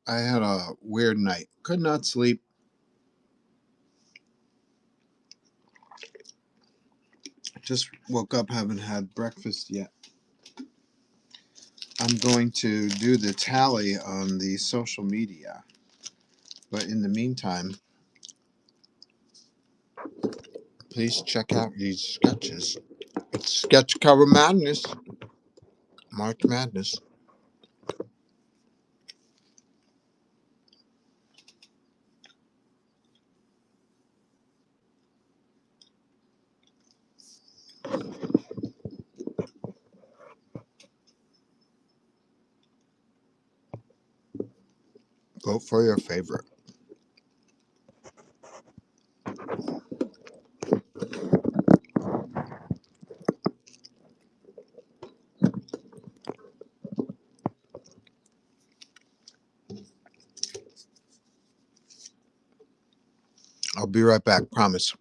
I had a weird night. Could not sleep. Just woke up, haven't had breakfast yet. I'm going to do the tally on the social media. But in the meantime, please check out these sketches. It's Sketch Cover Madness. March Madness. Vote for your favorite. I'll be right back, promise.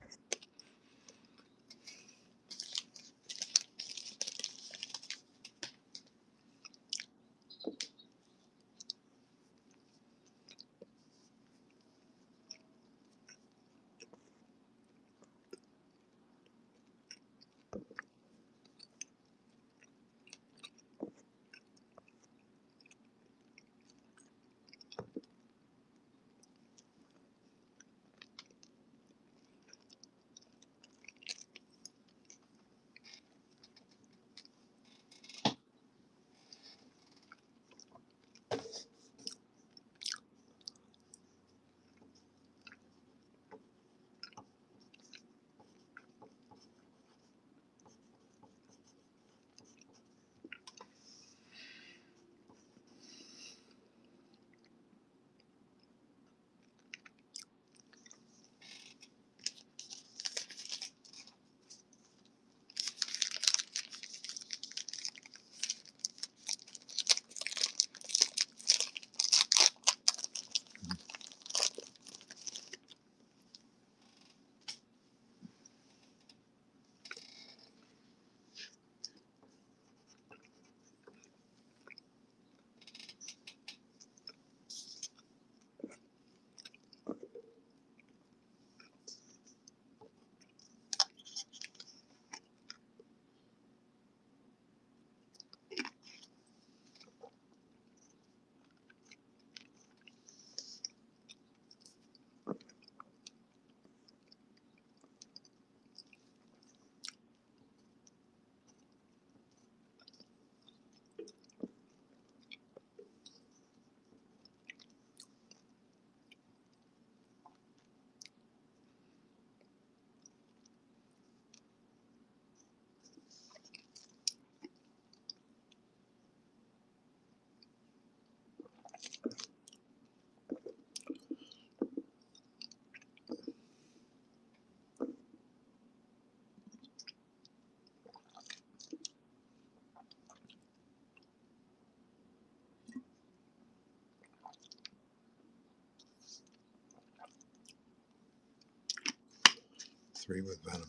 Three with Venom.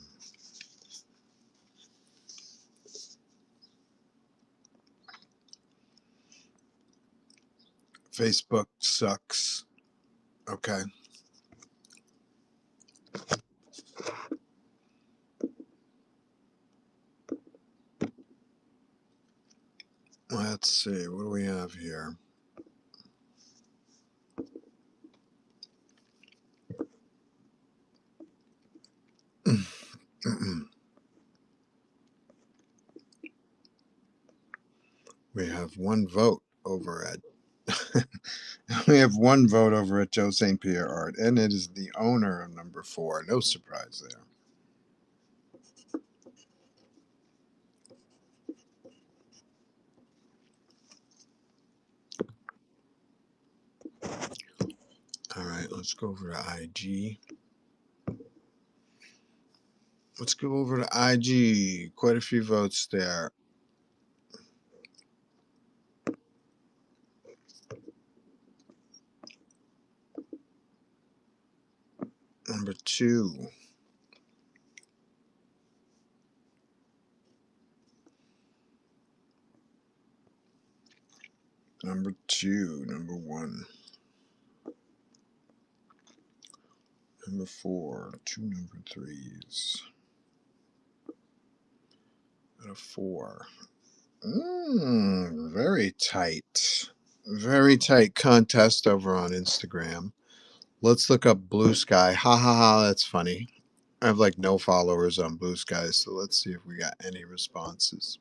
Facebook sucks. Okay. Let's see. What do we have here? We have one vote over at we have one vote over at Joe St. Pierre Art, and it is the owner of number 4. No surprise there. All right, let's go over to IG. Let's go over to IG. Quite a few votes there. Number 2. Number 2. Number 1. Number 4, 2 number 3s. Out of 4. Very tight. Very tight contest over on Instagram. Let's look up Blue Sky. Ha ha ha, that's funny. I have like no followers on Blue Sky, so let's see if we got any responses.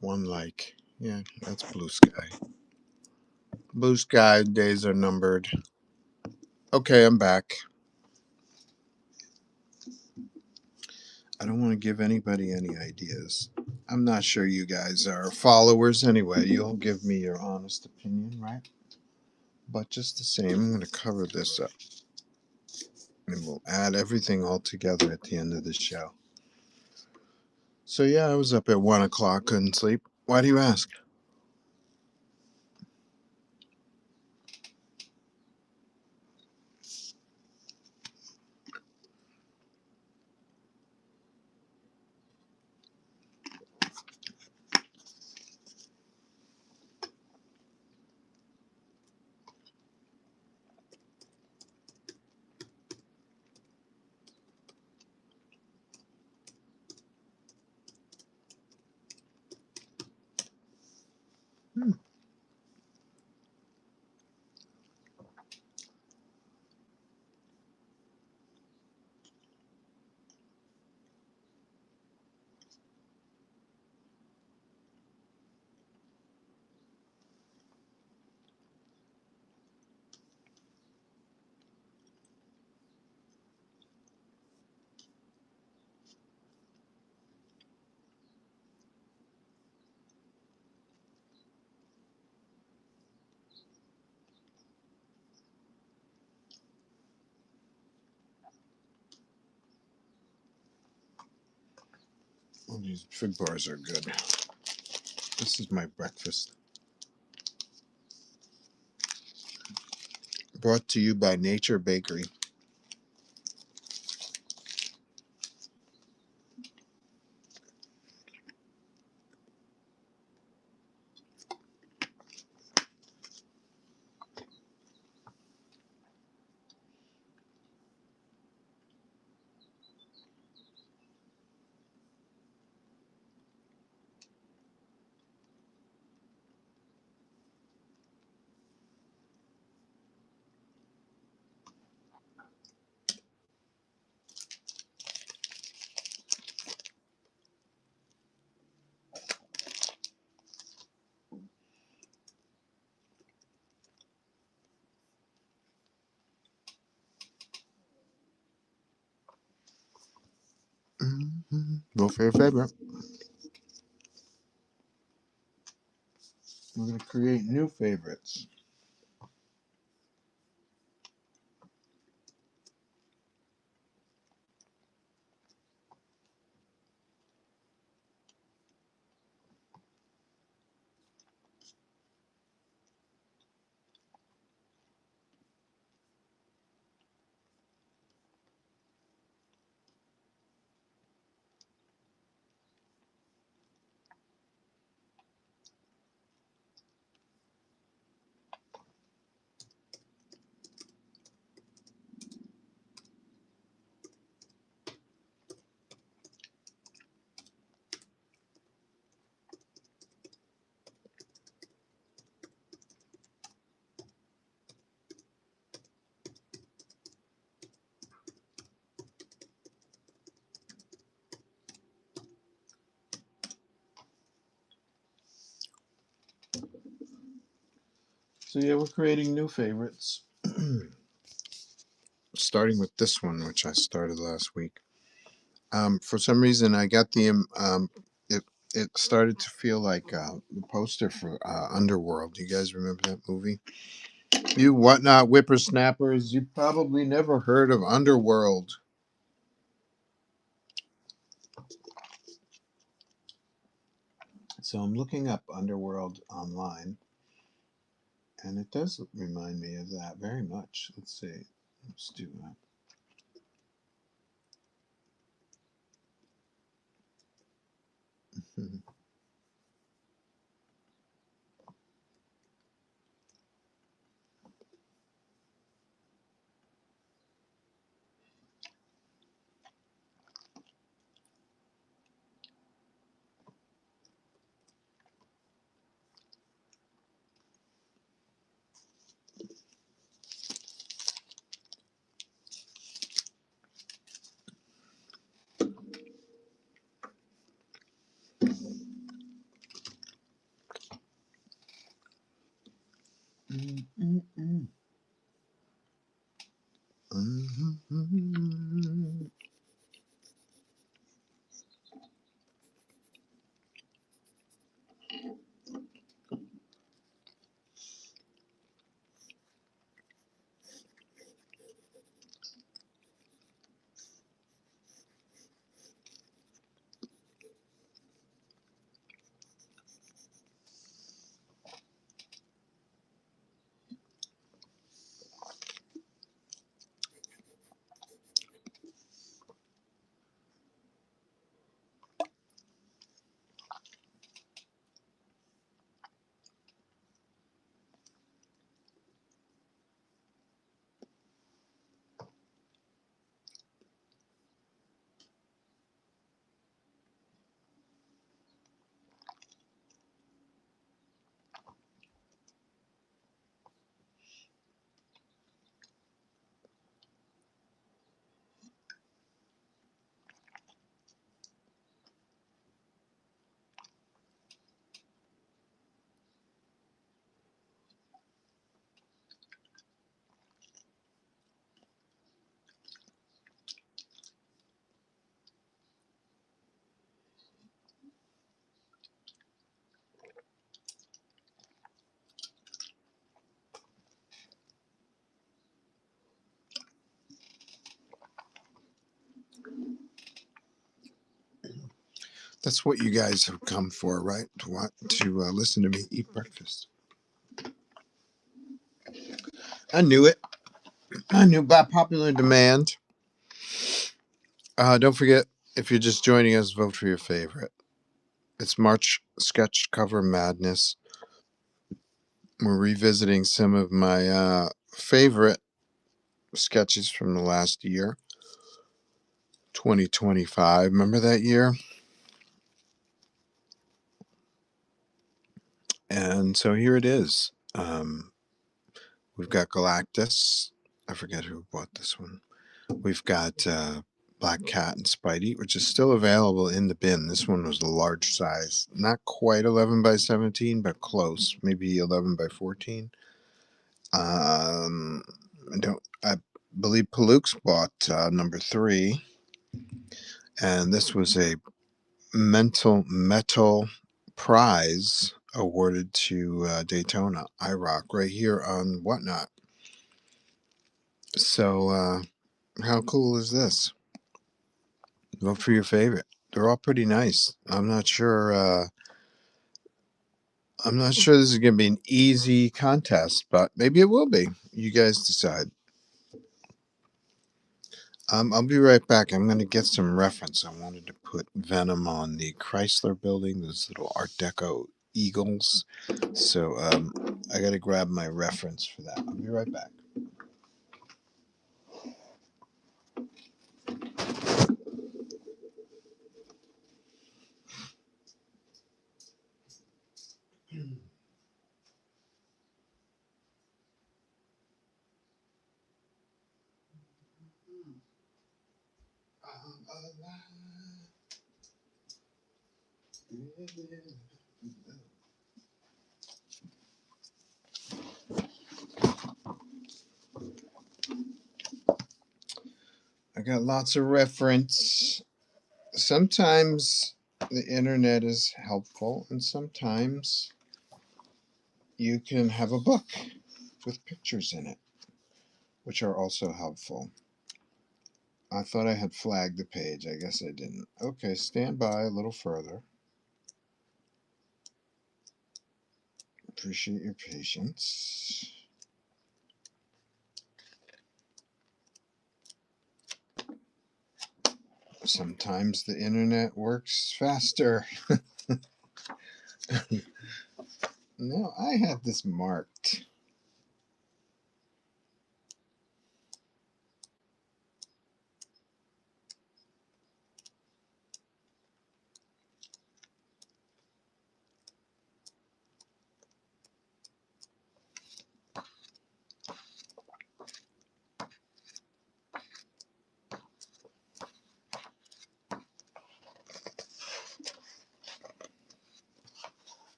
One like. Yeah, that's Blue Sky. Blue Sky days are numbered. Okay, I'm back. I don't want to give anybody any ideas. I'm not sure you guys are followers anyway. You'll give me your honest opinion, right? But just the same, I'm going to cover this up. And we'll add everything all together at the end of the show. So yeah, I was up at 1 o'clock, couldn't sleep. Why do you ask? Oh, these fig bars are good. This is my breakfast. Brought to you by Nature Bakery. Vote for your favorite. We're going to create new favorites. So yeah, we're creating new favorites. Starting with this one, which I started last week. For some reason, I got it. It started to feel like the poster for Underworld. You guys remember that movie? You whatnot whippersnappers, you probably never heard of Underworld. So I'm looking up Underworld online, and it does remind me of that very much. Let's see. Let's do that. That's what you guys have come for, right? To want to listen to me eat breakfast. I knew it. I knew by popular demand. Don't forget, if you're just joining us, vote for your favorite. It's March Sketch Cover Madness. We're revisiting some of my favorite sketches from the last year, 2025. Remember that year? And so here it is. We've got Galactus. I forget who bought this one. We've got Black Cat and Spidey, which is still available in the bin. This one was a large size, not quite 11 by 17, but close, maybe 11 by 14. I believe Palooks bought number 3, and this was a metal prize awarded to Daytona IROC right here on Whatnot. So how cool is this? Vote for your favorite. They're all pretty nice. I'm not sure this is going to be an easy contest, but maybe it will be. You guys decide. I'll be right back. I'm going to get some reference. I wanted to put Venom on the Chrysler building, those little Art Deco eagles. So I got to grab my reference for that. I'll be right back. I got lots of reference. Sometimes the internet is helpful, and sometimes you can have a book with pictures in it, which are also helpful. I thought I had flagged the page. I guess I didn't. Okay, stand by a little further. Appreciate your patience. Sometimes the internet works faster. No, I had this marked.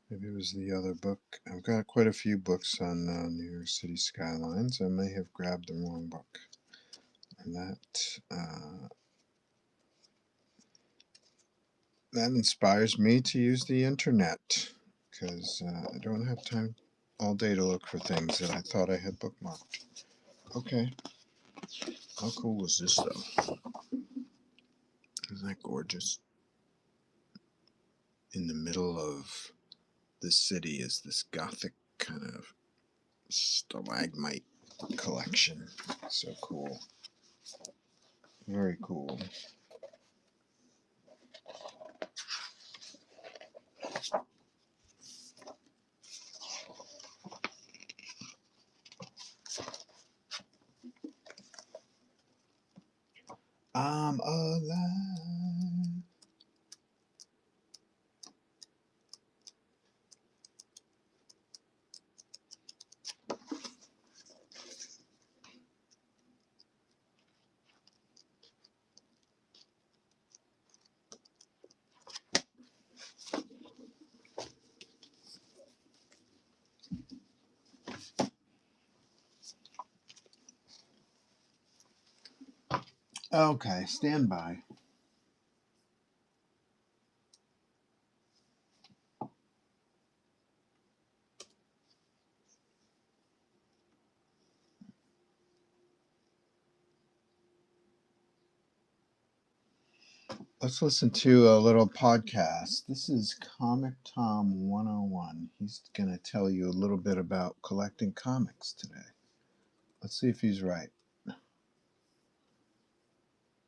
Maybe it was the other book. I've got quite a few books on New York City skylines. I may have grabbed the wrong book. And that inspires me to use the internet, because I don't have time all day to look for things that I thought I had bookmarked. Okay. How cool was this, though? Isn't that gorgeous? In the middle of the city is this gothic kind of stalagmite collection. So cool. Very cool. I'm alive. Okay, stand by. Let's listen to a little podcast. This is Comic Tom 101. He's going to tell you a little bit about collecting comics today. Let's see if he's right.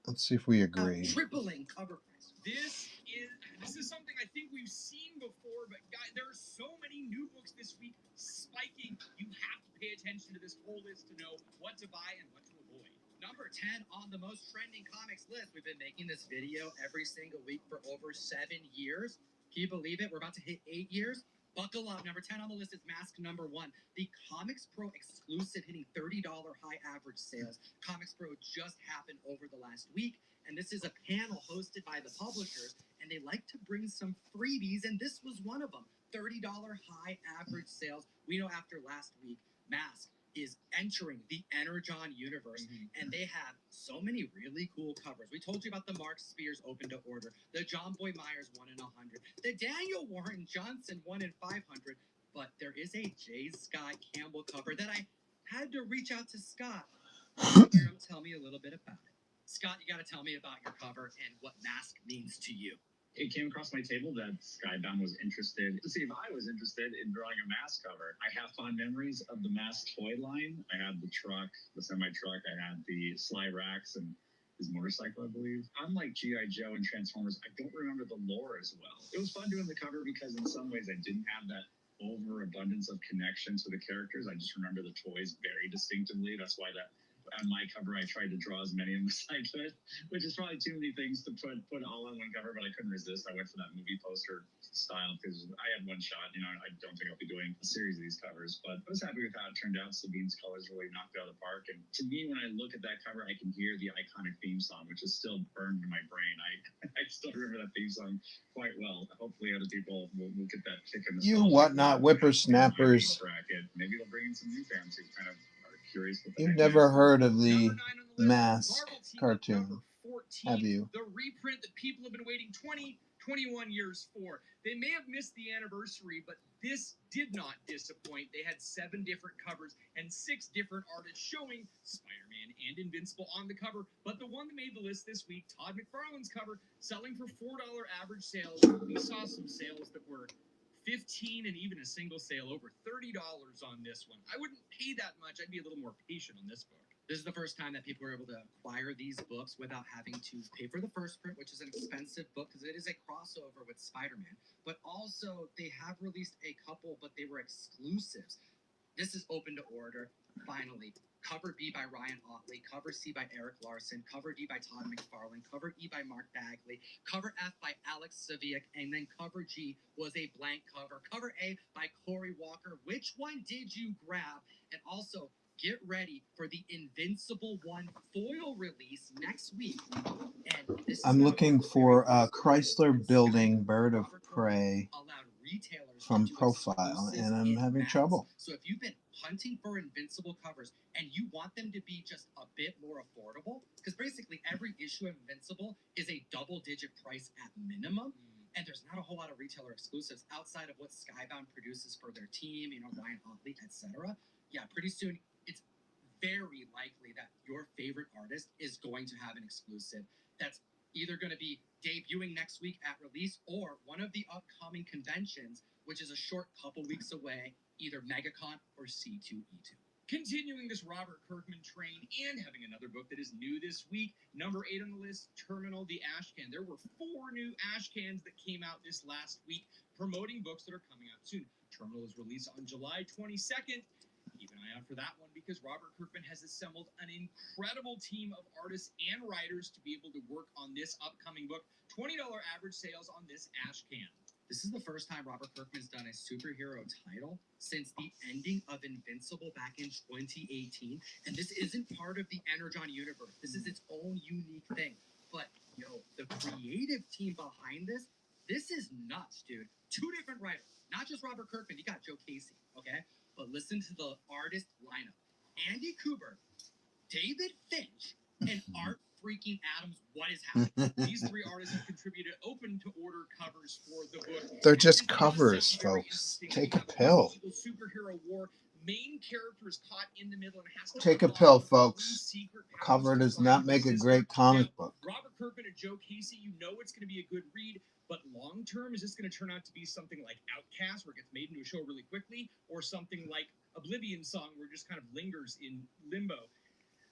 Let's see if we agree. Tripling cover price. This is something I think we've seen before, but guys, there are so many new books this week spiking. You have to pay attention to this whole list to know what to buy and what to avoid. Number 10 on the most trending comics list. We've been making this video every single week for over 7 years. Can you believe it? We're about to hit 8 years. Buckle up. Number 10 on the list is Mask number 1. The Comics Pro exclusive hitting $30 high average sales. Comics Pro just happened over the last week, and this is a panel hosted by the publishers, and they like to bring some freebies, and this was one of them. $30 high average sales. We know after last week, Mask is entering the Energon universe, and they have so many really cool covers. We told you about the Mark Spears open to order, the John Boy Myers 1 in 100, the Daniel Warren Johnson 1 in 500, but there is a J. Scott Campbell cover that I had to reach out to Scott. Tell me a little bit about it. Scott, you got to tell me about your cover and what Mask means to you. It came across my table that Skybound was interested to see if I was interested in drawing a Mask cover. I have fond memories of the Mask toy line. I had the truck, the semi-truck. I had the Sly Rax and his motorcycle, I believe. Unlike G.I. Joe and Transformers, I don't remember the lore as well. It was fun doing the cover because in some ways I didn't have that overabundance of connection to the characters. I just remember the toys very distinctively. That's why on my cover, I tried to draw as many of them as I could, which is probably too many things to put all on one cover, but I couldn't resist. I went for that movie poster style because I had one shot. I don't think I'll be doing a series of these covers, but I was happy with how it turned out. Sabine's colors really knocked it out of the park. And to me, when I look at that cover, I can hear the iconic theme song, which is still burned in my brain. I still remember that theme song quite well. Hopefully other people will get that kick in the You whatnot whippersnappers. Maybe they'll bring in some new fans who kind of curious. You've never heard of the Mask cartoon, have you? The reprint that people have been waiting 21 years for. They may have missed the anniversary, but this did not disappoint. They had 7 different covers and 6 different artists showing Spider-Man and Invincible on the cover. But the one that made the list this week, Todd McFarlane's cover, selling for $4 average sales. We saw some sales that were $15 and even a single sale over $30 on this one. I wouldn't pay that much. I'd be a little more patient on this book. This is the first time that people were able to acquire these books without having to pay for the first print, which is an expensive book because it is a crossover with Spider-Man. But also, they have released a couple, but they were exclusives. This is open to order, finally. Cover B by Ryan Otley, cover C by Eric Larson, cover D by Todd McFarlane, cover E by Mark Bagley, cover F by Alex Saviuk, and then cover G was a blank cover. Cover A by Corey Walker. Which one did you grab? And also, get ready for the Invincible 1 foil release next week. And this I'm looking for a Chrysler Building Bird of Prey from Profile, and I'm having trouble. So if you've been hunting for Invincible covers and you want them to be just a bit more affordable, because basically every issue of Invincible is a double-digit price at minimum, and there's not a whole lot of retailer exclusives outside of what Skybound produces for their team, Ryan Otley, etc. Yeah, pretty soon it's very likely that your favorite artist is going to have an exclusive that's either going to be debuting next week at release or one of the upcoming conventions, which is a short couple weeks away, either MegaCon or C2E2. Continuing this Robert Kirkman train and having another book that is new this week, number 8 on the list, Terminal the Ashcan. There were 4 new Ashcans that came out this last week promoting books that are coming out soon. Terminal is released on July 22nd. Keep an eye out for that one because Robert Kirkman has assembled an incredible team of artists and writers to be able to work on this upcoming book. $20 average sales on this Ashcan. This is the first time Robert Kirkman's done a superhero title since the ending of Invincible back in 2018. And this isn't part of the Energon universe. This is its own unique thing. But, the creative team behind this is nuts, dude. 2 different writers. Not just Robert Kirkman. You got Joe Casey, okay? But listen to the artist lineup. Andy Kubert, David Finch, and Art freaking Adams, what is happening? These three artists have contributed open-to-order covers for the book. They're And just it does covers, sound very folks. interesting. Take We a have pill. medieval superhero war. Main character is caught in the middle and has to Take a unlock pill, his own folks. secret powers Cover to does find not his make a sister. great comic Now, book. Robert Kirkman and Joe Casey, you know it's going to be a good read, but long term, is this going to turn out to be something like Outcast, where it gets made into a show really quickly, or something like Oblivion Song, where it just kind of lingers in limbo?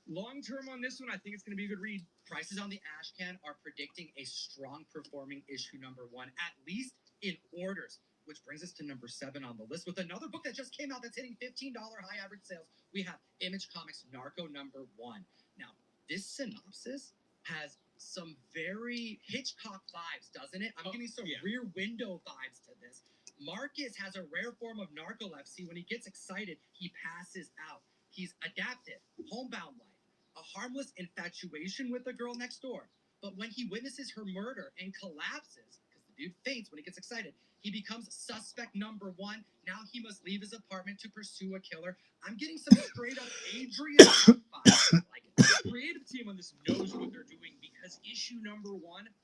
Long term on this one, I think it's going to be a good read. Prices on the Ashcan are predicting a strong performing issue number 1, at least in orders, which brings us to number 7 on the list with another book that just came out that's hitting $15 high average sales. We have Image Comics Narco number 1. Now, this synopsis has some very Hitchcock vibes, doesn't it? I'm getting some Rear Window vibes to this. Marcus has a rare form of narcolepsy. When he gets excited, he passes out. He's adapted, homebound life, a harmless infatuation with the girl next door. But when he witnesses her murder and collapses, because the dude faints when he gets excited, he becomes suspect number 1. Now he must leave his apartment to pursue a killer. I'm getting some straight up Adrian vibes. I like it. The creative team on this knows what they're doing, because issue number 1,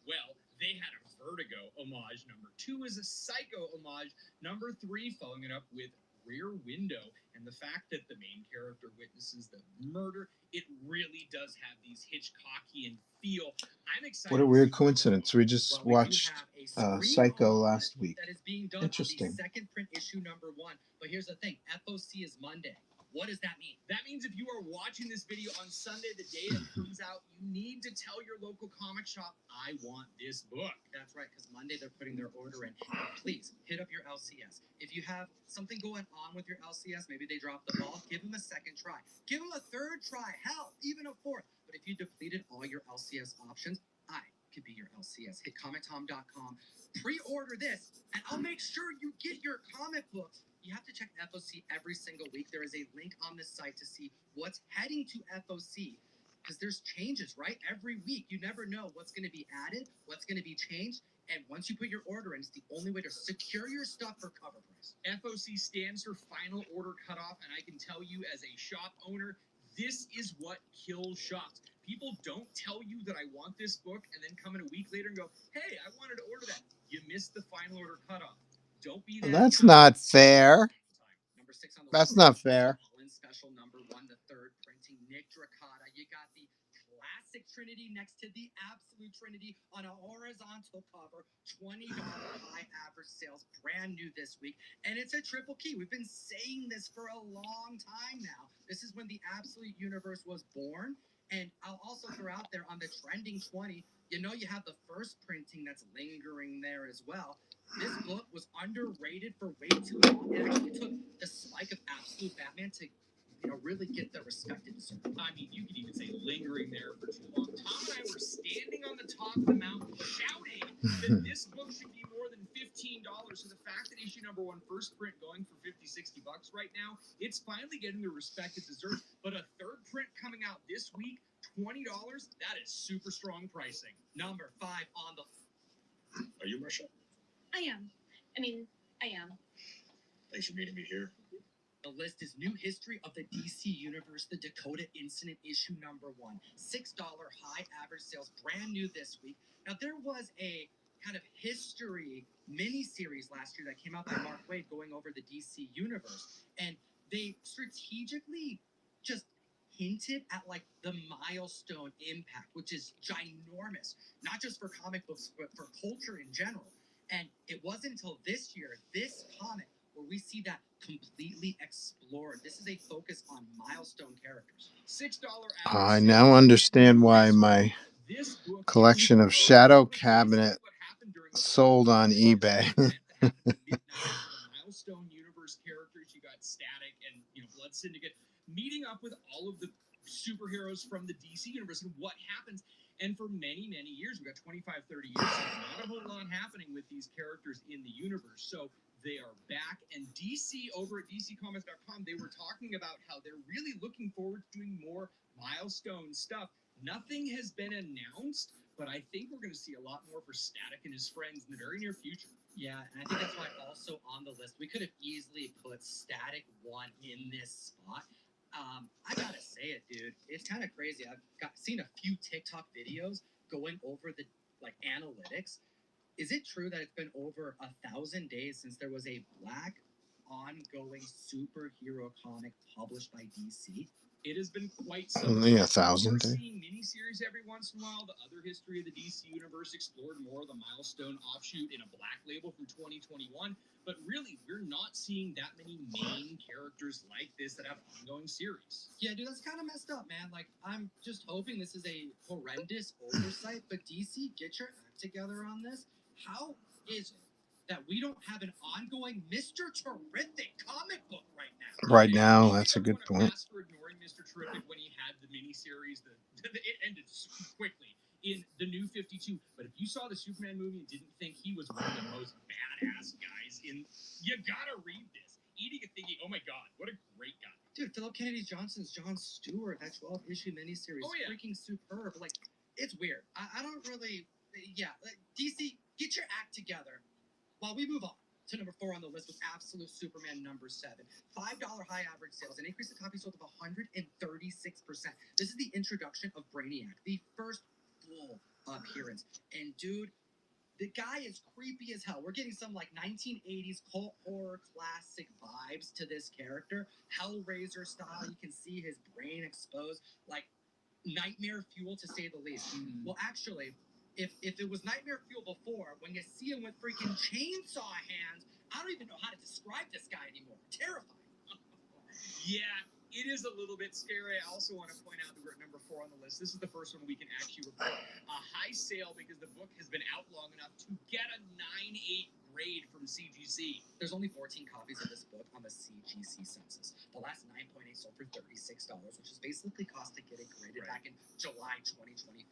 well, they had a Vertigo homage. Number 2 is a Psycho homage. Number 3 following it up with Rear Window. And the fact that the main character witnesses the murder, it really does have these Hitchcockian feel. I'm excited. What a weird coincidence. We just Well, we do watched have a Psycho screen last week. that is being done Interesting. on the second print issue number 1. But here's the thing, FOC is Monday. What does that mean? That means if you are watching this video on Sunday, the day it comes out, you need to tell your local comic shop, I want this book. That's right, because Monday they're putting their order in. Please hit up your LCS. If you have something going on with your LCS, maybe they dropped the ball, give them a second try. Give them a third try, hell, even a fourth. But if you depleted all your LCS options, I could be your LCS. Hit comictom.com, pre-order this, and I'll make sure you get your comic books. You have to check FOC every single week. There is a link on this site to see what's heading to FOC, because there's changes, right? Every week. You never know what's going to be added, what's going to be changed. And once you put your order in, it's the only way to secure your stuff for cover price. FOC stands for Final Order Cutoff, and I can tell you as a shop owner, this is what kills shops. People don't tell you that I want this book and then come in a week later and go, hey, I wanted to order that. You missed the Final Order Cutoff. Don't be that That's guy. not fair. Number 6 on the That's list. not fair. All-in special number 1, the third printing, Nick Dracata. You got the classic Trinity next to the absolute Trinity on a horizontal cover. $20 high average sales, brand new this week. And it's a triple key. We've been saying this for a long time now. This is when the Absolute Universe was born. And I'll also throw out there on the trending 20, you know you have the first printing that's lingering there as well. This book was underrated for way too long. It actually took the spike of Absolute Batman to, really get the respect it deserves. I mean, you could even say lingering there for too long. Tom and I were standing on the top of the mountain shouting that this book should be more than $15. So the fact that issue number 1 first print going for $50-$60 right now, it's finally getting the respect it deserves. But a third print coming out this week, $20, that is super strong pricing. Number 5 on the... Are you Marsha? I am. I am. Thanks for meeting me here. The list is New History of the DC Universe, the Dakota Incident issue number 1. $6 high average sales, brand new this week. Now, there was a kind of history mini-series last year that came out by Mark Waid going over the DC Universe. And they strategically just hinted at like the milestone impact, which is ginormous, not just for comic books, but for culture in general. And it wasn't until this year, this comic, where we see that completely explored. This is a focus on milestone characters. $6 I now understand why my This book collection of Shadow Cabinet sold on eBay. Milestone Universe characters. You got Static and Blood Syndicate meeting up with all of the superheroes from the DC Universe and what happens. And for many, many years, we got 25, 30 years, not a whole lot happening with these characters in the universe. So they are back. And DC, over at DCComics.com, they were talking about how they're really looking forward to doing more milestone stuff. Nothing has been announced, but I think we're going to see a lot more for Static and his friends in the very near future. Yeah, and I think that's why also on the list, we could have easily put Static 1 in this spot. I gotta say it, dude. It's kind of crazy. Seen a few TikTok videos going over the analytics. Is it true that it's been over 1,000 days since there was a black ongoing superhero comic published by DC? It has been quite some Only time. 1,000 We're days? seeing miniseries every once in a while. The other history of the DC universe explored more of the Milestone offshoot in a black label from 2021. But really, we're not seeing that many main characters like this that have ongoing series. Yeah, dude, that's kind of messed up, man. Like, I'm just hoping this is a horrendous oversight, but DC, get your act together on this. How is it that we don't have an ongoing Mr. Terrific comic book right now? Right now, that's a good point. For ignoring Mr. Terrific when he had the miniseries, it ended quickly in the New 52. But if you saw the Superman movie and didn't think he was one of the most badass guys you gotta read this. Eating and thinking, oh my god, what a great guy. Dude, Philip Kennedy Johnson's Jon Stewart, that 12-issue miniseries, Oh, yeah. freaking superb. Like, it's weird. I don't really, DC, get your act together while we move on to number 4 on the list with Absolute Superman number 7. $5 high average sales, an increase in copies sold of 136%. This is the introduction of Brainiac, the first full appearance. And dude, the guy is creepy as hell. We're getting some 1980s cult horror classic vibes to this character. Hellraiser style. You can see his brain exposed, like nightmare fuel to say the least. Well, actually, if it was nightmare fuel before, when you see him with freaking chainsaw hands, I don't even know how to describe this guy anymore. Terrifying. Yeah, it is a little bit scary. I also want to point out that we're at number 4 on the list. This is the first one we can actually report a high sale because the book has been out long enough to get a 9.8 grade from CGC. There's only 14 copies of this book on the CGC census. The last 9.8 sold for $36, which is basically cost to get it graded back in July 2025.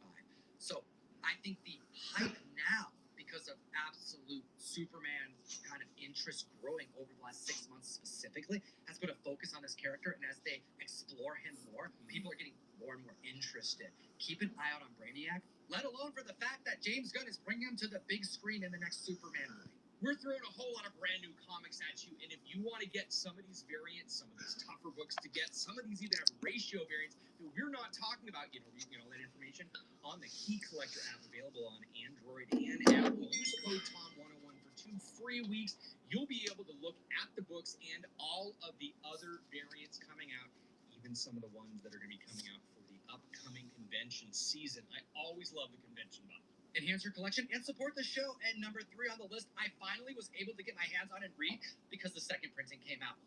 So I think the hype now, because of Absolute Superman kind of interest growing over the last 6 months specifically, has put a focus on this character, and as they explore him more, people are getting more and more interested. Keep an eye out on Brainiac, let alone for the fact that James Gunn is bringing him to the big screen in the next Superman movie. We're throwing a whole lot of brand new comics at you, and if you want to get some of these variants, some of these tougher books to get, some of these even have ratio variants that we're not talking about, that information on the Key Collector app available on Android and Apple. Use code TOM101 for 2 free weeks. You'll be able to look at the books and all of the other variants coming out, even some of the ones that are going to be coming out for the upcoming convention season. I always love the convention bundle. Enhance your collection and support the show. And number 3 on the list, I finally was able to get my hands on and read because the second printing came out.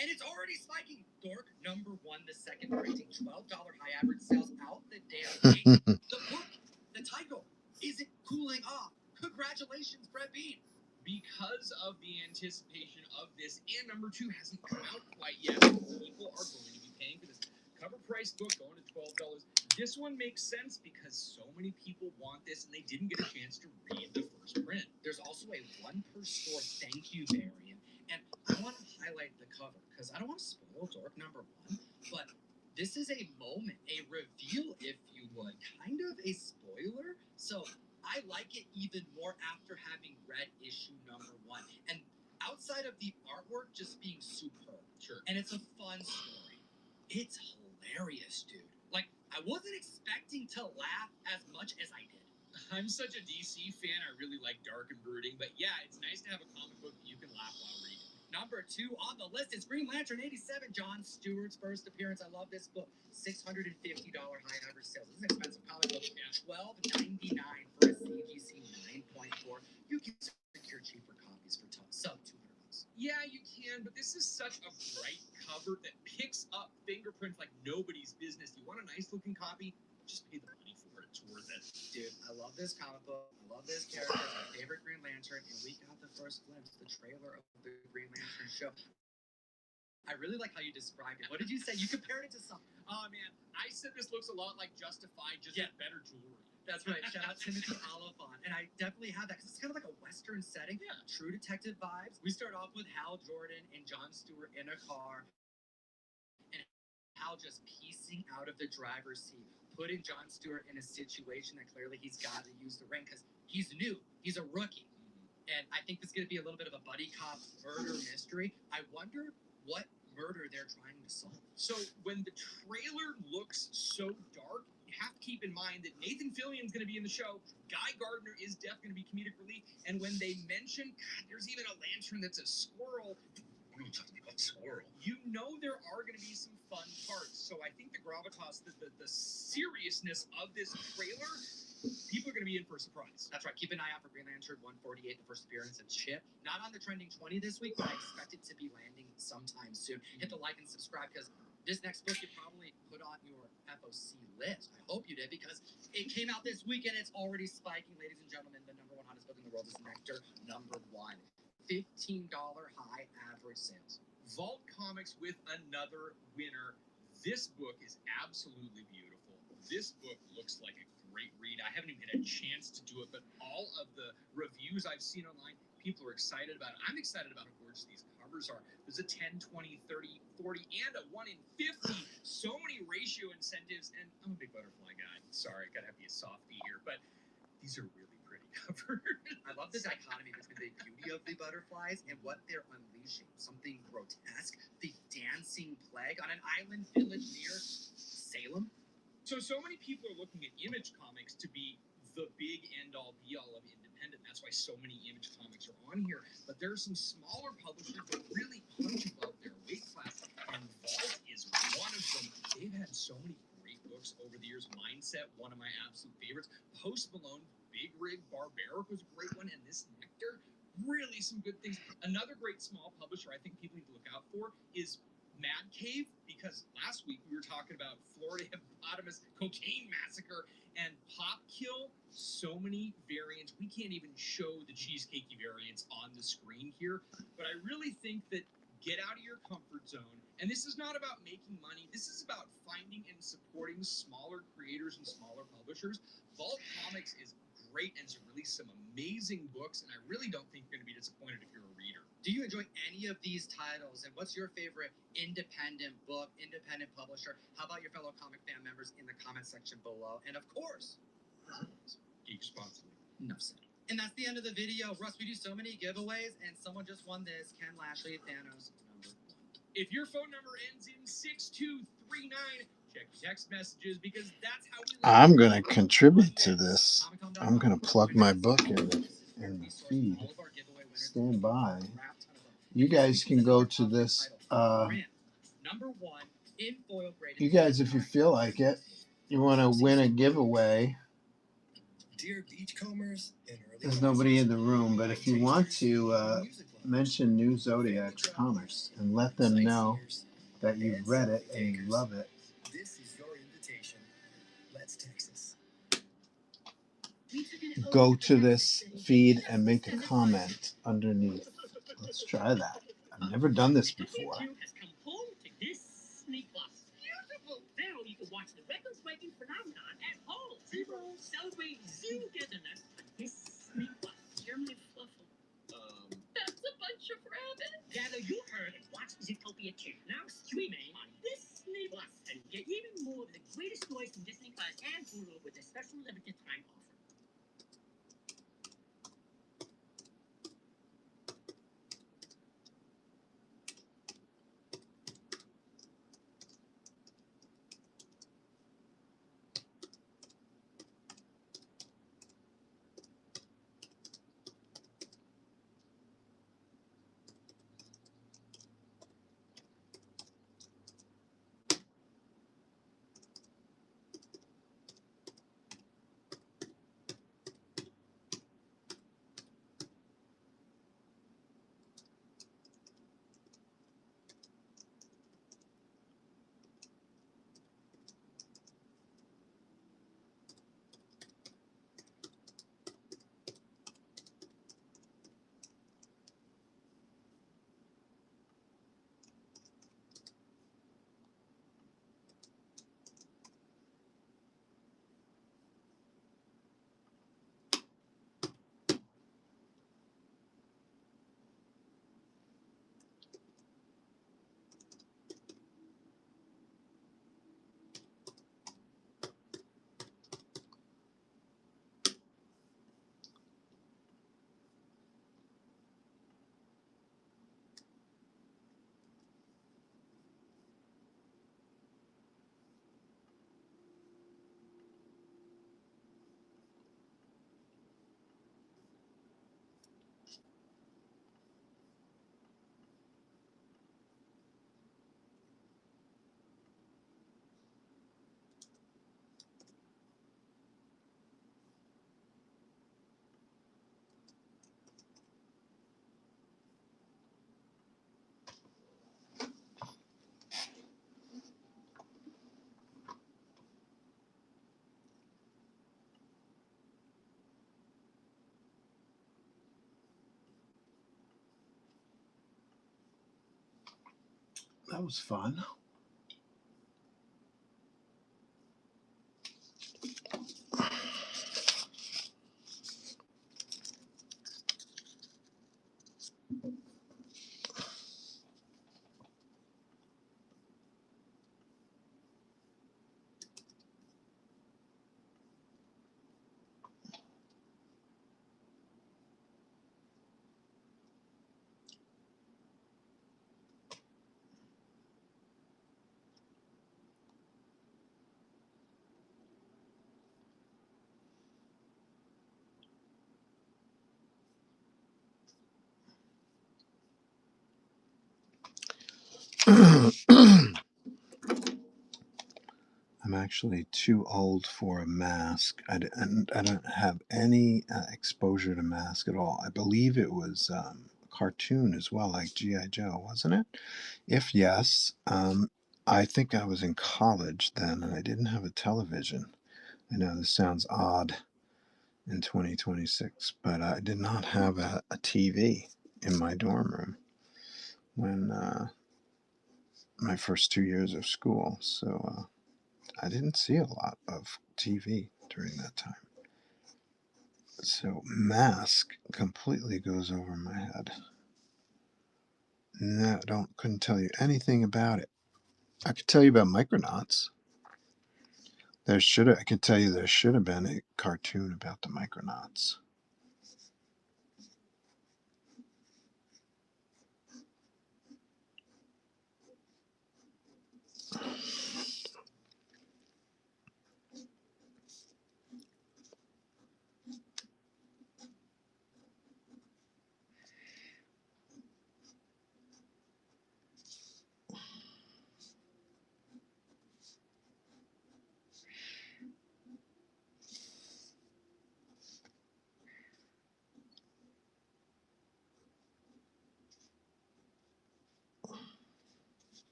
And it's already spiking. Dork number 1, the second printing, $12 high average sales out the damn gate. The book, the title, isn't cooling off. Congratulations, Brett Bean. Because of the anticipation of this, and number 2 hasn't come out quite yet, people are going to be paying for this cover price book going to $12. This one makes sense because so many people want this and they didn't get a chance to read the first print. There's also a 1 per store thank you variant, and I want to highlight the cover because I don't want to spoil Dork number 1, but this is a moment, a reveal, if you would, kind of a spoiler. So I like it even more after having read issue number 1, and outside of the artwork just being superb. Sure. And it's a fun story. It's hilarious, dude. Like, I wasn't expecting to laugh as much as I did. I'm such a DC fan. I really like dark and brooding, but yeah, it's nice to have a comic book that you can laugh while reading. Number 2 on the list is Green Lantern 87, Jon Stewart's first appearance. I love this book. $650 high average sales. This is an expensive comic book. $12.99 for a CGC 9.4. You can secure cheaper copies for sub $200. Yeah, you can, but this is such a bright cover that picks up fingerprints like nobody's business. You want a nice looking copy? Just pay the money for it. It's worth it. Dude, I love this comic book. I love this character. It's my favorite Green Lantern, and we got the first glimpse, the trailer of the Green Lantern show. I really like how you described it. What did you say? You compared it to something. Oh man, I said this looks a lot like Justified, just with better jewelry. That's right. Shout out Timothy Oliphant. And I definitely have that because it's kind of like a Western setting. Yeah. True Detective vibes. We start off with Hal Jordan and Jon Stewart in a car. And Hal just piecing out of the driver's seat, putting Jon Stewart in a situation that clearly he's got to use the ring because he's new. He's a rookie. And I think this is going to be a little bit of a buddy cop murder mystery. I wonder what murder they're trying to solve. So when the trailer looks so dark, you have to keep in mind that Nathan Fillion's going to be in the show. Guy Gardner is definitely going to be comedic relief. And when they mention, God, there's even a lantern that's a squirrel. We're not talking about squirrel. You know there are going to be some fun parts. So I think the gravitas, the seriousness of this trailer, people are going to be in for a surprise. That's right. Keep an eye out for Green Lantern 148, the first appearance of Chip. Not on the trending 20 this week, but I expect it to be landing sometime soon. Hit the like and subscribe because this next book you probably put on your FOC list. I hope you did because it came out this week and it's already spiking. Ladies and gentlemen, the number one hottest book in the world is Nectar #1. $15 high average sales. Vault Comics with another winner. This book is absolutely beautiful. This book looks like a great read. I haven't even had a chance to do it, but all of the reviews I've seen online, people are excited about it. I'm excited about how gorgeous these covers are. There's a 10, 20, 30, 40, and a 1 in 50. So many ratio incentives, and I'm a big butterfly guy. Sorry, gotta have to be a softie here, but these are really pretty covers. I love the dichotomy between the beauty of the butterflies and what they're unleashing. Something grotesque. The dancing plague on an island village near Salem. So many people are looking at Image Comics to be the big end-all, be-all of independent. That's why so many Image Comics are on here. But there are some smaller publishers that really punch above their weight class, and Vault is one of them. They've had so many great books over the years. Mindset, one of my absolute favorites. Post Malone, Big Rig, Barbaric was a great one, and this Nectar, really some good things. Another great small publisher I think people need to look out for is Mad Cave, because last week we were talking about Florida hippopotamus cocaine massacre and Pop Kill. So many variants. We can't even show the cheesecakey variants on the screen here, but I really think that get out of your comfort zone. And this is not about making money. This is about finding and supporting smaller creators and smaller publishers. Vault Comics is great and has released some amazing books, and I really don't think you're going to be disappointed if you're a reader. Do you enjoy any of these titles? And what's your favorite independent book, independent publisher? How about your fellow comic fan members in the comment section below? And of course, Geek responsibly. enough said. And that's the end of the video. Russ, we do so many giveaways, and someone just won this. Ken Lashley, Thanos #1. If your phone number ends in 6239, check your text messages because that's how we I'm going to contribute to this. I'm going to plug my book in the feed. Stand by. You guys can go to this. You guys, if you feel like it, you want to win a giveaway. There's nobody in the room, but if you want to mention New Zodiac Comics and let them know that you've read it and you love it. This is your invitation. Let's Texas. Go to this feed and make a comment underneath. Let's try that. I've never done this before. Has come home to Disney Plus. Beautiful. Now you can watch the record-breaking phenomenon at home. Celebrate zoo-togetherness on Disney Plus. You're my fluffle. That's a bunch of rabbits. Gather you heard and watch Zootopia 2. Now streaming on Disney Plus. And get even more of the greatest stories from Disney Plus and Hulu with a special limited time offer. That was fun. I'm actually too old for a mask. I don't have any exposure to mask at all. I believe it was a cartoon as well, like G.I. Joe, wasn't it? If yes, I think I was in college then and I didn't have a television. I know this sounds odd in 2026, but I did not have a TV in my dorm room when my first 2 years of school. So I didn't see a lot of TV during that time. So mask completely goes over my head. No, couldn't tell you anything about it. I could tell you about Micronauts. I can tell you there should have been a cartoon about the Micronauts.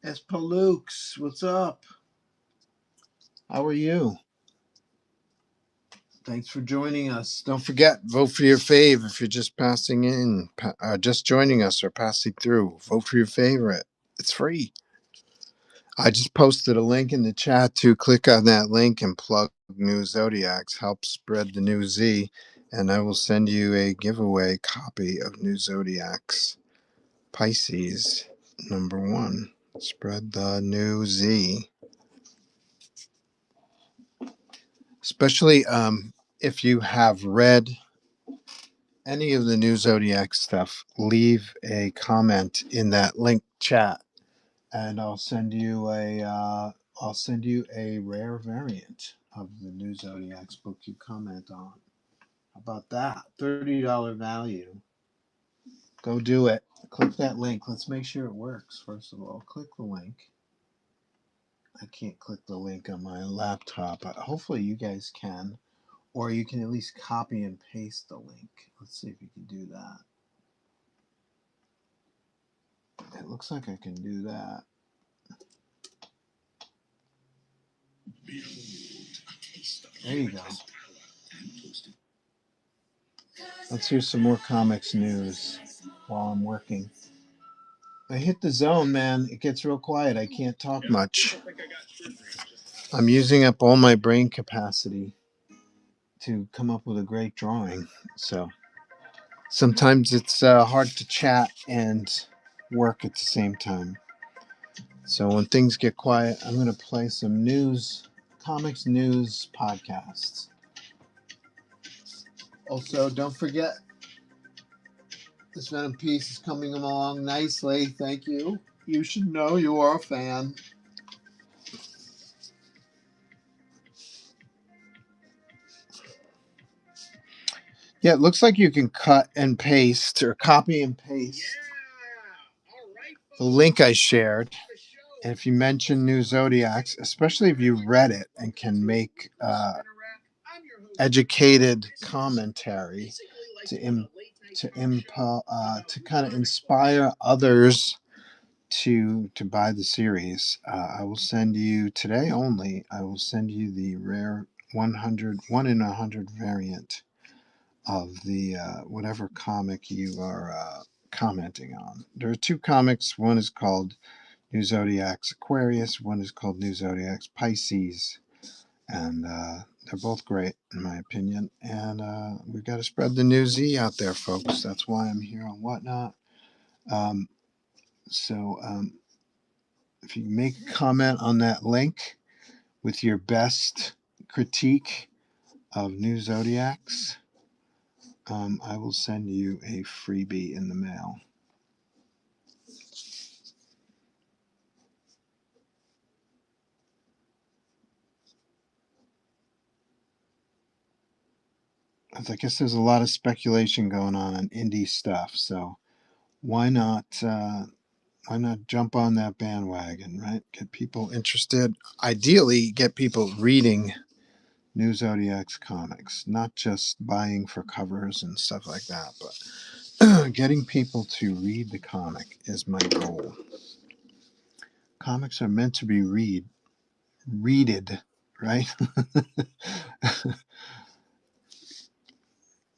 Espalux, what's up? How are you? Thanks for joining us. Don't forget, vote for your fave if you're just passing in, just joining us or passing through. Vote for your favorite. It's free. I just posted a link in the chat to click on that link and plug New Zodiacs. Help spread the new Z, and I will send you a giveaway copy of New Zodiacs Pisces #1. Spread the new Z. Especially if you have read any of the new Zodiac stuff, leave a comment in that link chat, and I'll send you a rare variant of the new Zodiacs book you comment on. How about that? $30 value. Go do it. Click that link. Let's make sure it works. First of all, click the link. I can't click the link on my laptop. Hopefully you guys can. Or you can at least copy and paste the link. Let's see if you can do that. It looks like I can do that. There you go. Let's hear some more comics news while I'm working. I hit the zone, man. It gets real quiet. I can't talk much. I'm using up all my brain capacity to come up with a great drawing. So sometimes it's hard to chat and work at the same time. So when things get quiet, I'm going to play some comics news podcasts. Also, don't forget, this Venom piece is coming along nicely. Thank you. You should know you are a fan. Yeah, it looks like you can cut and paste or copy and paste the link I shared. And if you mention New Zodiacs, especially if you read it and can make educated commentary to kind of inspire others to buy the series, I will send you today only. I will send you the rare 1 in 100 variant of the whatever comic you are commenting on. There are two comics. One is called New Zodiacs Aquarius. One is called New Zodiacs Pisces, and they're both great in my opinion. And we've got to spread the new Z out there, folks. That's why I'm here on Whatnot. So if you make a comment on that link with your best critique of New Zodiacs, I will send you a freebie in the mail. I guess there's a lot of speculation going on indie stuff, so why not jump on that bandwagon, right? Get people interested. Ideally, get people reading New Zodiacs comics, not just buying for covers and stuff like that, but getting people to read the comic is my goal. Comics are meant to be readed, right?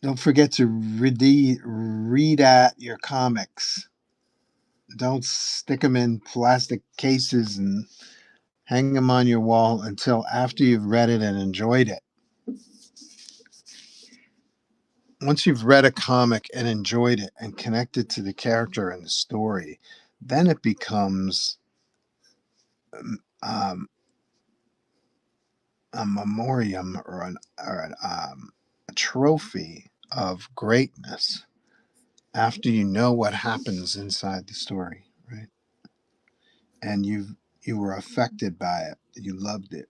Don't forget to read at your comics. Don't stick them in plastic cases and hang them on your wall until after you've read it and enjoyed it. Once you've read a comic and enjoyed it and connected to the character and the story, then it becomes a memoriam or a trophy of greatness after you know what happens inside the story, right? And you were affected by it. You loved it.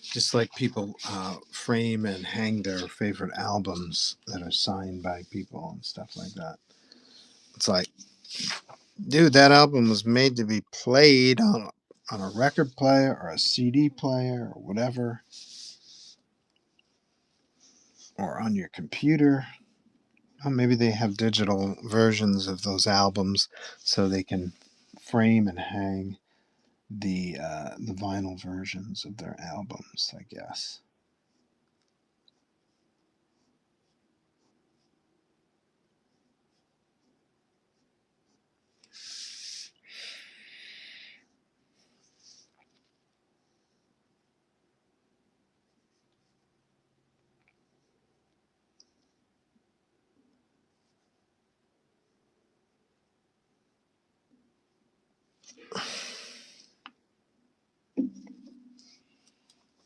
Just like people frame and hang their favorite albums that are signed by people and stuff like that. It's like, dude, that album was made to be played on a record player or a CD player or whatever, or on your computer. Well, maybe they have digital versions of those albums so they can frame and hang the vinyl versions of their albums, I guess.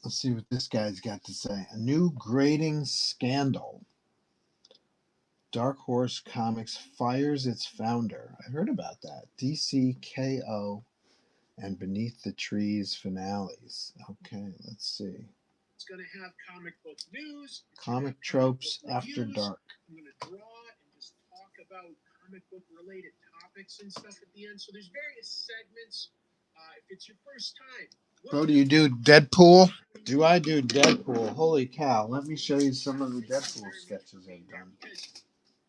Let's see what this guy's got to say. A new grading scandal. Dark Horse Comics fires its founder. I heard about that. DCKO and Beneath the Trees finales. Okay, let's see. It's going to have comic book news. Comic tropes after dark. I'm going to draw and just talk about comic book related topics and stuff at the end. So there's various segments. If it's your first time. Bro, do you do Deadpool? Do I do Deadpool? Holy cow. Let me show you some of the Deadpool sketches I've done.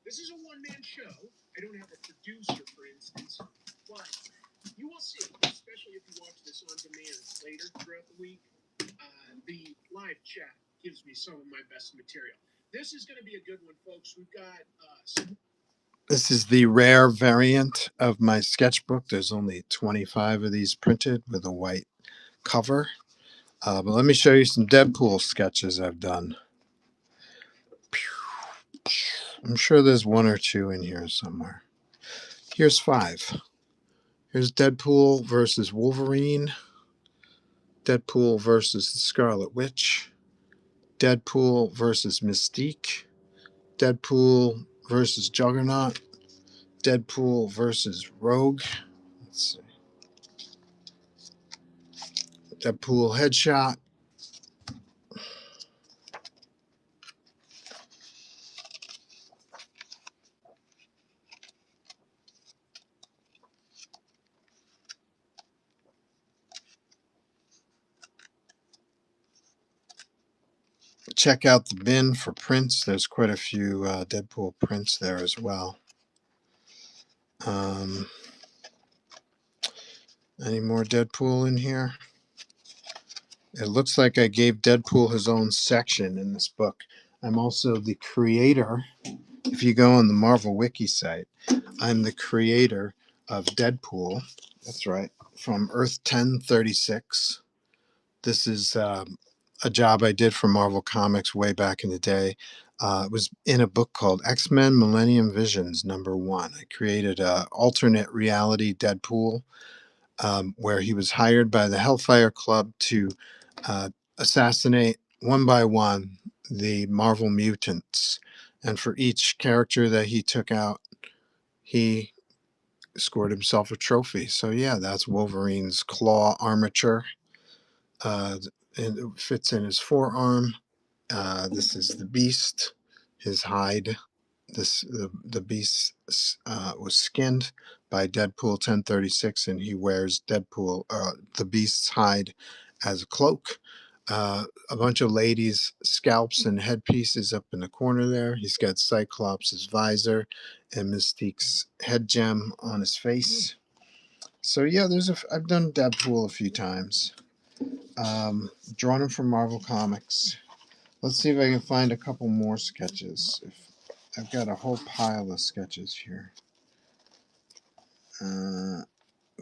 This is a one-man show. I don't have a producer, for instance. But you will see, especially if you watch this on demand later throughout the week, the live chat gives me some of my best material. This is going to be a good one, folks. We've got some... This is the rare variant of my sketchbook. There's only 25 of these printed with a white cover. But let me show you some Deadpool sketches I've done. I'm sure there's one or two in here somewhere. Here's 5. Here's Deadpool versus Wolverine, Deadpool versus the Scarlet Witch, Deadpool versus Mystique, Deadpool versus Juggernaut, Deadpool versus Rogue. Let's see. Deadpool headshot. Check out the bin for prints. There's quite a few Deadpool prints there as well. Any more Deadpool in here? It looks like I gave Deadpool his own section in this book. I'm also the creator. If you go on the Marvel Wiki site, I'm the creator of Deadpool. That's right. From Earth 1036. This is a job I did for Marvel Comics way back in the day. It was in a book called X-Men Millennium Visions #1. I created an alternate reality Deadpool where he was hired by the Hellfire Club to assassinate one by one the Marvel mutants. And for each character that he took out, he scored himself a trophy. So yeah, that's Wolverine's claw armature. And it fits in his forearm. This is the Beast, his hide. The Beast was skinned by Deadpool 1036, and he wears the Beast's hide as a cloak. A bunch of ladies' scalps and headpieces up in the corner there. He's got Cyclops' visor and Mystique's head gem on his face. So yeah, I've done Deadpool a few times. Drawn him from Marvel Comics. Let's see if I can find a couple more sketches. I've got a whole pile of sketches here. I'm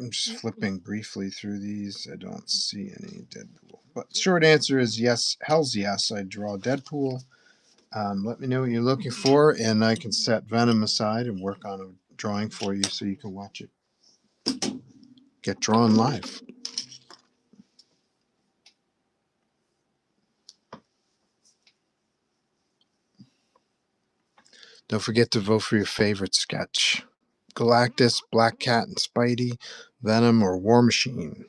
just flipping briefly through these. I don't see any Deadpool. But short answer is yes, hell's yes. I draw Deadpool. Let me know what you're looking for, and I can set Venom aside and work on a drawing for you so you can watch it. Get drawn live. Don't forget to vote for your favorite sketch. Galactus, Black Cat and Spidey, Venom, or War Machine.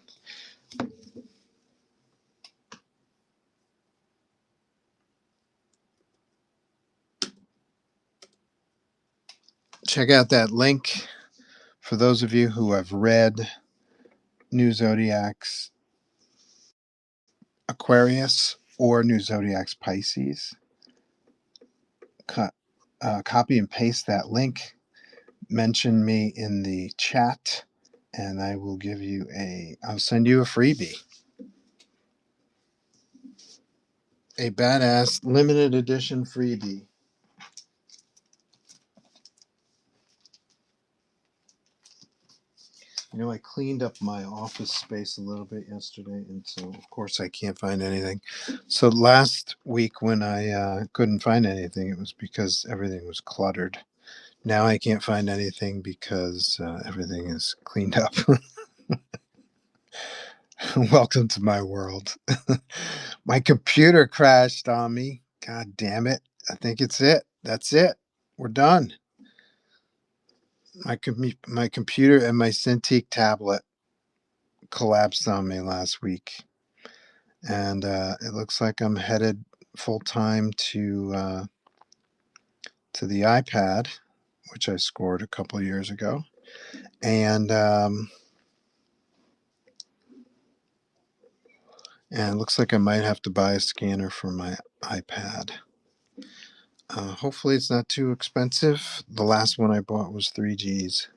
Check out that link for those of you who have read New Zodiac's Aquarius or New Zodiac's Pisces. Copy and paste that link. Mention me in the chat, and I will I'll send you a freebie. A badass limited edition freebie. I cleaned up my office space a little bit yesterday, and so, of course, I can't find anything. So last week when I couldn't find anything, it was because everything was cluttered. Now I can't find anything because everything is cleaned up. Welcome to my world. My computer crashed on me. God damn it. I think it's it. That's it. We're done. My computer and my Cintiq tablet collapsed on me last week. And it looks like I'm headed full time to the iPad, which I scored a couple of years ago. And it looks like I might have to buy a scanner for my iPad. Hopefully it's not too expensive. The last one I bought was 3Gs.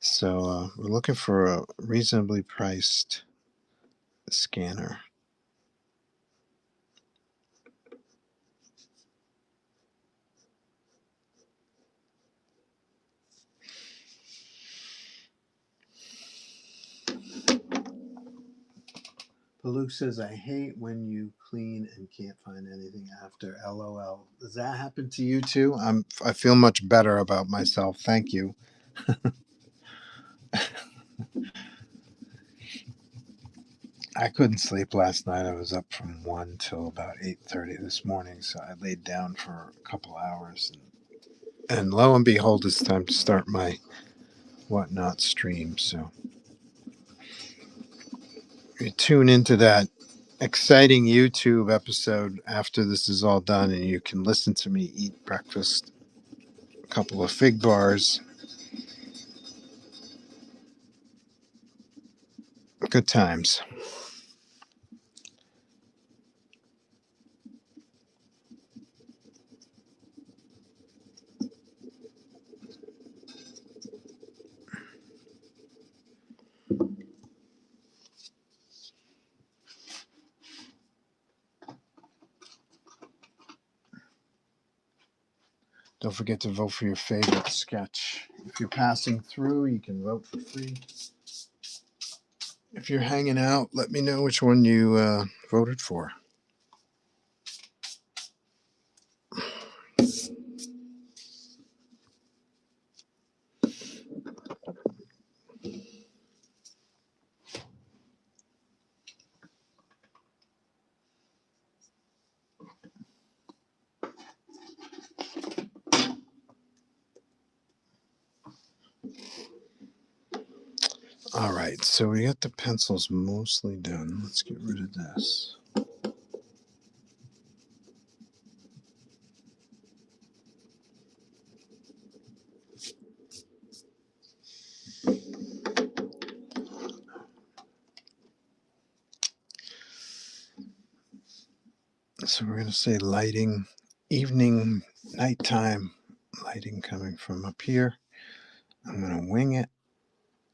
So we're looking for a reasonably priced scanner. Luke says, I hate when you clean and can't find anything after. LOL. Does that happen to you too? I feel much better about myself. Thank you. I couldn't sleep last night. I was up from 1 till about 8:30 this morning, so I laid down for a couple hours, and lo and behold, it's time to start my Whatnot stream. So you tune into that exciting YouTube episode after this is all done, and you can listen to me eat breakfast, a couple of fig bars. Good times. Don't forget to vote for your favorite sketch. If you're passing through, you can vote for free. If you're hanging out, let me know which one you voted for. All right, so we got the pencils mostly done. Let's get rid of this. So we're going to say lighting, evening, nighttime lighting coming from up here. I'm going to wing it.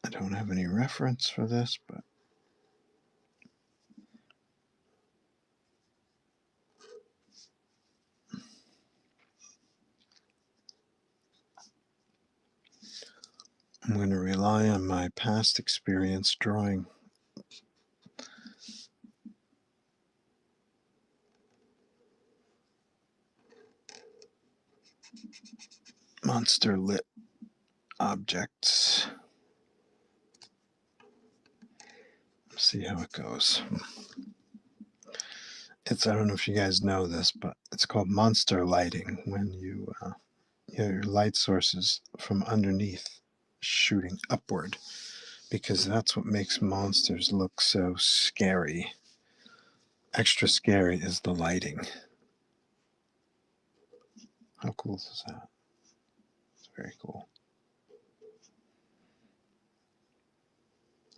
I don't have any reference for this, but I'm going to rely on my past experience drawing monster lit objects. See how it goes. I don't know if you guys know this, but it's called monster lighting when you your light sources from underneath shooting upward, because that's what makes monsters look so scary. Extra scary is the lighting. How cool is that? It's very cool.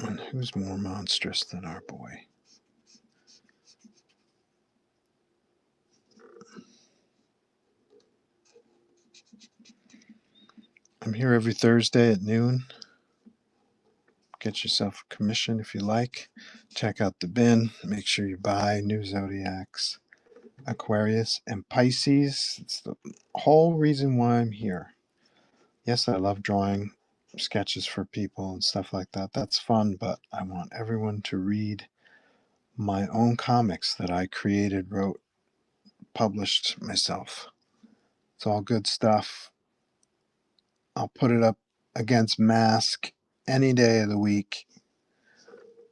And who's more monstrous than our boy? I'm here every Thursday at noon. Get yourself a commission if you like. Check out the bin. Make sure you buy new zodiacs, Aquarius, and Pisces. It's the whole reason why I'm here. Yes, I love drawing sketches for people and stuff like that. That's fun, but I want everyone to read my own comics that I created, wrote, published myself. It's all good stuff. I'll put it up against Mask any day of the week.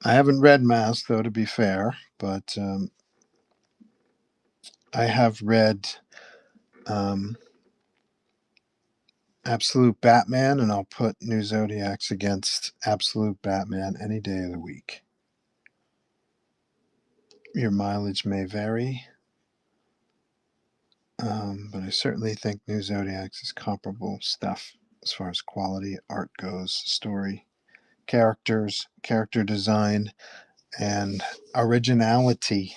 I haven't read Mask, though, to be fair, but I have read Absolute Batman, and I'll put New Zodiacs against Absolute Batman any day of the week. Your mileage may vary, but I certainly think New Zodiacs is comparable stuff as far as quality, art goes, story, characters, character design, and originality.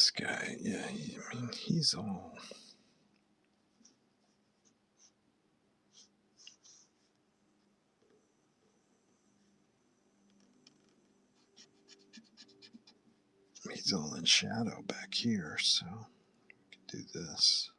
this guy, yeah, I mean, he's all. He's all in shadow back here, so we can do this.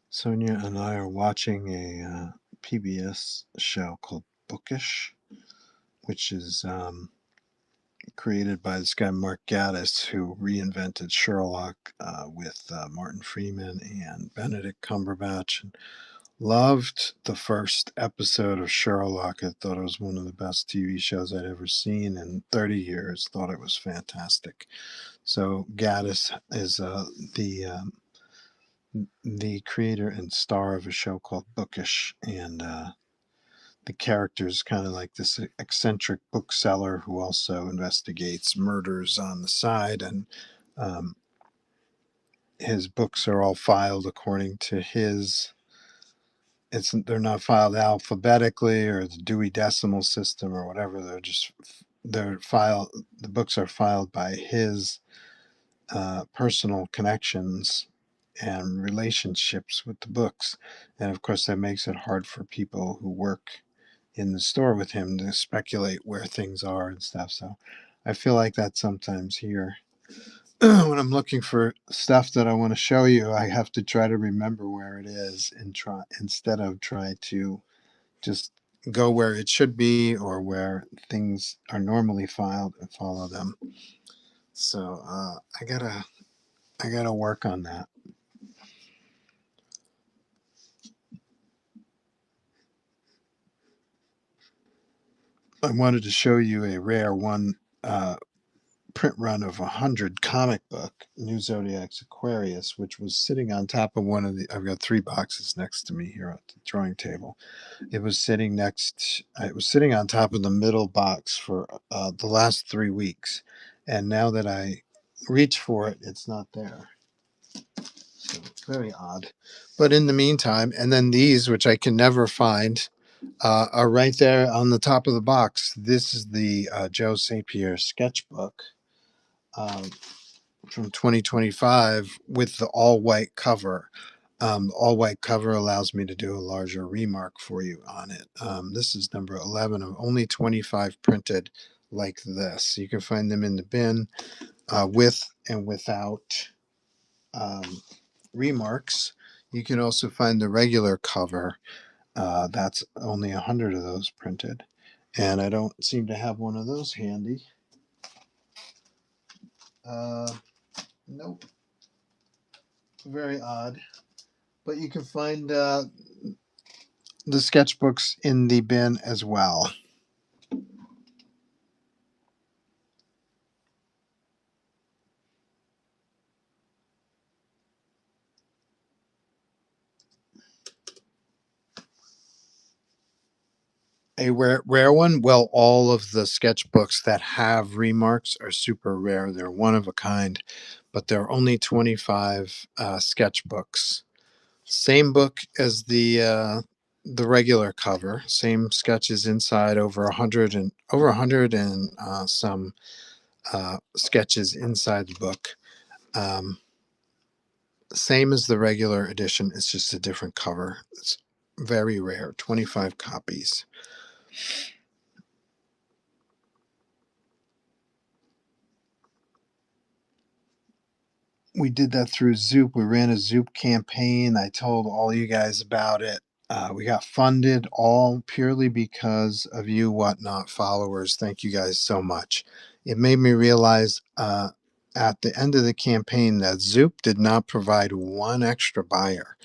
Sonia and I are watching a PBS show called Bookish, which is created by this guy Mark Gatiss, who reinvented Sherlock with Martin Freeman and Benedict Cumberbatch. And loved the first episode of Sherlock. I thought it was one of the best TV shows I'd ever seen in 30 years. Thought it was fantastic. So Gatiss is the creator and star of a show called Bookish, and the character is kind of like this eccentric bookseller who also investigates murders on the side, and um, his books are all filed according to his. They're not filed alphabetically or the Dewey Decimal System or whatever. They're filed. The books are filed by his personal connections and relationships with the books, and of course that makes it hard for people who work in the store with him to speculate where things are and stuff. So I feel like that sometimes here. When I'm looking for stuff that I want to show you, I have to try to remember where it is and try instead of try to just go where it should be or where things are normally filed and follow them. So I gotta work on that. I wanted to show you a rare one print run of 100 comic book New Zodiacs Aquarius, which was sitting on top of one of the. I've got 3 boxes next to me here at the drawing table. It was sitting on top of the middle box for the last 3 weeks, and now that I reach for it, it's not there. So very odd. But in the meantime, and then these, which I can never find, are right there on the top of the box. This is the Joe St. Pierre sketchbook from 2025 with the all white cover. All white cover allows me to do a larger remark for you on it. This is number 11 of only 25 printed like this. You can find them in the bin with and without remarks. You can also find the regular cover. That's only 100 of those printed. And I don't seem to have one of those handy. Nope. Very odd. But you can find the sketchbooks in the bin as well. A rare one? Well, all of the sketchbooks that have remarks are super rare. They're one of a kind, but there are only 25 sketchbooks. Same book as the regular cover. Same sketches inside. Over 100 and some sketches inside the book. Same as the regular edition. It's just a different cover. It's very rare. 25 copies. We did that through Zoop. We ran a Zoop campaign. I told all you guys about it. We got funded all purely because of you Whatnot followers. Thank you guys so much. It made me realize at the end of the campaign that Zoop did not provide one extra buyer.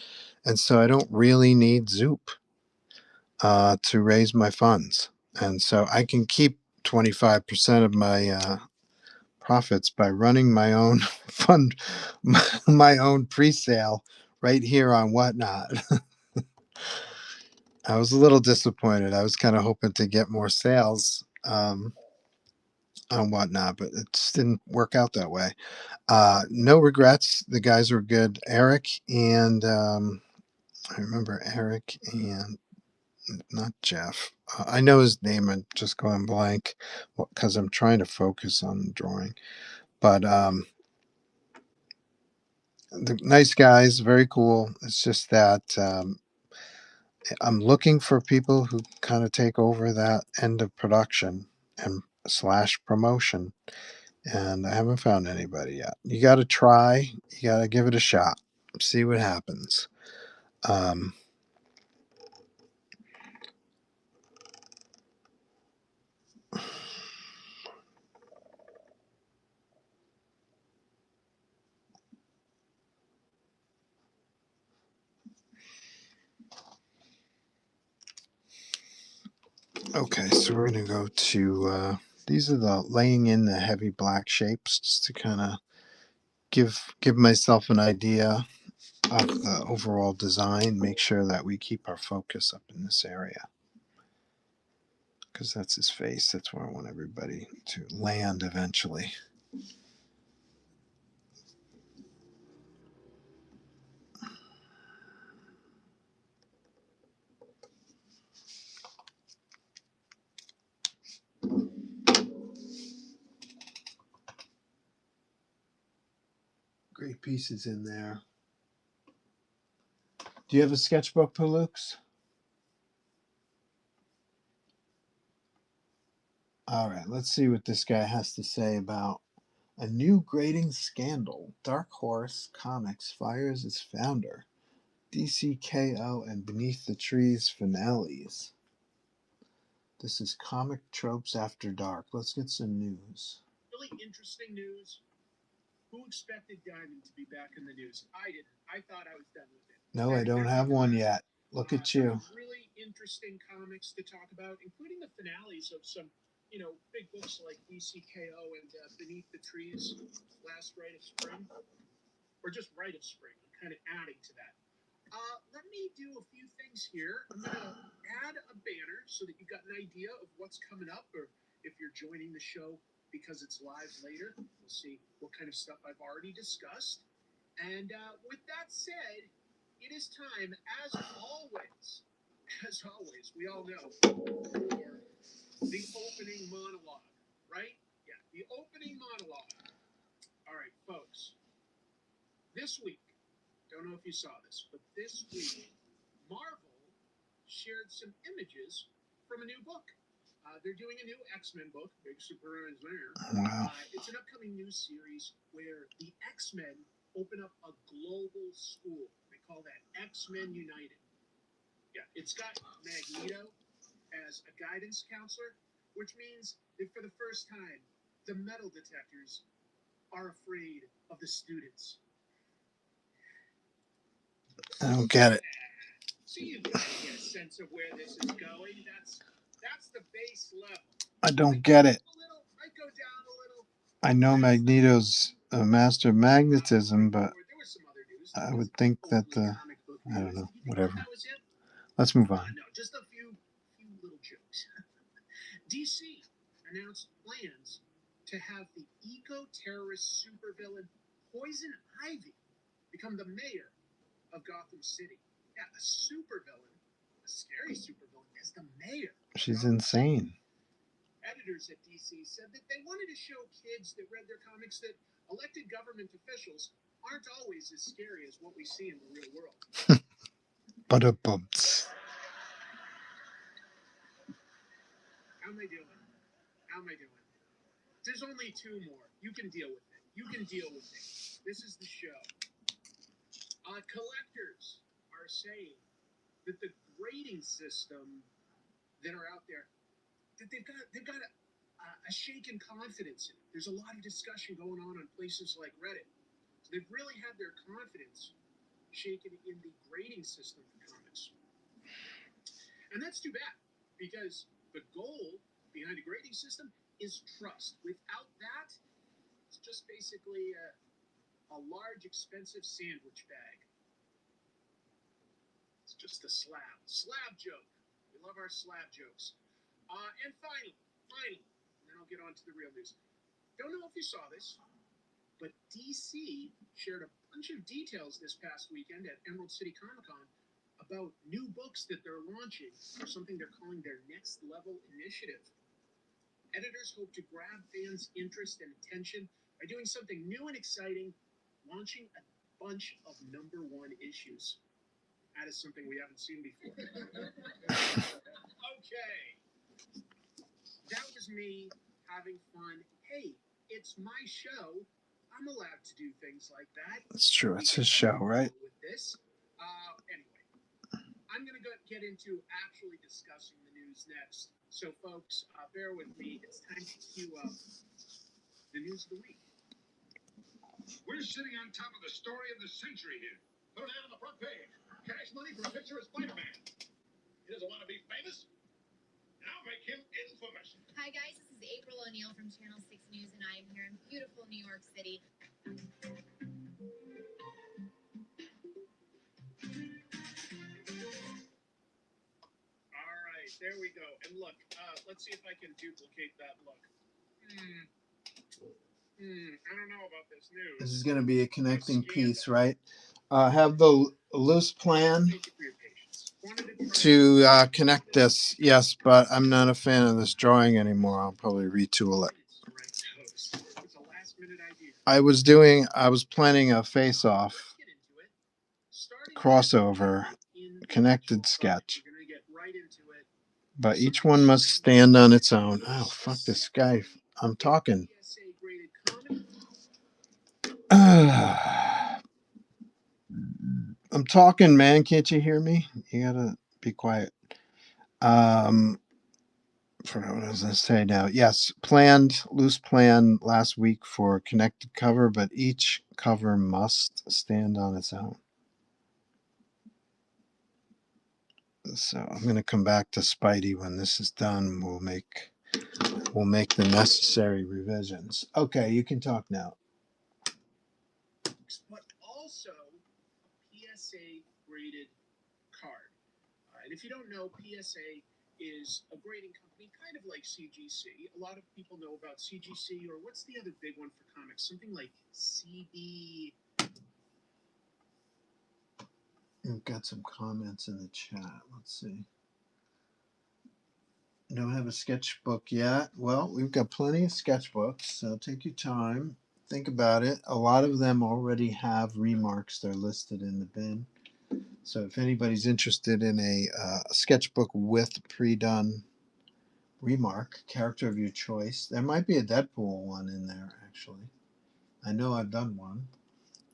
And so I don't really need Zoop to raise my funds. And so I can keep 25% of my profits by running my own fund, my own pre-sale right here on Whatnot. I was a little disappointed. I was kind of hoping to get more sales on Whatnot, but it just didn't work out that way. No regrets. The guys were good. Eric and I remember Eric and not Jeff. I know his name. I'm just going blank because I'm trying to focus on the drawing. But the nice guys, very cool. It's just that I'm looking for people who kind of take over that end of production and slash promotion, and I haven't found anybody yet. You got to try. You got to give it a shot. See what happens. Okay, so we're gonna go to these are the laying in the heavy black shapes just to kind of give myself an idea of the overall design. Make sure that we keep our focus up in this area because that's his face. That's where I want everybody to land eventually. Great pieces in there. Do you have a sketchbook, Palux? All right, let's see what this guy has to say about a new grading scandal. Dark Horse Comics fires its founder. DCKO and Beneath the Trees finales. This is Comic Tropes After Dark. Let's get some news. Really interesting news. Who expected Diamond to be back in the news? I didn't. I thought I was done with it. No, I don't have one yet. Look at you. Really interesting comics to talk about, including the finales of some, big books like DCKO and Beneath the Trees, Last Rite of Spring, or just Rite of Spring. I'm kind of adding to that. Let me do a few things here. I'm going to add a banner so that you've got an idea of what's coming up, or if you're joining the show because it's live later, we'll see what kind of stuff I've already discussed. And with that said, it is time, as always, we all know, for the opening monologue, right? Yeah, the opening monologue. All right, folks. This week, don't know if you saw this, but this week, Marvel shared some images from a new book. They're doing a new X-Men book, big surprise there. Wow. It's an upcoming new series where the X-Men open up a global school. They call that X-Men United. Yeah, it's got Magneto as a guidance counselor, which means that for the first time, the metal detectors are afraid of the students. I don't get it. So you get a sense of where this is going. That's the base level. I don't get it. I go down a little. I know Magneto's a master of magnetism, but I would think that I don't know, whatever. Let's move on. No, just a few little jokes. DC announced plans to have the eco-terrorist supervillain Poison Ivy become the mayor of Gotham City. Yeah, a supervillain, a scary supervillain, as the mayor. She's insane. Editors at DC said that they wanted to show kids that read their comics that elected government officials aren't always as scary as what we see in the real world. Butterbumps. How am I doing? How am I doing? There's only two more. You can deal with it. You can deal with it. This is the show. Collectors are saying that the grading system that are out there, that they've got a shaken confidence in it. There's a lot of discussion going on places like Reddit. So they've really had their confidence shaken in the grading system for comics. And that's too bad, because the goal behind a grading system is trust. Without that, it's just basically a large, expensive sandwich bag. It's just a slab. Slab joke. We love our slab jokes. And finally, and then I'll get on to the real news. Don't know if you saw this, but DC shared a bunch of details this past weekend at Emerald City Comic Con about new books that they're launching, or something they're calling their Next Level Initiative. Editors hope to grab fans' interest and attention by doing something new and exciting, launching a bunch of #1 issues. That is something we haven't seen before. Okay. That was me having fun. Hey, it's my show. I'm allowed to do things like that. It's true. It's his show, right? With this. Anyway, I'm going to get into actually discussing the news next. So, folks, bear with me. It's time to cue up the news of the week. We're sitting on top of the story of the century here. Put it out on the front page. Cash money for a picture of Spider-Man. He doesn't want to be famous? Now make him infamous. Hi guys, this is April O'Neil from Channel 6 News, and I am here in beautiful New York City. All right, there we go. And look, let's see if I can duplicate that look. I don't know about this news. This is going to be a connecting piece, right? Have the loose plan Thank you for your patience. to connect this, yes, but I'm not a fan of this drawing anymore. I'll probably retool it. It's a last-minute idea. I was planning a face-off crossover connected sketch, We're gonna get right into it. but each one must stand on its own. Oh, fuck this guy. I'm talking. PSA graded comic. I'm talking, man. Can't you hear me? You gotta be quiet. Forgot what I was gonna say now. Yes, loose plan last week for connected cover, but each cover must stand on its own. So I'm gonna come back to Spidey when this is done. We'll make the necessary revisions. Okay, you can talk now. But also a PSA graded card. And if you don't know, PSA is a grading company, kind of like CGC. A lot of people know about CGC, or what's the other big one for comics? Something like CD. We've got some comments in the chat. Let's see. Don't have a sketchbook yet. Well, we've got plenty of sketchbooks, so take your time. Think about it. A lot of them already have remarks. They're listed in the bin. So if anybody's interested in a sketchbook with pre-done remark, character of your choice, there might be a Deadpool one in there, actually. I know I've done one.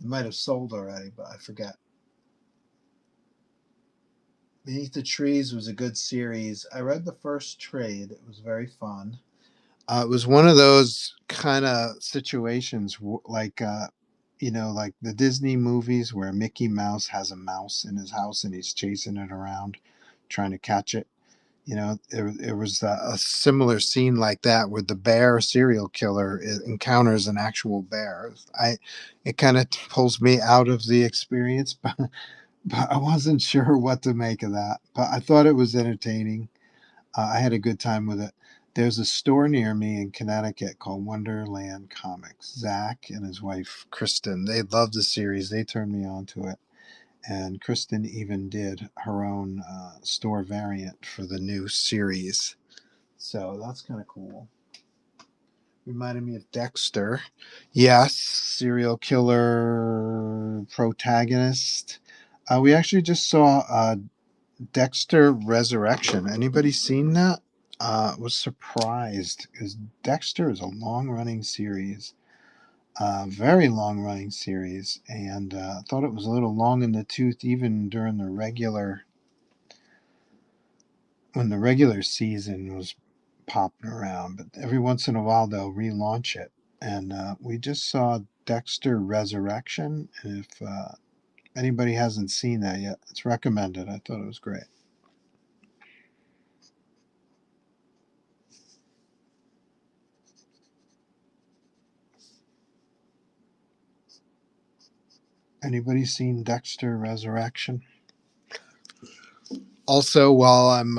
It might have sold already, but I forget. Beneath the Trees was a good series. I read the first trade. It was very fun. It was one of those kind of situations like like the Disney movies where Mickey Mouse has a mouse in his house and he's chasing it around, trying to catch it. It was a similar scene like that where the bear serial killer encounters an actual bear. It kind of pulls me out of the experience, but I wasn't sure what to make of that. But I thought it was entertaining. I had a good time with it. There's a store near me in Connecticut called Wonderland Comics. Zach and his wife Kristen, they love the series. They turned me on to it. And Kristen even did her own store variant for the new series. So that's kind of cool. Reminded me of Dexter. Yes, serial killer protagonist. We actually just saw Dexter Resurrection. Anybody seen that? Was surprised because Dexter is a long running series, very long running series, and thought it was a little long in the tooth even during the regular when the regular season was popping around. But every once in a while they'll relaunch it, and we just saw Dexter Resurrection. And if anybody hasn't seen that yet, it's recommended. I thought it was great. Anybody seen Dexter Resurrection? Also, while I'm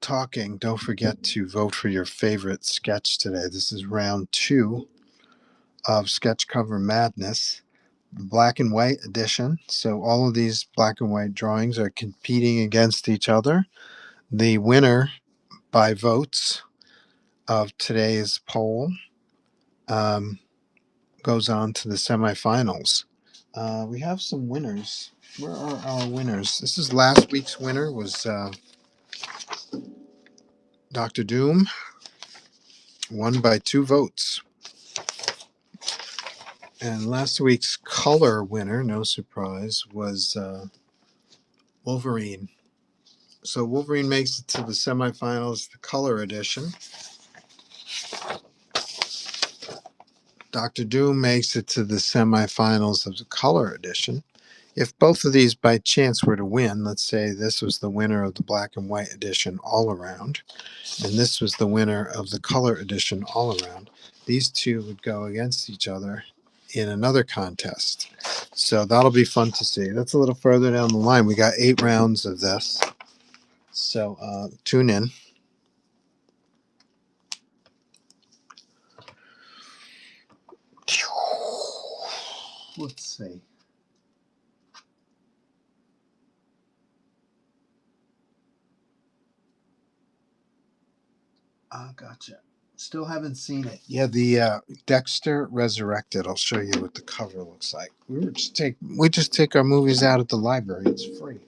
talking, don't forget to vote for your favorite sketch today. This is round 2 of Sketch Cover Madness, black and white edition. So all of these black and white drawings are competing against each other. The winner by votes of today's poll goes on to the semifinals. We have some winners. Where are our winners? This is last week's winner was Dr. Doom, won by 2 votes. And last week's color winner, no surprise, was Wolverine. So Wolverine makes it to the semifinals, the color edition. Dr. Doom makes it to the semifinals of the color edition. If both of these by chance were to win, let's say this was the winner of the black and white edition all around, and this was the winner of the color edition all around, these two would go against each other in another contest. So that'll be fun to see. That's a little further down the line. We got 8 rounds of this. So tune in. Let's see. Gotcha. Still haven't seen it. Yeah, the Dexter Resurrected. I'll show you what the cover looks like. We just take our movies out at the library. It's free.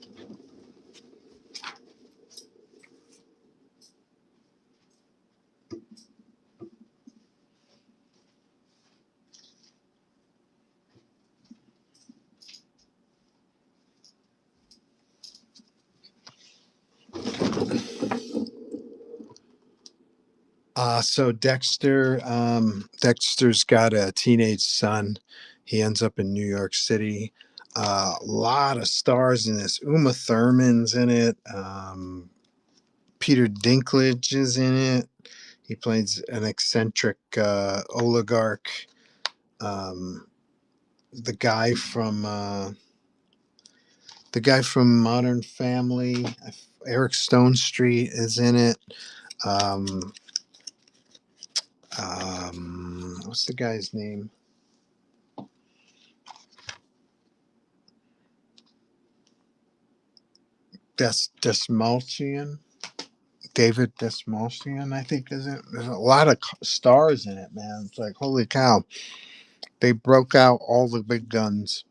So Dexter's got a teenage son. He ends up in New York City. A lot of stars in this. Uma Thurman's in it. Peter Dinklage is in it. He plays an eccentric oligarch. The guy from Modern Family, Eric Stone Street, is in it. What's the guy's name? Desmalchian. David Desmalchian, I think, is it? There's a lot of stars in it, man. It's like, holy cow. They broke out all the big guns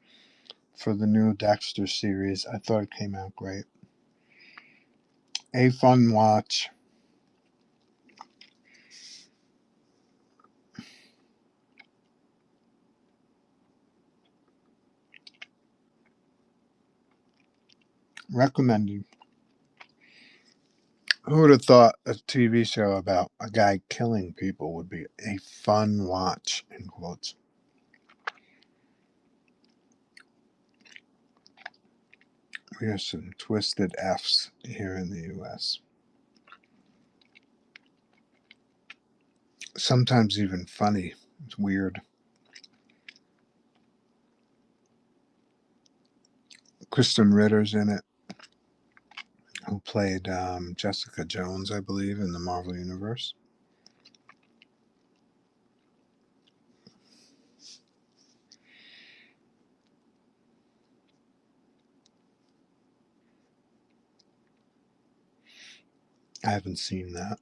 for the new Dexter series. I thought it came out great. A fun watch. Recommended. Who would have thought a TV show about a guy killing people would be a fun watch, in quotes. We have some twisted Fs here in the US. Sometimes even funny. It's weird. Kristen Ritter's in it, who played Jessica Jones, I believe, in the Marvel Universe. I haven't seen that.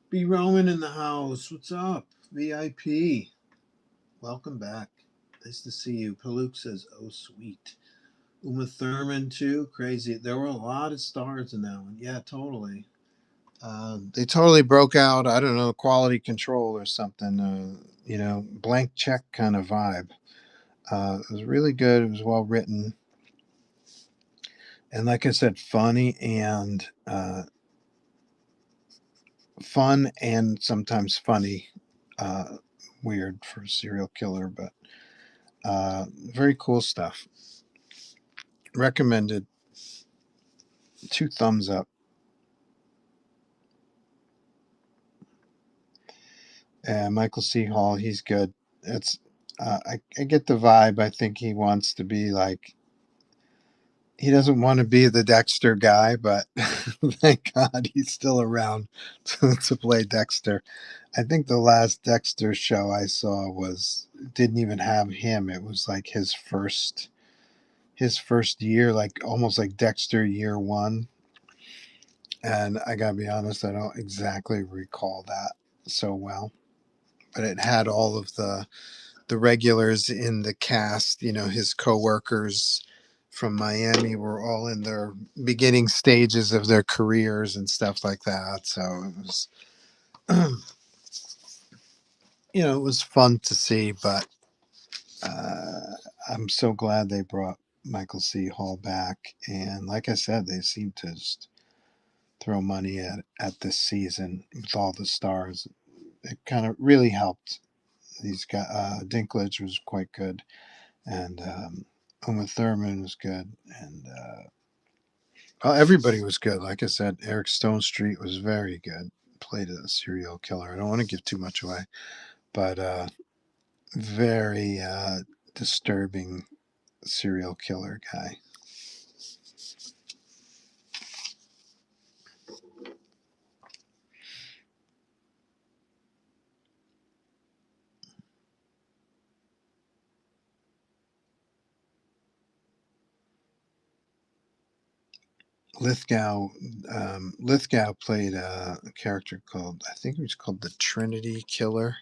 B Roman in the house. What's up? VIP. Welcome back. Nice to see you. Paluk says, oh, sweet. Uma Thurman, too. Crazy. There were a lot of stars in that one. Yeah, totally. They totally broke out, I don't know, quality control or something, blank check kind of vibe. It was really good. It was well written. And like I said, fun and sometimes funny. Weird for a serial killer, but very cool stuff. Recommended. 2 thumbs up. And Michael C. Hall, he's good. It's I get the vibe. I think he wants to be like, he doesn't want to be the Dexter guy, but thank God he's still around to play Dexter. I think the last Dexter show I saw didn't even have him. It was like his first year, like almost like Dexter year one. And I gotta be honest, I don't exactly recall that so well. But it had all of the regulars in the cast. His coworkers from Miami were all in their beginning stages of their careers and stuff like that. So it was, it was fun to see. But uh, I'm so glad they brought Michael C. Hall back. And like I said, they seem to just throw money at this season with all the stars. It kind of really helped. These guys, Dinklage was quite good, and Uma Thurman was good, and well, everybody was good. Like I said, Eric Stone Street was very good. Played a serial killer. I don't want to give too much away, but very disturbing serial killer guy. Lithgow played a character called, I think it was called the Trinity Killer.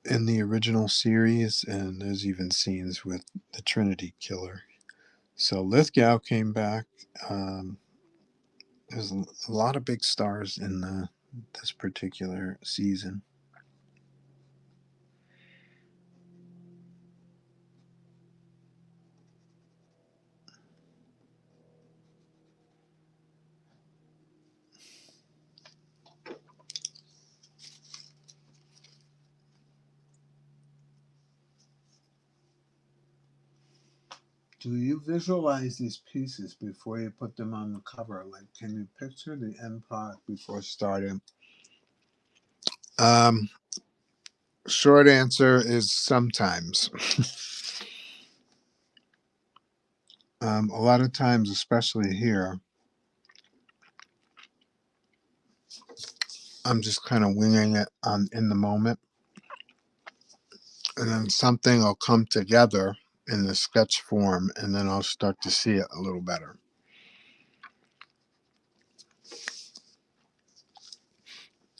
in the original series, and there's even scenes with the Trinity Killer. So Lithgow came back. There's a lot of big stars in this particular season. Do you visualize these pieces before you put them on the cover? Like, can you picture the end product before starting? Um, Short answer is sometimes. A lot of times, especially here, I'm just kind of winging it in the moment, and then something will come together in the sketch form, and then I'll start to see it a little better.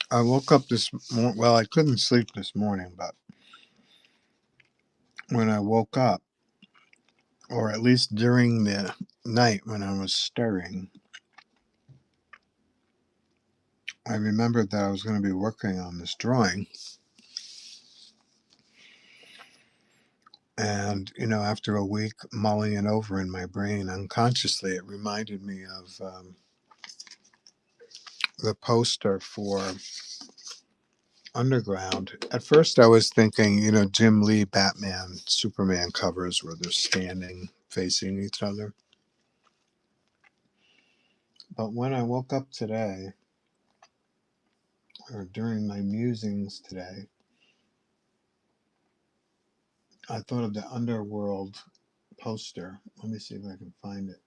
I woke up this morning. Well, I couldn't sleep this morning, but when I woke up, or at least during the night when I was stirring, I remembered that I was going to be working on this drawing. And, after a week mulling it over in my brain unconsciously, it reminded me of the poster for Underground. At first, I was thinking, Jim Lee Batman, Superman covers where they're standing facing each other. But when I woke up today, or during my musings today, I thought of the Underworld poster. Let me see if I can find it.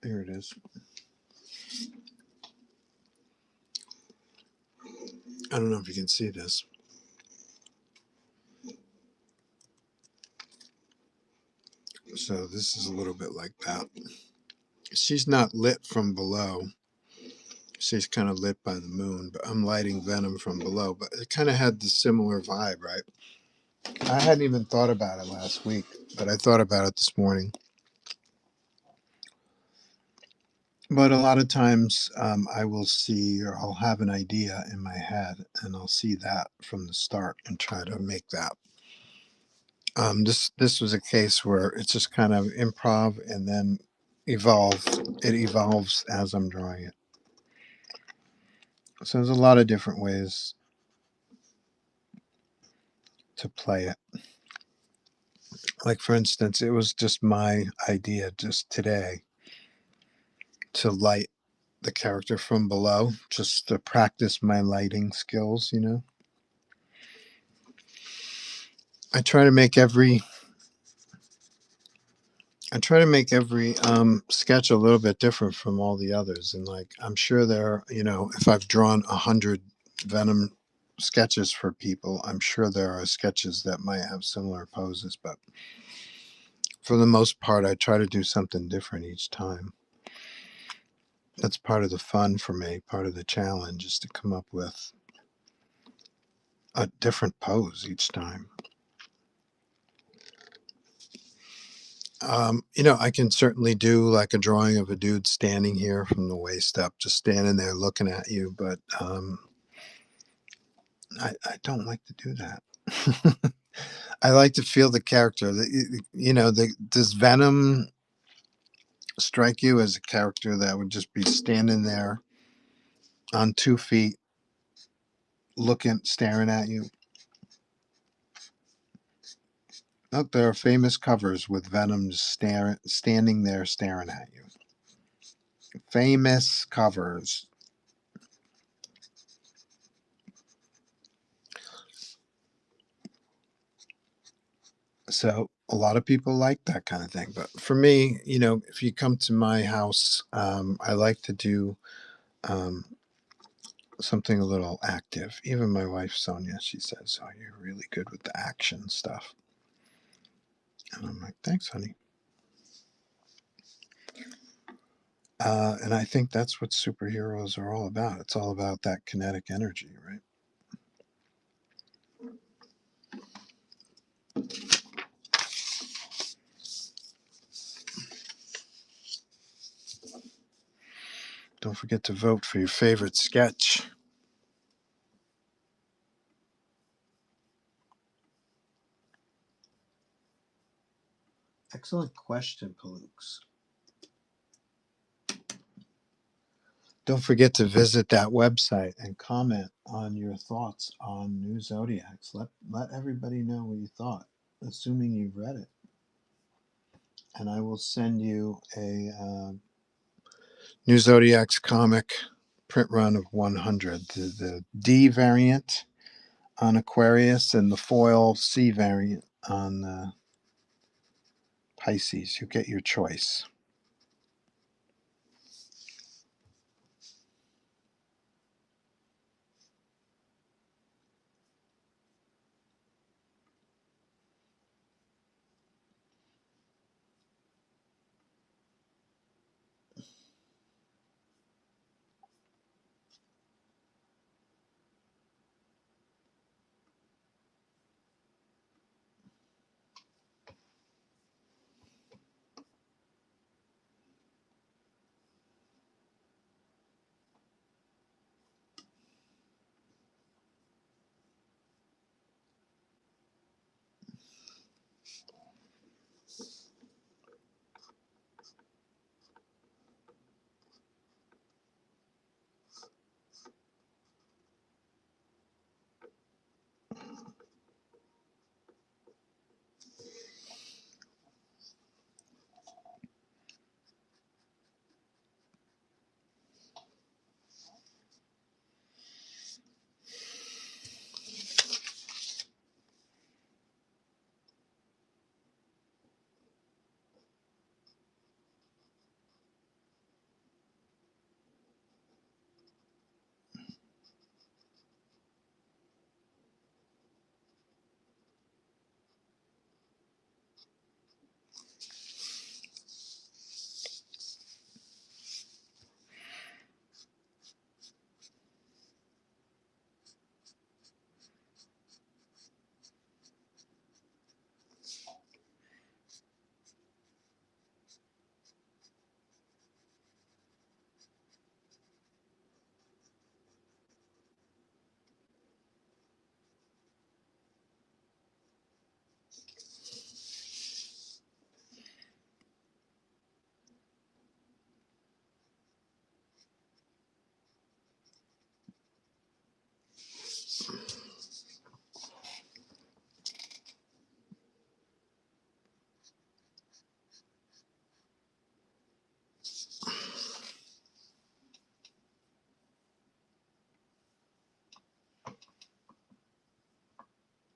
Here it is. I don't know if you can see this. So this is a little bit like that. She's not lit from below. She's kind of lit by the moon, but I'm lighting Venom from below. But it kind of had the similar vibe, right? I hadn't even thought about it last week, but I thought about it this morning. But a lot of times I will see, or I'll have an idea in my head, and I'll see that from the start and try to make that. This was a case where it's just kind of improv and then it evolves as I'm drawing it. So there's a lot of different ways to play it. Like, for instance, it was just my idea just today to light the character from below, just to practice my lighting skills. I try to make every sketch a little bit different from all the others. And like, I'm sure if I've drawn 100 Venom sketches for people, I'm sure there are sketches that might have similar poses, but for the most part, I try to do something different each time. That's part of the fun for me. Part of the challenge is to come up with a different pose each time. I can certainly do like a drawing of a dude standing here from the waist up, just standing there looking at you, but I don't like to do that. I like to feel the character. Does Venom strike you as a character that would just be standing there on 2 feet, staring at you? Look, there are famous covers with Venom standing there staring at you. Famous covers. So a lot of people like that kind of thing. But for me, if you come to my house, I like to do something a little active. Even my wife Sonia, she says, "Oh, you're really good with the action stuff." And I'm like, "Thanks, honey." And I think that's what superheroes are all about. It's all about that kinetic energy, right? Don't forget to vote for your favorite sketch. Excellent question, Palooks. Don't forget to visit that website and comment on your thoughts on New Zodiacs. Let everybody know what you thought, assuming you've read it. And I will send you a New Zodiacs comic print run of 100. The D variant on Aquarius and the foil C variant on Pisces. You get your choice.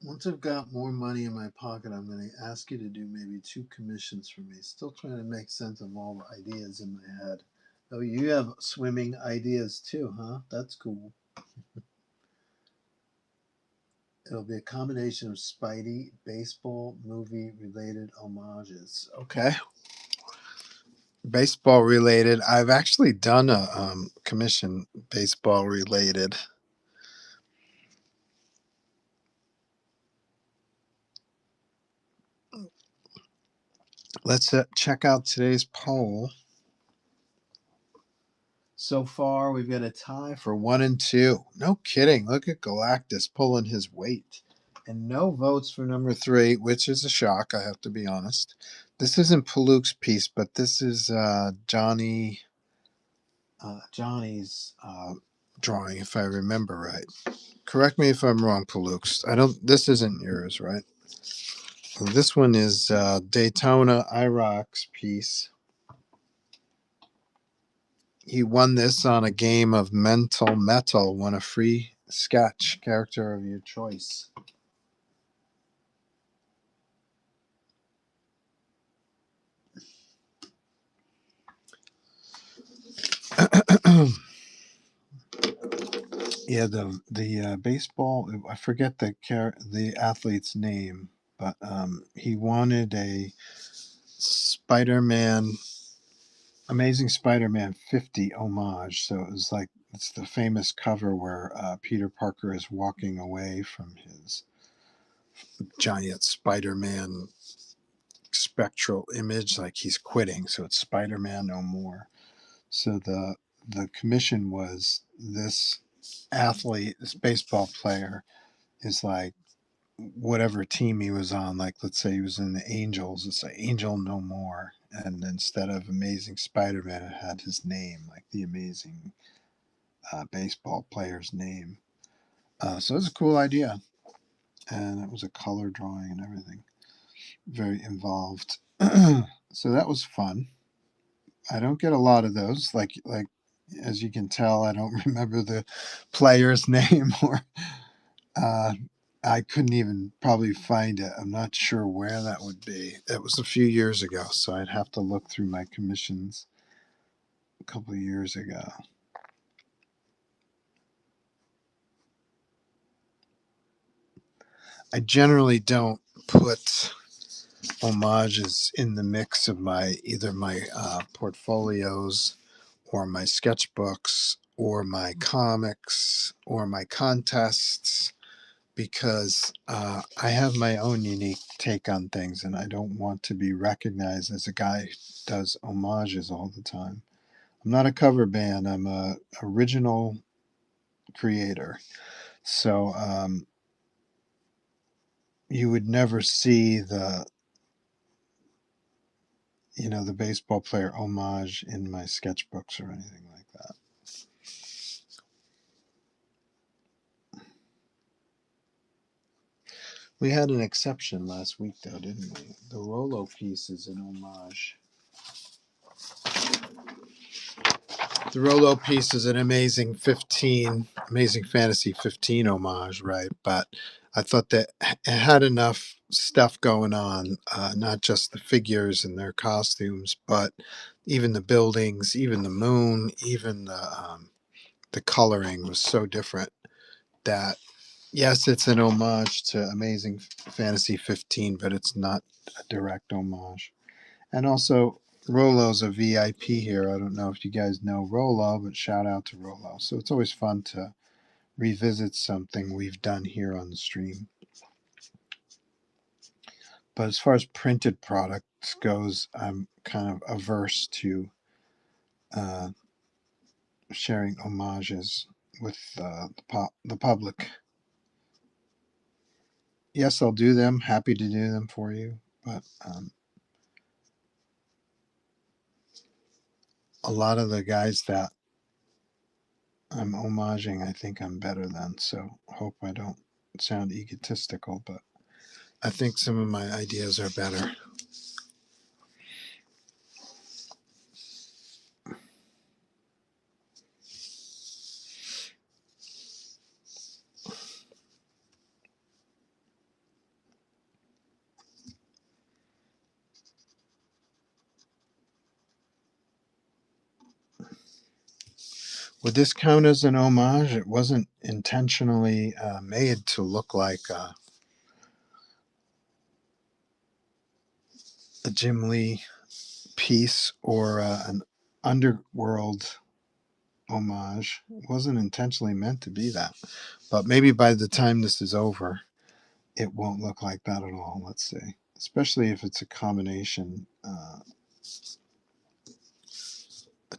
Once I've got more money in my pocket, I'm going to ask you to do maybe 2 commissions for me. Still trying to make sense of all the ideas in my head. Oh, you have swimming ideas too, huh? That's cool. It'll be a combination of Spidey, baseball, movie related homages. Okay. Baseball related. I've actually done a commission baseball related. Let's check out today's poll. So far, we've got a tie for 1 and 2. No kidding. Look at Galactus pulling his weight. And no votes for number 3, which is a shock, I have to be honest. This isn't Palook's piece, but this is Johnny's drawing, if I remember right. Correct me if I'm wrong, Palook's. This isn't yours, right? This one is Daytona IROC's piece. He won this on a game of Mental Metal, won a free sketch, character of your choice. Yeah, the baseball. I forget the athlete's name, but he wanted a Spider-Man, Amazing Spider-Man 50 homage. So it was like it's the famous cover where Peter Parker is walking away from his giant Spider-Man spectral image, like he's quitting. So it's Spider-Man no more. So the commission was this athlete, this baseball player, is like whatever team he was on. Like let's say he was in the Angels, it's like Angel No More, and instead of Amazing Spider-Man, it had his name, like the amazing baseball player's name. So it was a cool idea, and it was a color drawing and everything, very involved. So that was fun. I don't get a lot of those. Like as you can tell, I don't remember the player's name, or uh, I couldn't even probably find it. I'm not sure where that would be. It was a few years ago, so I'd have to look through my commissions a couple of years ago. I generally don't put homages in the mix of my either my portfolios or my sketchbooks or my comics or my contests, because I have my own unique take on things, and I don't want to be recognized as a guy who does homages all the time. I'm not a cover band. I'm a original creator. So you would never see the baseball player homage in my sketchbooks or anything like that. We had an exception last week, though, didn't we? The Rolo piece is an homage. The Rolo piece is an Amazing Fantasy 15 homage, right? But I thought that it had enough stuff going on, not just the figures and their costumes, but even the buildings, even the moon, even the coloring was so different that, yes, it's an homage to Amazing Fantasy 15, but it's not a direct homage. And also, Rolo's a VIP here. I don't know if you guys know Rolo, but shout out to Rolo. So it's always fun to revisit something we've done here on the stream. But as far as printed products goes, I'm kind of averse to sharing homages with the public. Yes, I'll do them. Happy to do them for you. But a lot of the guys that I'm homaging, I think I'm better than. So hope I don't sound egotistical, but I think some of my ideas are better. Would this count as an homage? It wasn't intentionally made to look like a Jim Lee piece or an underworld homage. It wasn't intentionally meant to be that. But maybe by the time this is over, it won't look like that at all, let's see. Especially if it's a combination, a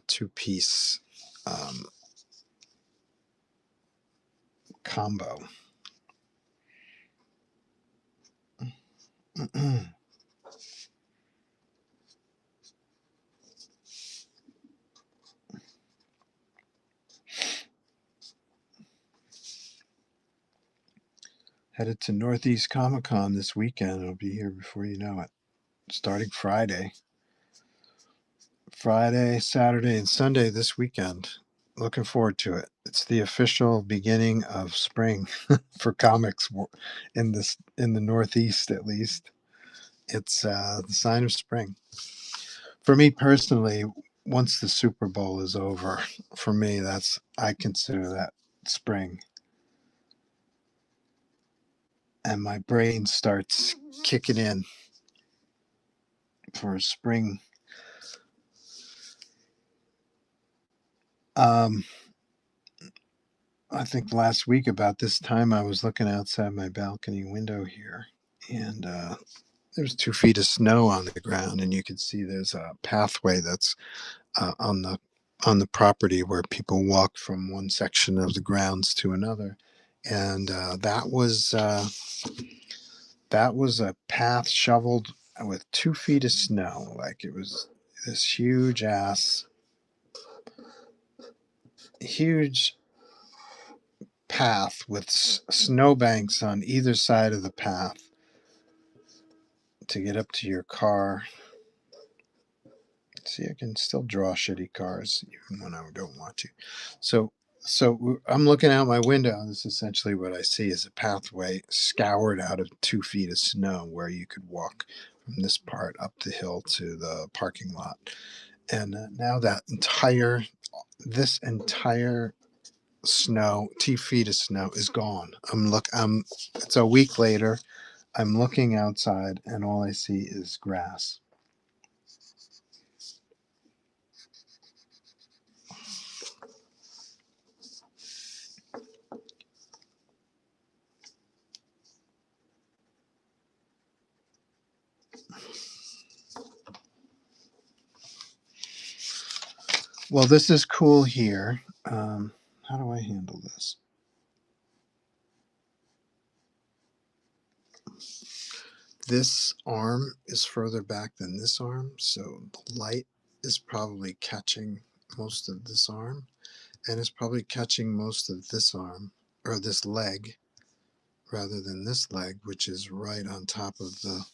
two-piece combo. Headed to Northeast Comic Con this weekend. It'll be here before you know it. Starting Friday, Saturday, and Sunday this weekend. Looking forward to it. It's the official beginning of spring for comics in the Northeast, at least. It's the sign of spring. For me personally, once the Super Bowl is over, for me I consider that spring, and my brain starts kicking in for spring. Um, I think last week about this time I was looking outside my balcony window here, and there's 2 feet of snow on the ground, and you can see there's a pathway that's on the property where people walk from one section of the grounds to another, and that was a path shoveled with 2 feet of snow. Like it was this huge path with snowbanks on either side of the path to get up to your car. See, I can still draw shitty cars even when I don't want to. So I'm looking out my window, and this is essentially what I see is a pathway scoured out of 2 feet of snow where you could walk from this part up the hill to the parking lot. And now this entire snow, 2 feet of snow, is gone. It's a week later. I'm looking outside, and all I see is grass. Well, this is cool here. How do I handle this? This arm is further back than this arm, so the light is probably catching most of this arm, and it's probably catching most of this arm, or this leg, rather than this leg, which is right on top of the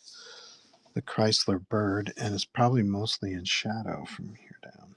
Chrysler Bird, and it's probably mostly in shadow from here down.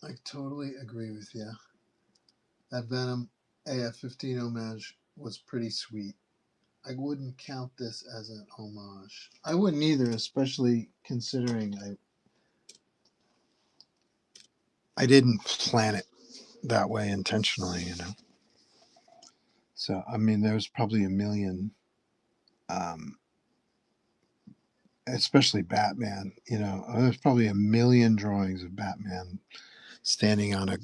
I totally agree with you. That Venom AF-15 homage was pretty sweet. I wouldn't count this as an homage. I wouldn't either, especially considering I didn't plan it that way intentionally, So, I mean, there's probably a million, especially Batman, there's probably a million drawings of Batman standing on a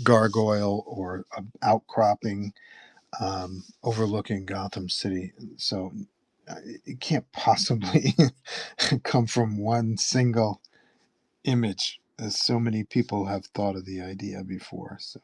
gargoyle or an outcropping overlooking Gotham City. So it can't possibly come from one single image, as so many people have thought of the idea before. So.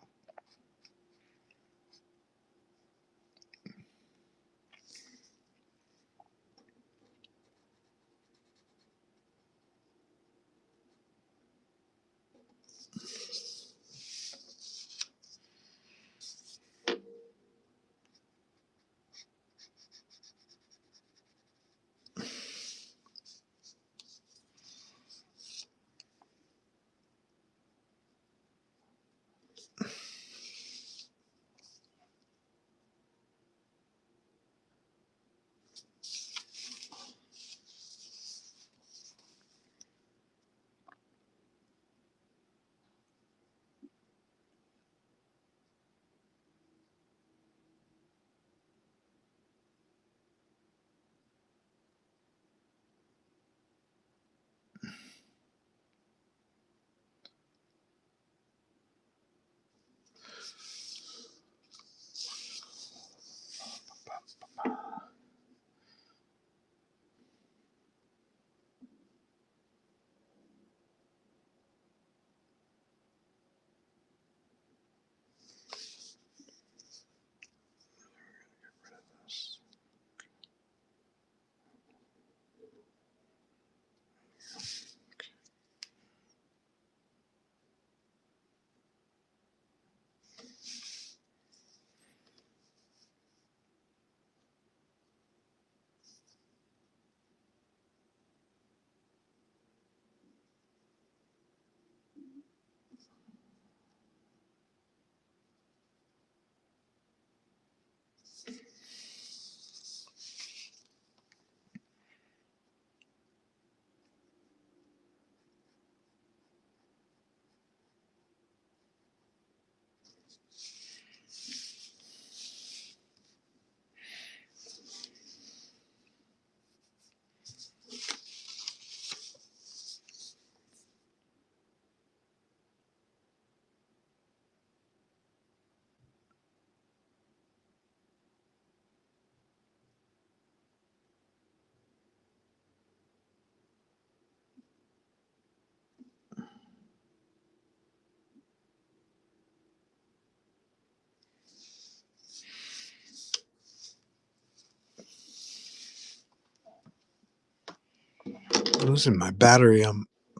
losing my battery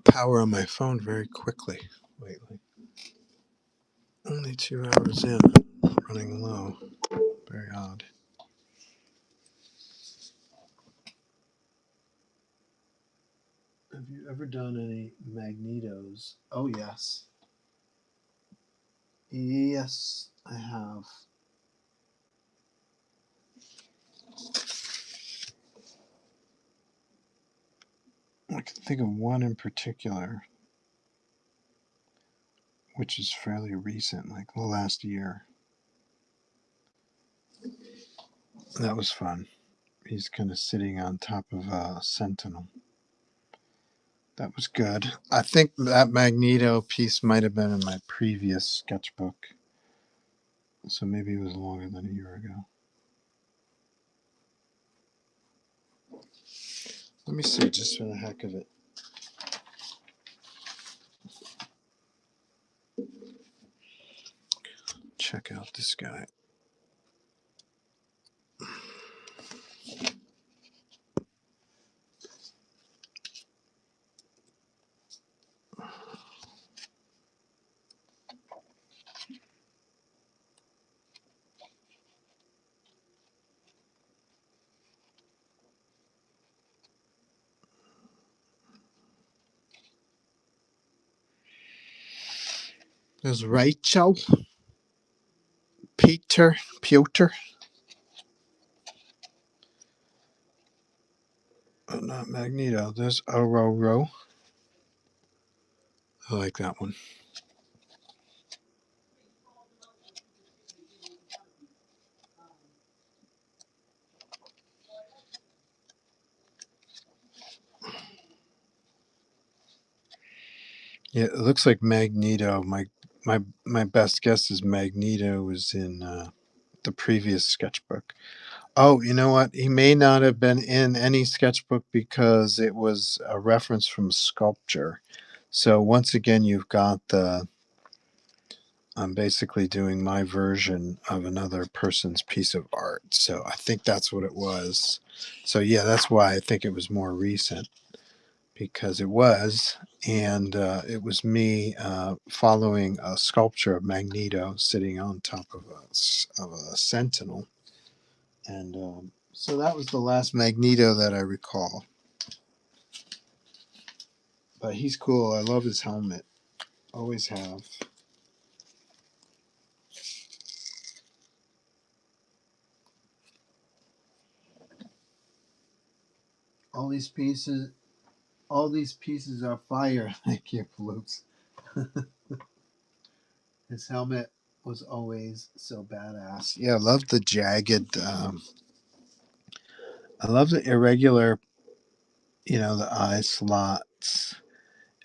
power on my phone very quickly lately. Only 2 hours in, running low. Very odd. Have you ever done any magnetos? Oh, yes. Yes, I have. I can think of one in particular, which is fairly recent, like the last year. That was fun. He's kind of sitting on top of a sentinel. That was good. I think that Magneto piece might have been in my previous sketchbook. So maybe it was longer than a year ago. Let me see, just for the heck of it. Check out this guy. There's Rachel, Piotr. Oh, not Magneto. There's Ororo. I like that one. Yeah, it looks like Magneto. My best guess is Magneto was in the previous sketchbook. Oh, you know what? He may not have been in any sketchbook because it was a reference from sculpture. So once again, you've got I'm basically doing my version of another person's piece of art. So I think that's what it was. So yeah, that's why I think it was more recent, because it was. And it was me following a sculpture of Magneto sitting on top of a sentinel. And so that was the last Magneto that I recall. But he's cool. I love his helmet. Always have. All these pieces are fire. Thank you, Flukes. His helmet was always so badass. Yeah, I love the jagged. I love the irregular, the eye slots.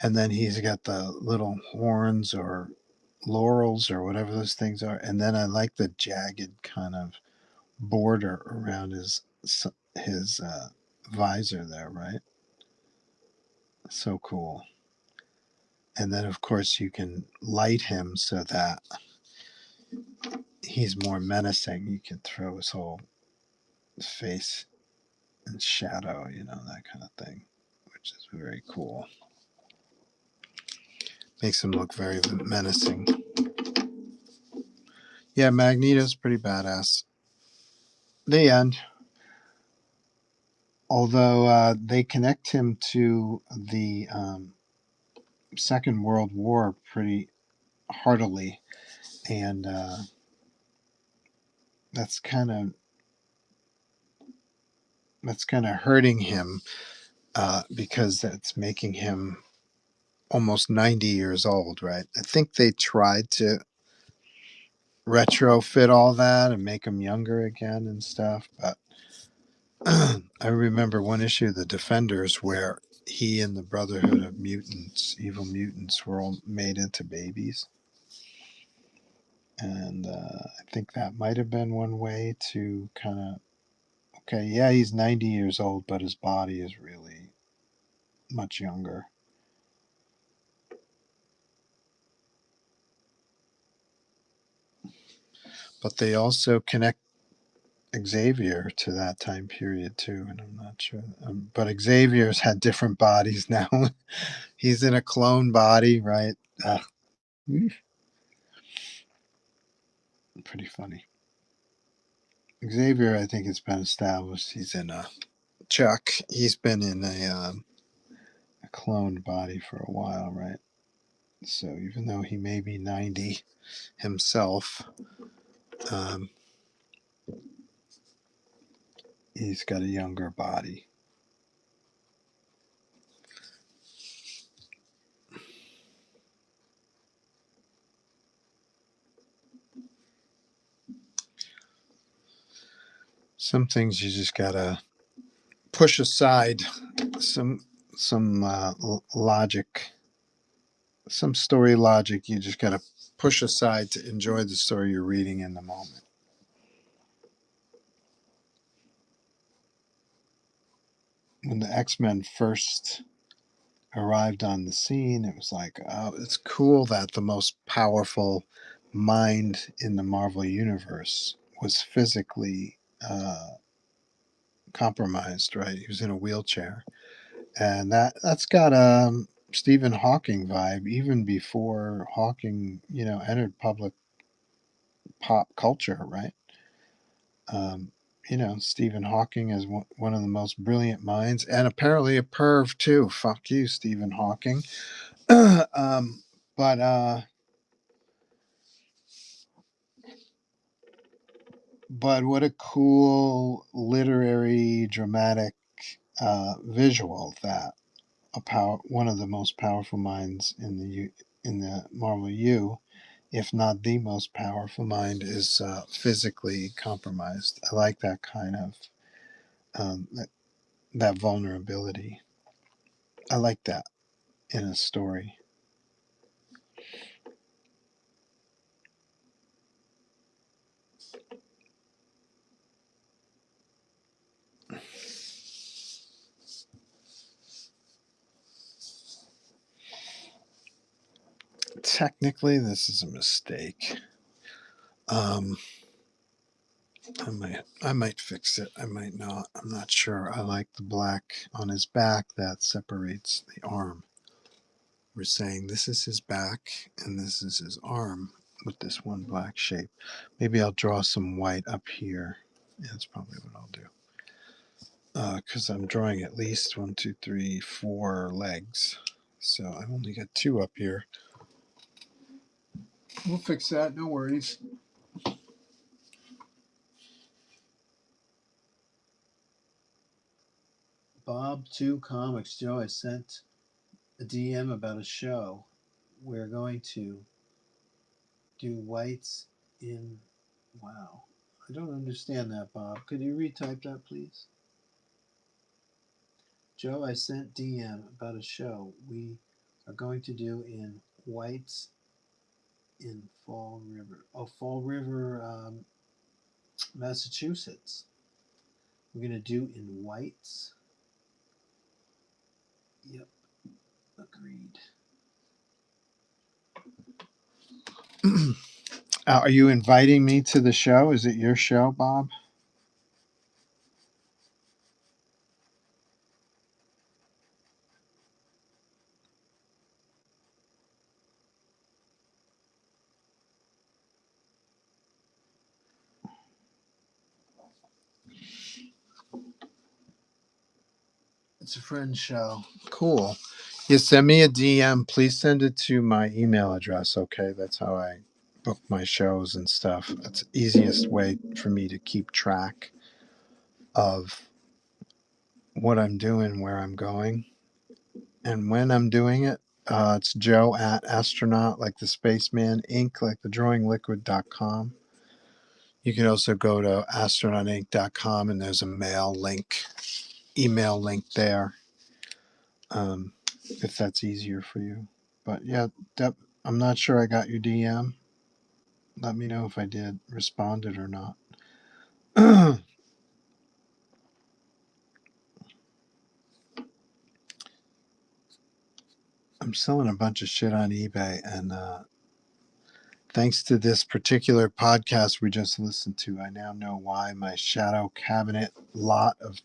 And then he's got the little horns or laurels or whatever those things are. And then I like the jagged kind of border around his visor there, right? So cool. And then, of course, you can light him so that he's more menacing. You can throw his whole face in shadow, that kind of thing, which is very cool. Makes him look very menacing. Yeah, Magneto's pretty badass. The end. Although they connect him to the Second World War pretty heartily, and that's kind of hurting him because that's making him almost 90 years old, right? I think they tried to retrofit all that and make him younger again and stuff, but I remember one issue of the Defenders where he and the Brotherhood of Mutants, evil mutants, were all made into babies. And I think that might have been one way to kind of, okay, yeah, he's 90 years old, but his body is really much younger. But they also connect Xavier to that time period too, and I'm not sure. But Xavier's had different bodies now. He's in a clone body, right? Pretty funny. Xavier, I think it's been established. He's in a Chuck. He's been in a cloned body for a while, right? So even though he may be 90 himself, um, he's got a younger body. Some things you just gotta push aside. Some logic, some story logic. You just gotta push aside to enjoy the story you're reading in the moment. When the X-Men first arrived on the scene, it was like, oh, it's cool that the most powerful mind in the Marvel universe was physically compromised, right? He was in a wheelchair, and that's got a Stephen Hawking vibe even before Hawking, entered public pop culture, right? Um, Stephen Hawking is one of the most brilliant minds, and apparently a perv too. Fuck you, Stephen Hawking. But what a cool literary dramatic visual that one of the most powerful minds in the Marvel U, if not the most powerful mind, is physically compromised. I like that kind of that vulnerability. I like that in a story. Technically, this is a mistake. I might fix it. I might not. I'm not sure. I like the black on his back that separates the arm. We're saying this is his back and this is his arm with this one black shape. Maybe I'll draw some white up here. Yeah, that's probably what I'll do. Because I'm drawing at least 1, 2, 3, 4 legs. So I've only got 2 up here. We'll fix that. No worries. Bob2 Comics. Joe, I sent a DM about a show. We're going to do whites in. Wow. I don't understand that, Bob. Could you retype that, please? Joe, I sent DM about a show we are going to do in whites in Fall River. Oh, Fall River, Massachusetts. We're going to do in whites. Yep. Agreed. Are you inviting me to the show? Is it your show, Bob? It's a friend show. Cool. You send me a DM. Please send it to my email address, okay? That's how I book my shows and stuff. That's the easiest way for me to keep track of what I'm doing, where I'm going, and when I'm doing it. It's Joe at astronaut, like the spaceman, ink, like the drawingliquid.com. You can also go to astronautink.com and there's a email link there, if that's easier for you. But yeah, I'm not sure I got your DM. Let me know if I did responded or not. I'm selling a bunch of shit on eBay, and Thanks to this particular podcast we just listened to, I now know why my shadow cabinet lot of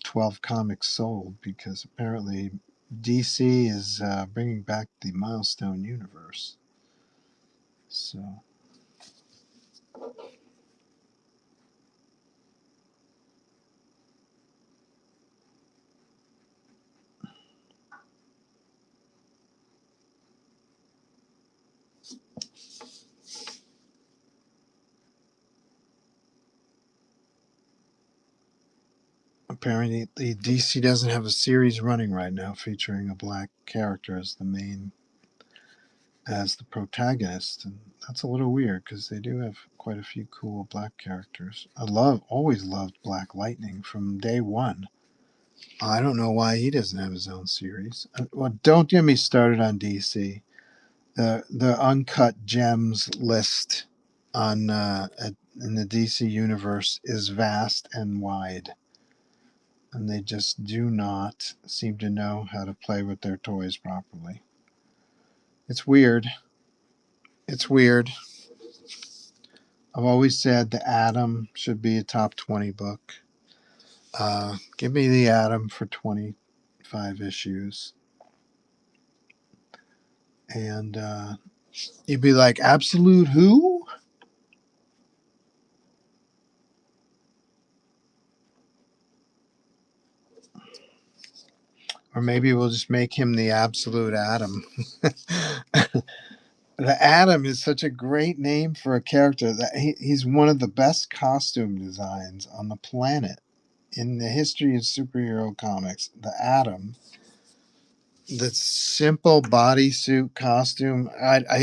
12 comics sold, because apparently DC is bringing back the Milestone universe. So apparently the DC doesn't have a series running right now featuring a black character as the protagonist, and that's a little weird because they do have quite a few cool black characters. Always loved Black Lightning from day one. I don't know why he doesn't have his own series. Well, don't get me started on DC. The uncut gems list in the DC universe is vast and wide, and they just do not seem to know how to play with their toys properly. It's weird. It's weird. I've always said the Atom should be a top 20 book. Give me the Atom for 25 issues. And you'd be like, Absolute who? Or maybe we'll just make him the Absolute Atom. The Atom is such a great name for a character that he's one of the best costume designs on the planet in the history of superhero comics. The Atom, the simple bodysuit costume.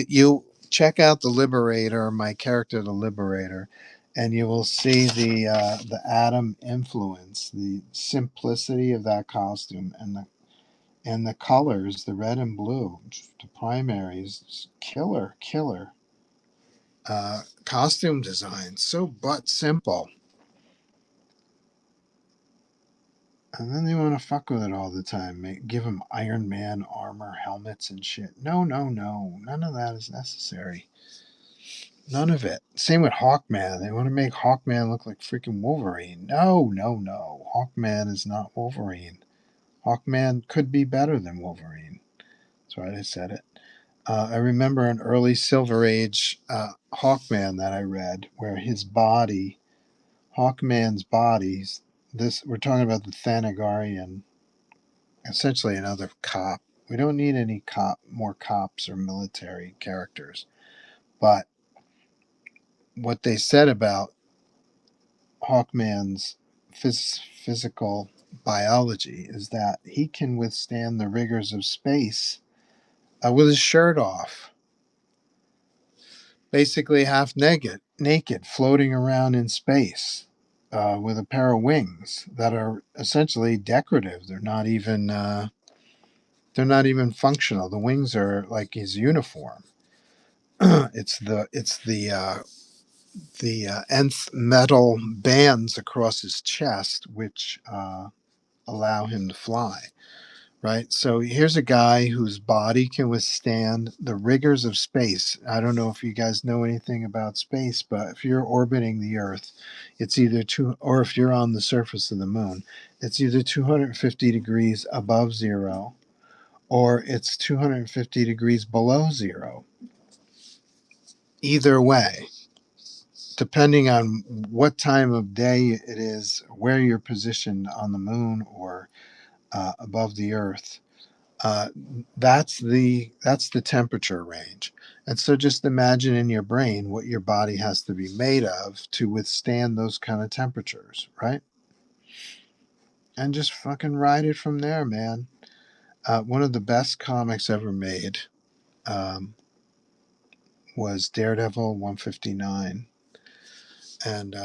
You check out the Liberator, my character, the Liberator, and you will see the Atom influence, the simplicity of that costume, and the colors, the red and blue, the primaries, killer. Costume design, so but simple. And then they want to fuck with it all the time. Give him Iron Man armor, helmets, and shit. No. None of that is necessary. None of it. Same with Hawkman. They want to make Hawkman look like freaking Wolverine. No. Hawkman is not Wolverine. Hawkman could be better than Wolverine. That's why I said it. I remember an early Silver Age Hawkman that I read, where his body, Hawkman's bodies, we're talking about the Thanagarian, essentially another cop. We don't need any more cops or military characters. But what they said about Hawkman's physical biology is that he can withstand the rigors of space with his shirt off, basically half naked, floating around in space with a pair of wings that are essentially decorative. They're not even functional. The wings are like his uniform. It's the nth metal bands across his chest, which allow him to fly. Right. So here's a guy whose body can withstand the rigors of space. I don't know if you guys know anything about space, but if you're orbiting the Earth, it's either or if you're on the surface of the moon, it's either 250 degrees above zero or it's 250 degrees below zero. Either way, depending on what time of day it is, where you're positioned on the moon or above the Earth, that's the temperature range. And so just imagine in your brain what your body has to be made of to withstand those kind of temperatures, right? And just fucking ride it from there, man. One of the best comics ever made was Daredevil 159. And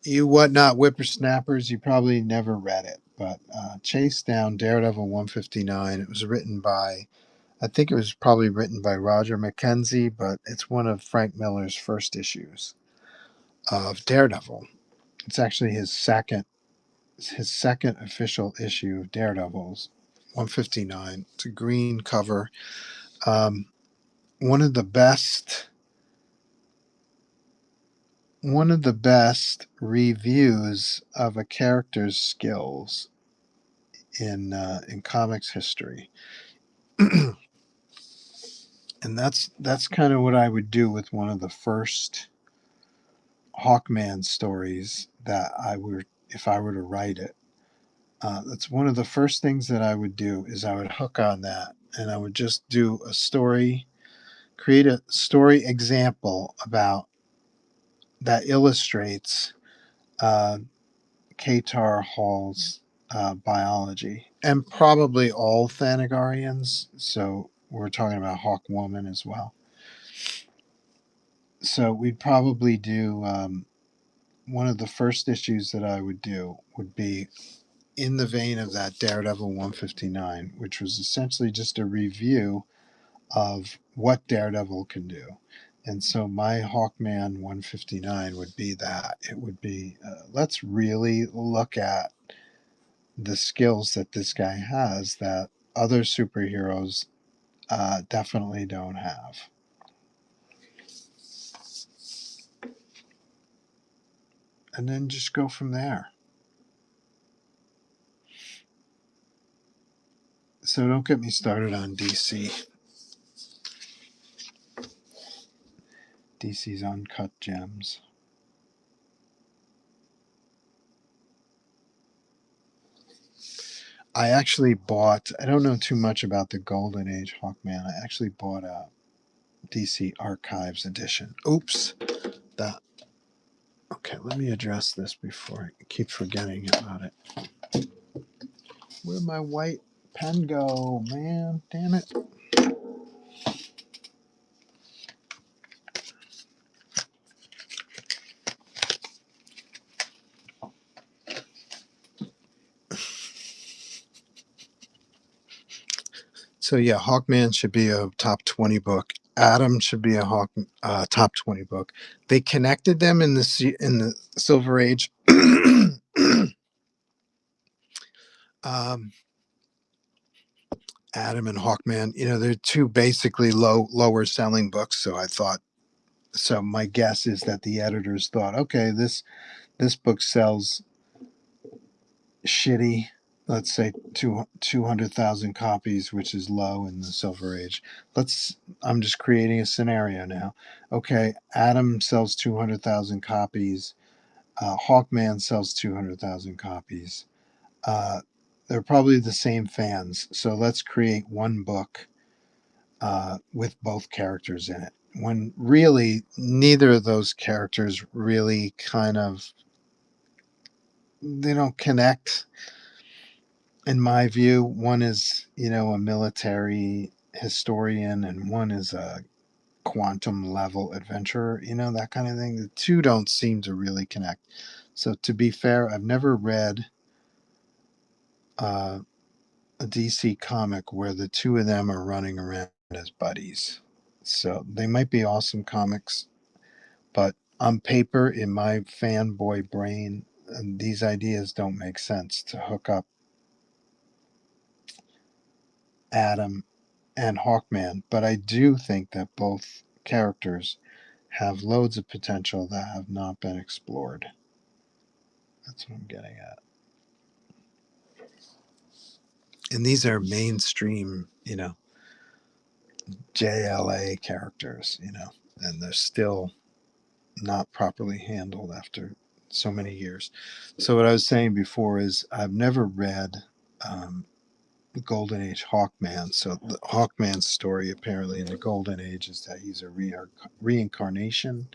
you whatnot whippersnappers, you probably never read it, but chase down Daredevil 159. It was written by, I think it was probably written by Roger McKenzie, but it's one of Frank Miller's first issues of Daredevil. It's actually his second official issue of Daredevil's 159. It's a green cover. one of the best reviews of a character's skills in comics history. And that's kind of what I would do with one of the first Hawkman stories that if I were to write it. That's one of the first things that I would do is I would hook on that, and I would just do a story, create a story example about that illustrates Katar Hall's biology, and probably all Thanagarians. So we're talking about Hawkwoman as well. So we'd probably do one of the first issues that I would do would be in the vein of that Daredevil 159, which was essentially just a review of what Daredevil can do. And so my Hawkman 159 would be that. It would be, let's really look at the skills that this guy has that other superheroes definitely don't have. And then just go from there. So don't get me started on DC. DC's Uncut Gems. I actually bought, I don't know too much about the Golden Age Hawkman. I actually bought a DC Archives edition. Oops. That. Okay, let me address this before I keep forgetting about it. Where'd my white pen go, man? Damn it. So yeah, Hawkman should be a top 20 book. Adam should be a top 20 book. They connected them in the Silver Age. Adam and Hawkman, they're two basically lower selling books. So I thought, so my guess is that the editors thought, okay, this book sells shitty, let's say 200,000 copies, which is low in the Silver Age. I'm just creating a scenario now. Okay, Adam sells 200,000 copies. Hawkman sells 200,000 copies. They're probably the same fans. So let's create one book with both characters in it. When really neither of those characters really they don't connect. In my view, one is, a military historian and one is a quantum level adventurer, that kind of thing. The two don't seem to really connect. So to be fair, I've never read a DC comic where the two of them are running around as buddies. So they might be awesome comics, but on paper, in my fanboy brain, these ideas don't make sense to hook up Adam and Hawkman. But I do think that both characters have loads of potential that have not been explored. That's what I'm getting at. And these are mainstream, JLA characters, and they're still not properly handled after so many years. So what I was saying before is I've never read Golden Age Hawkman. So the Hawkman's story apparently in the Golden Age is that he's a reincarnation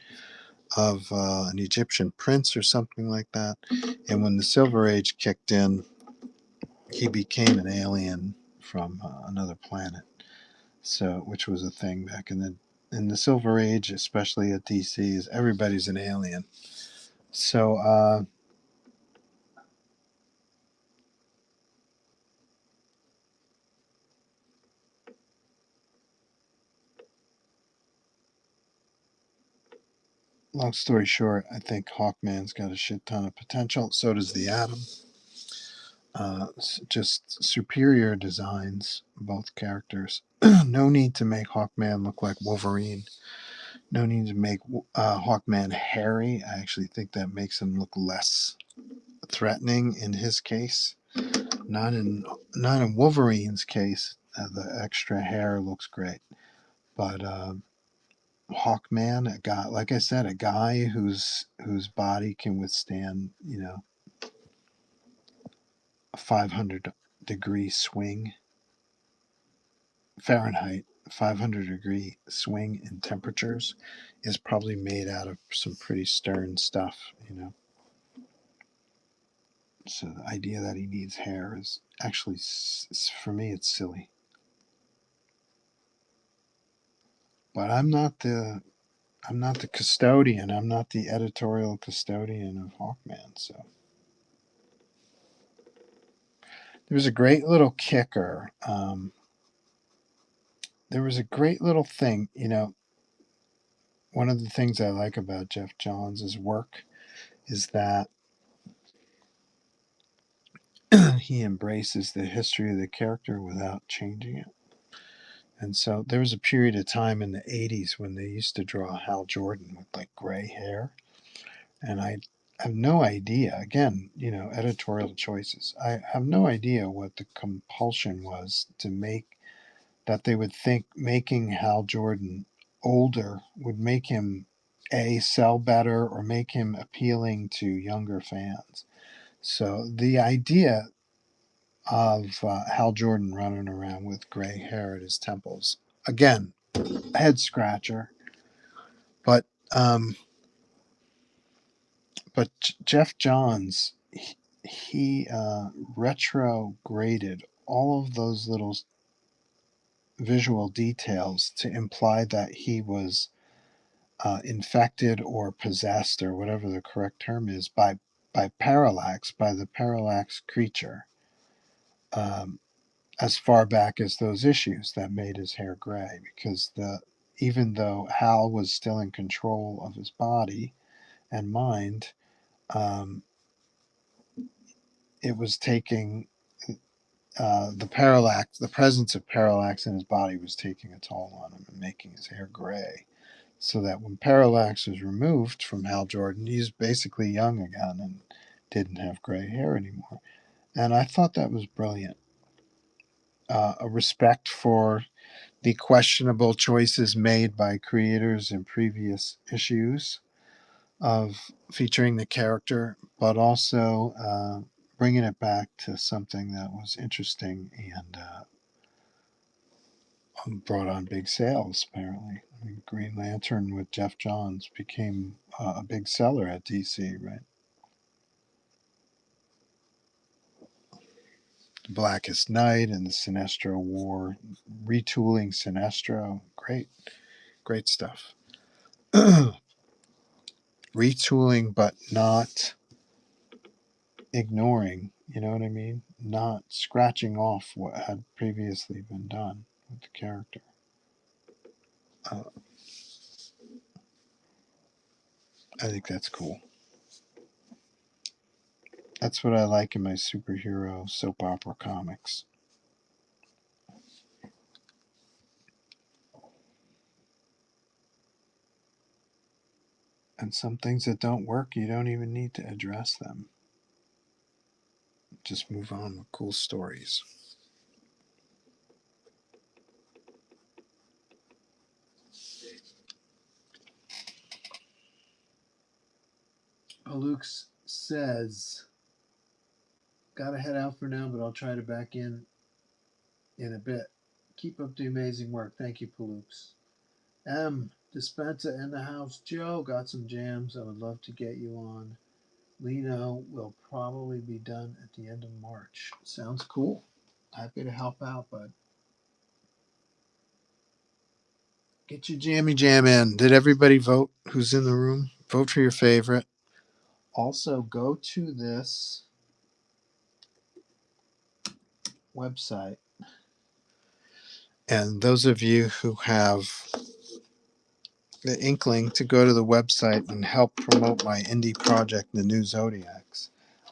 of an Egyptian prince or something like that. And when the Silver Age kicked in, he became an alien from another planet. So, which was a thing back in the Silver Age, especially at DC, is everybody's an alien. So, long story short, I think Hawkman's got a shit ton of potential. So does the Atom. Just superior designs, both characters. No need to make Hawkman look like Wolverine. No need to make Hawkman hairy. I actually think that makes him look less threatening in his case. Not in Wolverine's case. The extra hair looks great, but Hawkman, a guy, like I said, a guy whose body can withstand, a 500-degree swing Fahrenheit, 500-degree swing in temperatures, is probably made out of some pretty stern stuff. So the idea that he needs hair is actually, for me, it's silly. But I'm not the custodian. I'm not the editorial custodian of Hawkman. So there was a great little kicker. There was a great little thing. One of the things I like about Jeff Johns' work is that he embraces the history of the character without changing it. And so there was a period of time in the 80s when they used to draw Hal Jordan with like gray hair. And I have no idea, again, editorial choices. I have no idea what the compulsion was to make that they would think making Hal Jordan older would make him sell better or make him appealing to younger fans. So the idea of Hal Jordan running around with gray hair at his temples, again, head scratcher. But Jeff Johns, he retrograded all of those little visual details to imply that he was infected or possessed or whatever the correct term is by Parallax, by the Parallax creature, as far back as those issues that made his hair gray, because even though Hal was still in control of his body and mind, it was taking the presence of Parallax in his body was taking a toll on him and making his hair gray. So that when Parallax was removed from Hal Jordan, he's basically young again and didn't have gray hair anymore. And I thought that was brilliant. A respect for the questionable choices made by creators in previous issues of featuring the character, but also bringing it back to something that was interesting and brought on big sales, apparently. I mean, Green Lantern with Jeff Johns became a big seller at DC, right? The Blackest Night and the Sinestro War, retooling Sinestro, great stuff. Retooling, but not ignoring, you know what I mean? Not scratching off what had previously been done with the character. I think that's cool. That's what I like in my superhero soap opera comics. And some things that don't work, you don't even need to address them. Just move on with cool stories. Luke says, gotta head out for now, but I'll try to back in a bit. Keep up the amazing work. Thank you, Palooks. Dispenza in the house. Joe, got some jams. I would love to get you on. Lino will probably be done at the end of March. Sounds cool. Happy to help out, bud. Get your jammy jam in. Did everybody vote who's in the room? Vote for your favorite. Also, go to this website. And those of you who have the inkling to go to the website and help promote my indie project, The New Zodiacs,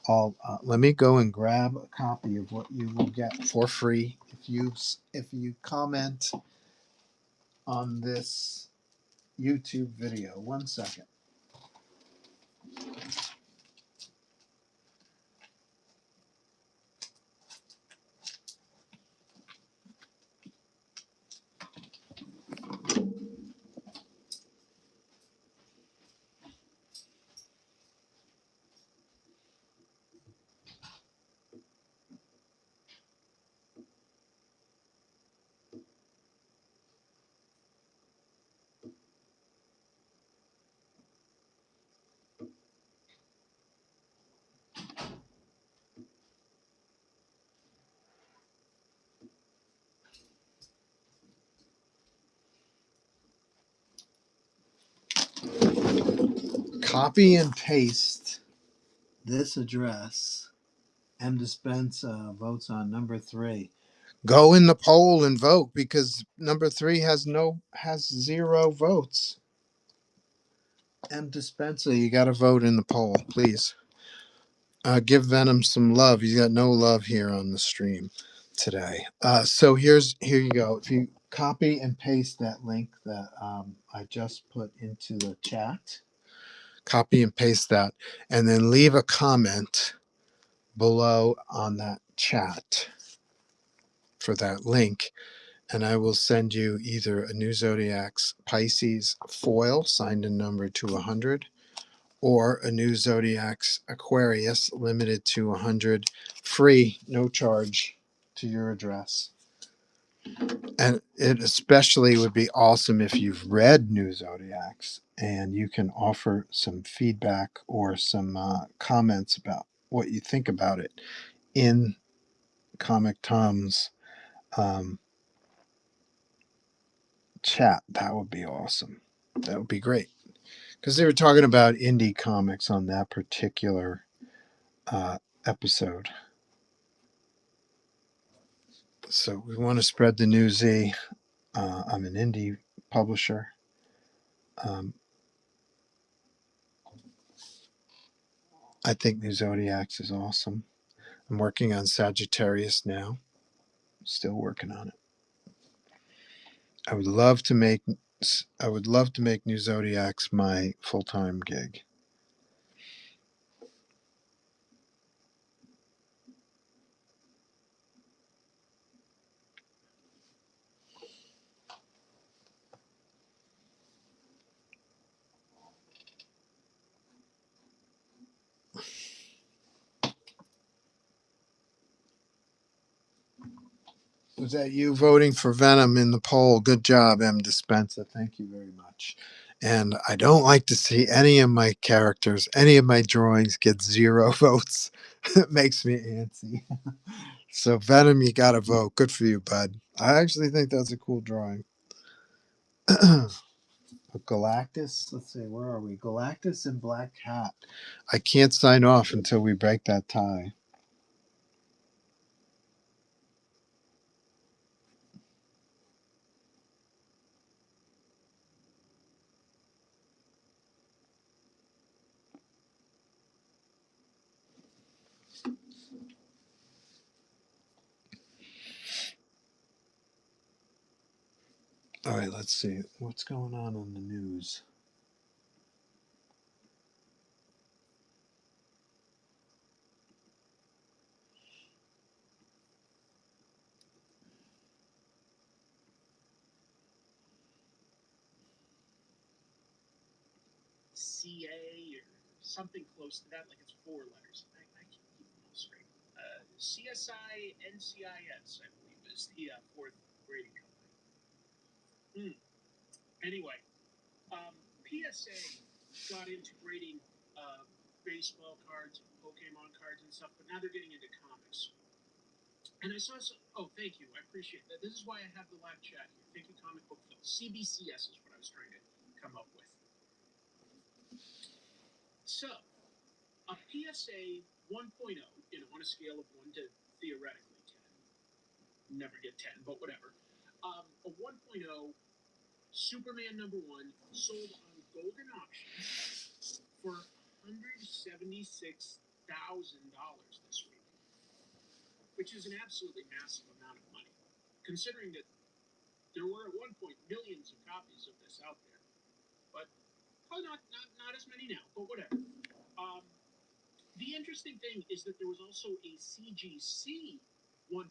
I'll let me go and grab a copy of what you will get for free if you comment on this YouTube video. 1 second. Copy and paste this address. M. Dispenza votes on number 3. Go in the poll and vote because number 3 has 0 votes. M. Dispenza, you got to vote in the poll, please. Give Venom some love. He's got no love here on the stream today. So here you go. If you copy and paste that link that I just put into the chat, copy and paste that, and then leave a comment below on that chat for that link, and I will send you either a New Zodiac's Pisces foil signed and numbered to 100 or a New Zodiac's Aquarius limited to 100 free, no charge to your address. And it especially would be awesome if you've read New Zodiacs and you can offer some feedback or some comments about what you think about it in Comic Tom's chat. That would be awesome. That would be great. Because they were talking about indie comics on that particular episode. So we want to spread the news. I'm an indie publisher. I think New Zodiacs is awesome. I'm working on Sagittarius now. Still working on it. I would love to make New Zodiacs my full-time gig. Was that you voting for Venom in the poll? Good job, M. Dispenza. Thank you very much. And I don't like to see any of my characters, any of my drawings get 0 votes. It makes me antsy. So Venom, you got to vote. Good for you, bud. I actually think that's a cool drawing. Galactus. Let's see, where are we? Galactus and Black Cat. I can't sign off until we break that tie. All right, let's see. What's going on in the news? CA or something close to that, like it's 4 letters. I can't keep them all straight. CSI NCIS, I believe, is the 4th grading company. Anyway, PSA got into grading baseball cards, Pokemon cards, and stuff, but now they're getting into comics. And I saw some. Oh, thank you. I appreciate that. This is why I have the live chat here. Thank you, Comic Book Phil. CBCS is what I was trying to come up with. So, a PSA 1.0, on a scale of 1 to theoretically 10. Never get 10, but whatever. A 1.0 Superman #1 sold on Golden Auction for $176,000. this week, which is an absolutely massive amount of money, considering that there were at one point millions of copies of this out there, but probably not as many now, but whatever. The interesting thing is that there was also a CGC 1.0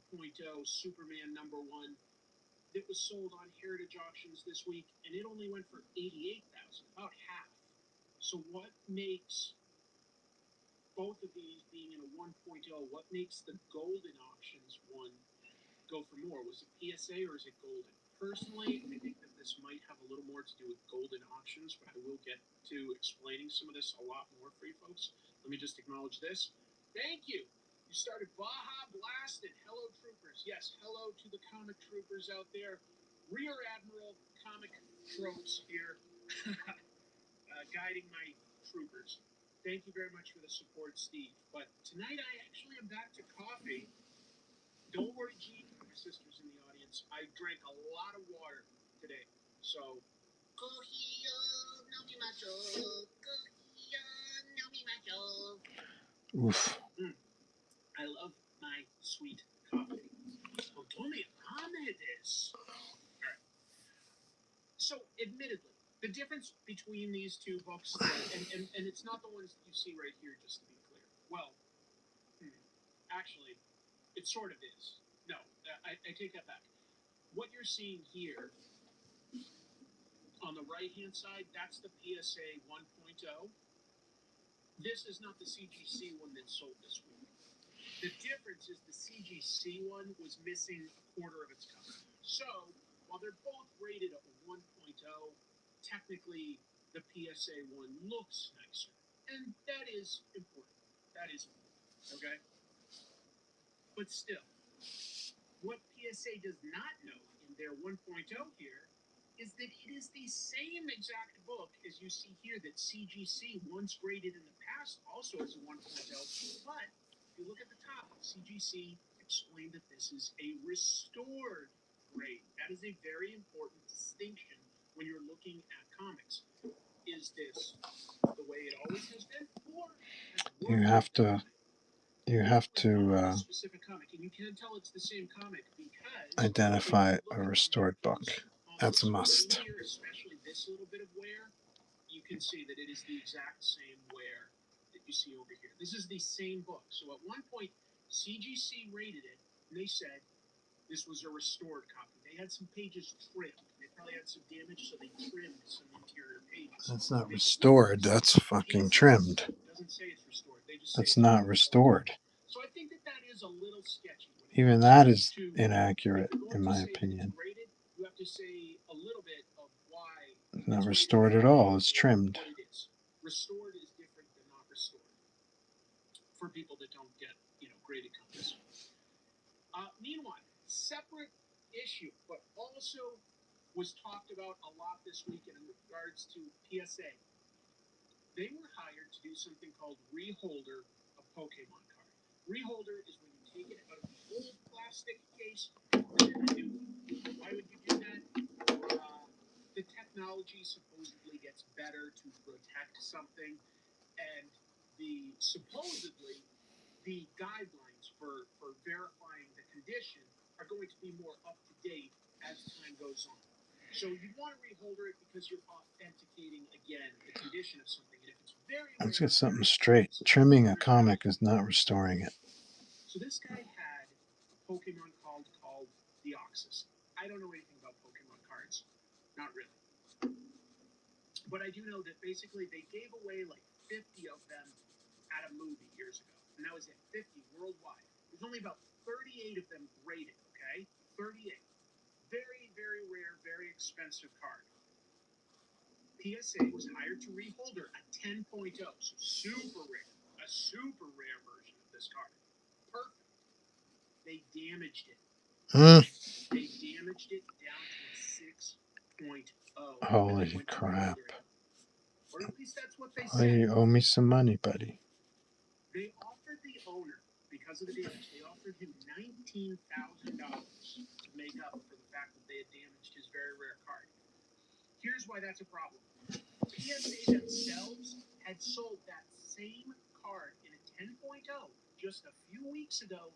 Superman #1 that was sold on Heritage Auctions this week, and it only went for $88,000, about half. So what makes both of these being in a 1.0, what makes the Golden Auctions one go for more? Was it PSA or is it Golden? Personally, I think that this might have a little more to do with Golden Auctions, but I will get to explaining some of this a lot more for you folks. Let me just acknowledge this. Thank you. You started Baja Blast and Hello Troopers. Yes, hello to the comic troopers out there. Rear Admiral Comic Tropes here, guiding my troopers. Thank you very much for the support, Steve. But tonight I actually am back to coffee. Don't worry, G, my sister's in the audience. I drank a lot of water today, so. Oof. I love my sweet coffee. Otome Amedes. Alright. So, admittedly, the difference between these two books, and it's not the ones that you see right here, just to be clear. Well, actually, it sort of is. No, I take that back. What you're seeing here on the right-hand side, that's the PSA 1.0. This is not the CGC one that sold this week. The difference is the CGC one was missing a quarter of its cover. So, while they're both rated at 1.0, technically the PSA one looks nicer. And that is important. That is important. Okay? But still, what PSA does not know in their 1.0 here is that it is the same exact book as you see here that CGC once graded in the past also as a 1.0, but if you look at the top, CGC explained that this is a restored grade. That is a very important distinction when you're looking at comics. Is this the way it always has been, or You have to specific comic? And you can tell it's the same comic because identify a restored book. That's a must. Here, especially this little bit of wear, you can see that it is the exact same wear that you see over here. This is the same book. So at one point, CGC rated it, and they said this was a restored copy. They had some pages trimmed. They probably had some damage, so they trimmed some interior pages. That's not restored. That's fucking trimmed. It doesn't say it's restored. They just That's say not restored. So I think that is a little sketchy. Even that is inaccurate, in my opinion. You have to say a little bit of why It's not restored at all. It's trimmed. what it is. Restored is different than not restored. For people that don't get, graded copies. Meanwhile, separate issue, but also was talked about a lot this week in regards to PSA. They were hired to do something called reholder a Pokemon card. Reholder is when you take it out of the old plastic case and put it in a new one. Why would you do that? The technology supposedly gets better to protect something, and supposedly the guidelines for verifying the condition are going to be more up to date as time goes on. So you want to reholder it because you're authenticating again the condition of something. And if it's very Let's get something straight. Trimming a comic is not restoring it. So this guy had a Pokemon called Deoxys. I don't know anything about Pokemon cards. Not really. But I do know that basically they gave away like 50 of them at a movie years ago. And that was it, 50 worldwide. There's only about 38 of them graded, okay? 38. Very, very rare, very expensive card. PSA was hired to reholder a 10.0, so super rare. A super rare version of this card. Perfect. They damaged it. They damaged it down to a 6.0. Holy crap. Or at least that's what they Oh, said. you owe me some money, buddy. They offered the owner, because of the damage, they offered him $19,000 to make up for the fact that they had damaged his very rare card. Here's why that's a problem. PSA themselves had sold that same card in a 10.0 just a few weeks ago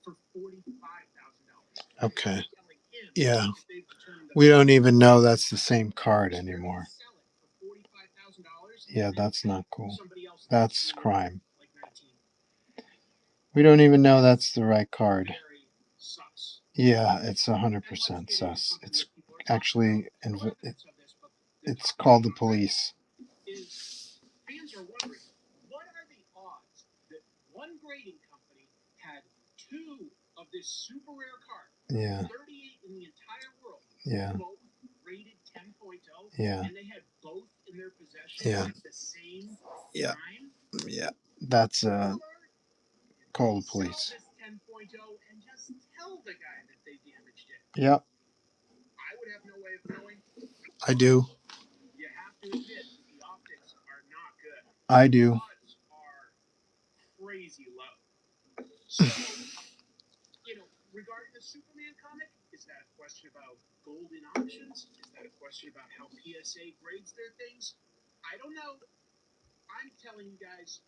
for $45,000. Okay. Telling him Yeah. if they've determined that We don't even know that's the same card anymore. sell it for $45,000. Yeah, that's not cool. Somebody else That's crime. like 19. We don't even know that's the right card. Very sus. Yeah, it's 100% sus. It's actually, it's called the police. Is fans are wondering, what are the odds that one grading company had two of this super rare card, Yeah, 38 in the entire world, yeah, both rated 10.0, yeah, and they had both in their possession yeah, at the same yeah, time? yeah. That's Or call the sell police. this 10.0 and just tell the guy that they damaged it. Yep, I would have no way of knowing. I do. You have to admit the optics are not good. I do. Odds are crazy low. So, regarding the Superman comic, is that a question about golden options? Is that a question about how PSA grades their things? I don't know. I'm telling you guys,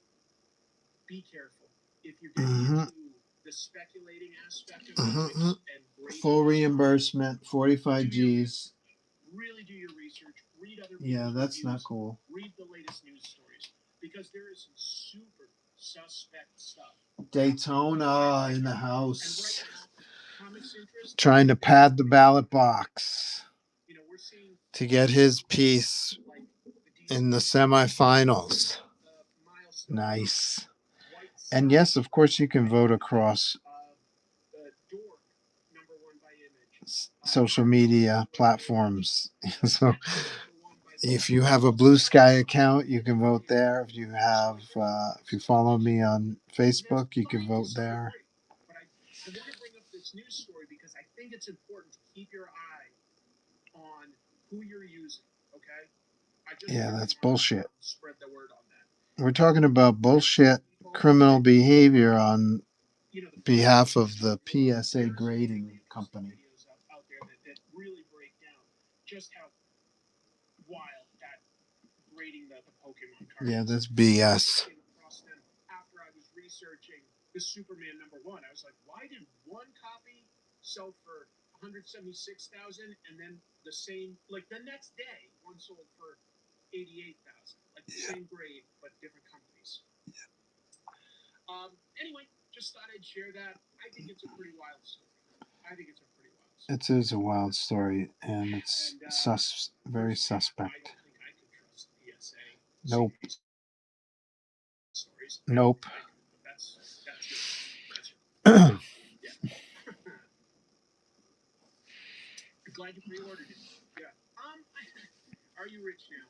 be careful. If you're getting into the speculating aspect of comics and grading, Full reimbursement, 45 G's. really do your research. Read other people's Yeah, that's reviews, not cool. Read the latest news stories because there is some super suspect stuff. Daytona in the And house. right now, comics interest, Trying to pad the ballot box we're seeing to get his piece like the in the semifinals. milestone, Nice. White And yes, of course, you can vote across Dork, #1 by image. social media platforms. So if you have a Blue Sky account, you can vote there. If you have, if you follow me on Facebook, you can vote there. But I want to bring up this news story because I think it's important to keep your eye on who you're using. Okay. Yeah, that's bullshit. Spread the word on that. We're talking about bullshit criminal behavior on behalf of the PSA grading company. Out there that really break down just how wild that grading the Pokemon card. Yeah, that's BS. After I was researching the Superman #1, I was like, why did one copy sell for 176,000 and then the same, like the next day, one sold for 88,000, like the same grade but different companies. Anyway, just thought I'd share that. I think it's a pretty wild story. It is a wild story, and it's very suspect. I don't think I could trust PSA. Nope. Stories. Nope. That's yeah. Glad you pre-ordered it. Yeah. Are you rich now?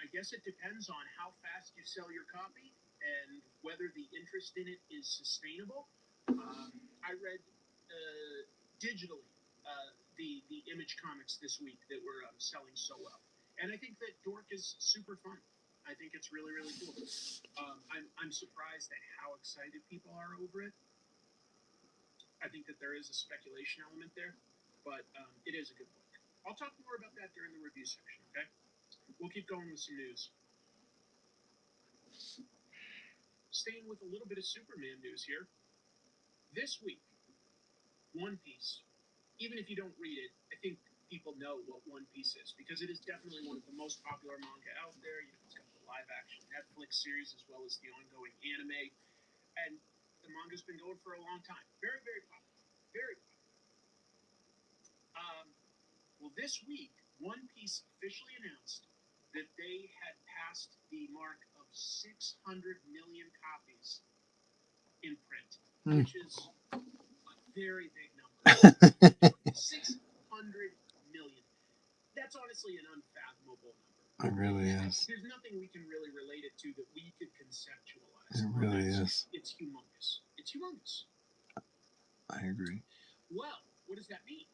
I guess it depends on how fast you sell your copy and whether the interest in it is sustainable. I read digitally the Image comics this week that were selling so well, and I think that Dork is super fun. I think it's really really cool. I'm surprised at how excited people are over it. I think that there is a speculation element there, but it is a good book. I'll talk more about that during the review section, okay? We'll keep going with some news. Staying with a little bit of Superman news here. This week, One Piece. Even if you don't read it, I think people know what One Piece is because it is definitely one of the most popular manga out there. It's got the live-action Netflix series as well as the ongoing anime, and the manga's been going for a long time. Very, very popular. Very popular. Well, this week, One Piece officially announced that they had passed the mark of 600 million copies in print, which is a very big number. 600 million. That's honestly an unfathomable number. It really is. There's nothing we can really relate it to that we could conceptualize. It really is. It's humongous. It's humongous. I agree. Well, what does that mean?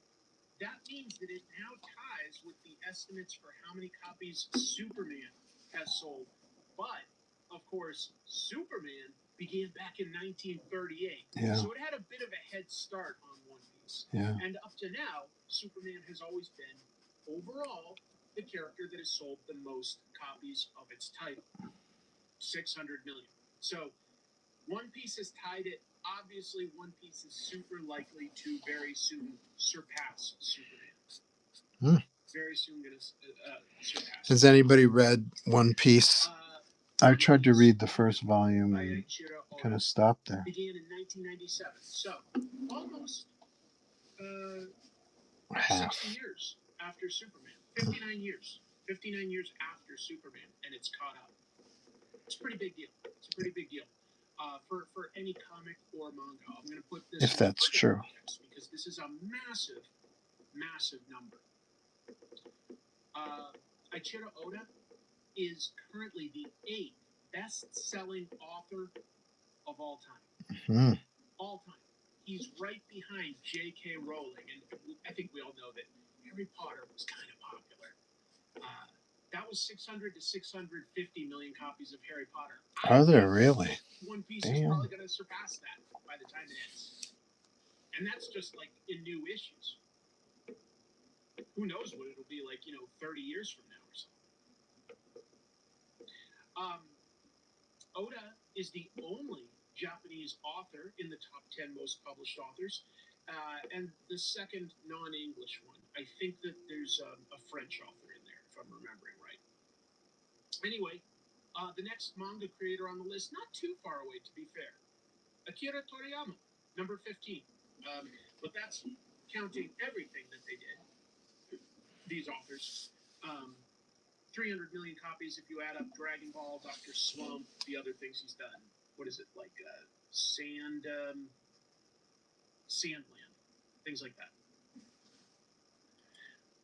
That means that it now ties with the estimates for how many copies Superman has sold. But, of course, Superman began back in 1938. Yeah. So it had a bit of a head start on One Piece. Yeah. And up to now, Superman has always been, overall, the character that has sold the most copies of its title. 600 million. So One Piece has tied it. Obviously, One Piece is super likely to very soon surpass Superman. Very soon going to surpass. Has anybody read One Piece? I tried to read the first volume and kind of stopped there. Began in 1997, so almost Half. 60 years after Superman. 59 years. 59 years after Superman, and it's caught up. It's a pretty big deal. It's a pretty big deal for any comic or manga. I'm going to put this If that's in true. context because this is a massive, massive number. Eiichiro Oda is currently the 8th best-selling author of all time. All time. He's right behind J.K. Rowling, and I think we all know that Harry Potter was kind of popular. That was 600 to 650 million copies of Harry Potter. Are there really? One Piece is probably going to surpass that by the time it ends. And that's just like in new issues. Who knows what it'll be like, 30 years from now or something. Oda is the only Japanese author in the top 10 most published authors, and the second non-English one. I think that there's a French author in there, if I'm remembering right. Anyway, the next manga creator on the list, not too far away, to be fair. Akira Toriyama, number 15. But that's counting everything that they did, these authors. 300 million copies if you add up Dragon Ball, Dr. Slump, the other things he's done. What is it, like Sandland, things like that.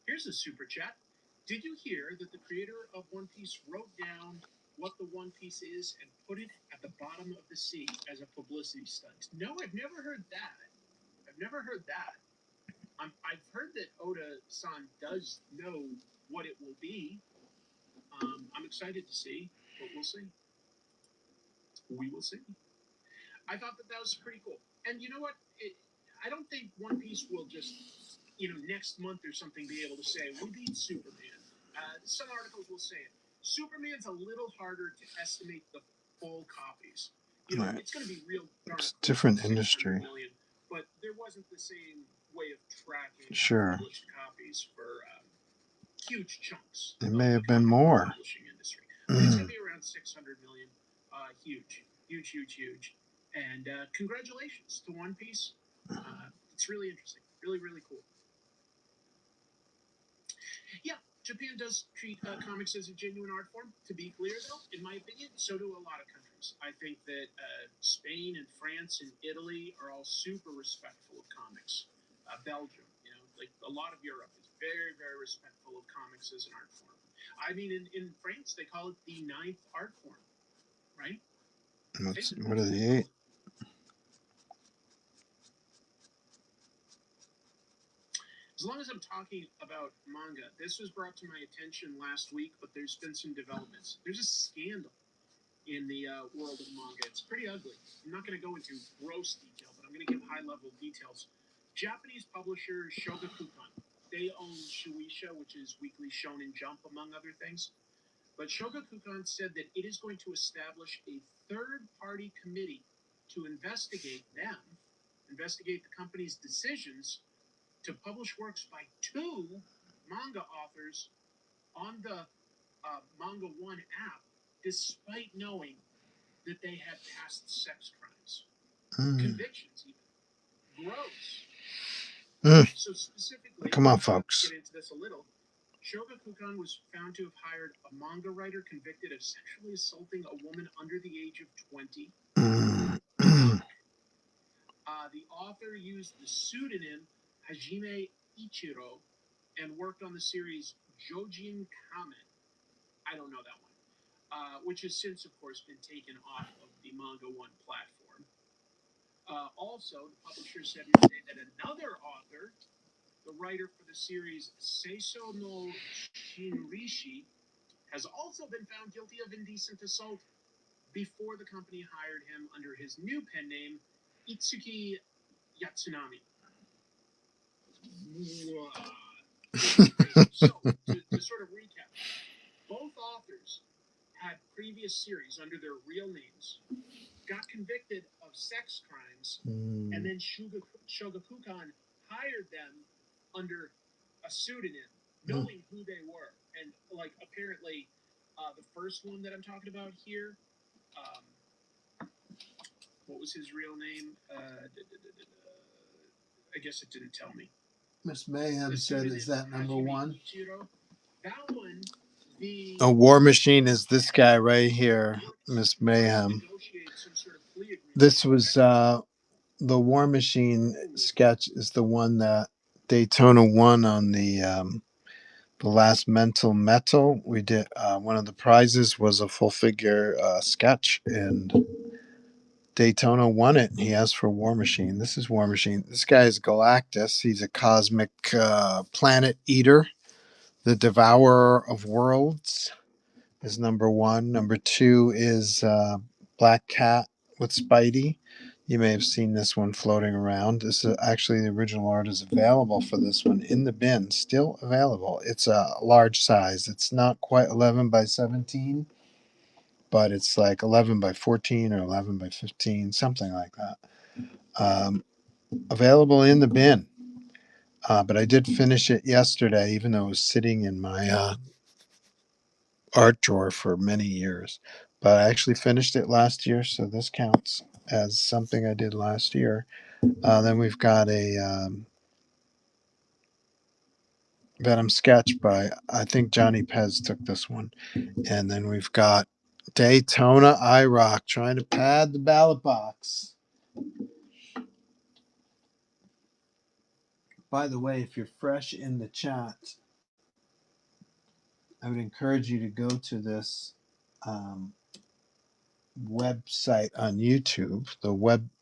Here's a super chat. Did you hear that the creator of One Piece wrote down what the One Piece is and put it at the bottom of the sea as a publicity stunt? No, I've never heard that. I've heard that Oda-san does know what it will be. I'm excited to see, but we'll see. We will see. I thought that was pretty cool. And you know what? I don't think One Piece will just, next month or something be able to say, we beat Superman. Some articles will say it. Superman's a little harder to estimate the full copies. Right. It's going to be real dark. It's a different industry. Million, but there wasn't the same way of tracking published copies for huge chunks. It may have been more. Publishing industry. But it's going to be around 600 million. Huge. And congratulations to One Piece. It's really interesting. Really, really cool. Yeah, Japan does treat comics as a genuine art form. To be clear, though, in my opinion, so do a lot of countries. I think that Spain and France and Italy are all super respectful of comics. Belgium, like a lot of Europe is very, very respectful of comics as an art form. I mean, in France, they call it the 9th art form, right? What are the 8? As long as I'm talking about manga, this was brought to my attention last week, but there's been some developments. There's a scandal in the world of manga. It's pretty ugly. I'm not going to go into gross detail, but I'm going to give high-level details. Japanese publisher Shogakukan. They own Shueisha, which is Weekly Shonen Jump, among other things. But Shogakukan said that it is going to establish a third-party committee to investigate the company's decisions to publish works by 2 manga authors on the Manga One app, despite knowing that they had past sex crimes. Convictions, even. Gross. So specifically, come on, folks. Get into this a little. Shogakukan was found to have hired a manga writer convicted of sexually assaulting a woman under the age of 20. The author used the pseudonym Hajime Ichiro and worked on the series Jojin Kamen. I don't know that one. Which has since, of course, been taken off of the Manga One platform. Also, the publisher said Monday that another author, the writer for the series Seiso no Shinrishi, has also been found guilty of indecent assault before the company hired him under his new pen name, Itsuki Yatsunami. So, to sort of recap, both authors had previous series under their real names, got convicted of sex crimes, and then Shogakukan hired them under a pseudonym, knowing who they were. And like apparently, the first one that I'm talking about here, what was his real name? I guess it didn't tell me. Miss Mayhem The said, pseudonym "Is that number Hajime one?" Ichiro. That one, the A War Machine is this guy right here, Miss Mayhem. negotiated some sort of plea agreement. This was the War Machine sketch is the one that Daytona won on the last Mental Metal. We did one of the prizes was a full figure sketch, and Daytona won it. He asked for War Machine. This is War Machine. This guy is Galactus. He's a cosmic planet eater, the devourer of worlds. Is number one. Number two is Black Cat with Spidey. You may have seen this one floating around. This is actually the original art is available for this one in the bin, still available. It's a large size. It's not quite 11 by 17, but it's like 11 by 14 or 11 by 15, something like that. Available in the bin. But I did finish it yesterday, even though it was sitting in my art drawer for many years. But I actually finished it last year, so this counts as something I did last year. Then we've got a Venom sketch by, I think Johnny Pez took this one. And then we've got Daytona IROC trying to pad the ballot box. By the way, if you're fresh in the chat, I would encourage you to go to this website on YouTube,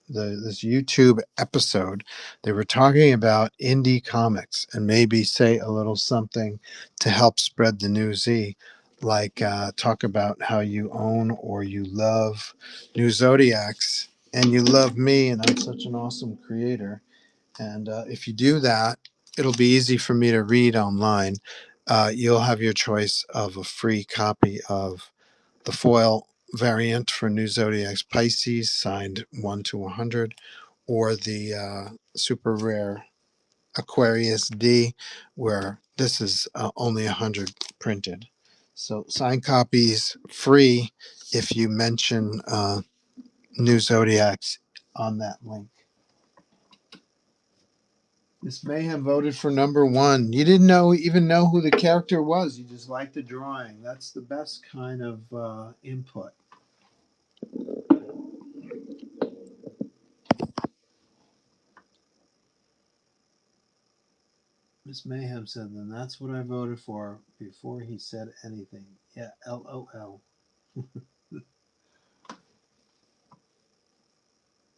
this YouTube episode. They were talking about indie comics and maybe say a little something to help spread the New Z, like talk about how you own or you love New Zodiacs and you love me and I'm such an awesome creator. And if you do that, it'll be easy for me to read online. You'll have your choice of a free copy of the foil variant for New Zodiac's Pisces, signed 1 to 100, or the super rare Aquarius D, where this is only 100 printed. So signed copies free if you mention New Zodiacs on that link. Miss Mayhem voted for number one. You didn't even know who the character was. You just liked the drawing. That's the best kind of input. Miss Mayhem said, then that's what I voted for before he said anything. Yeah, LOL.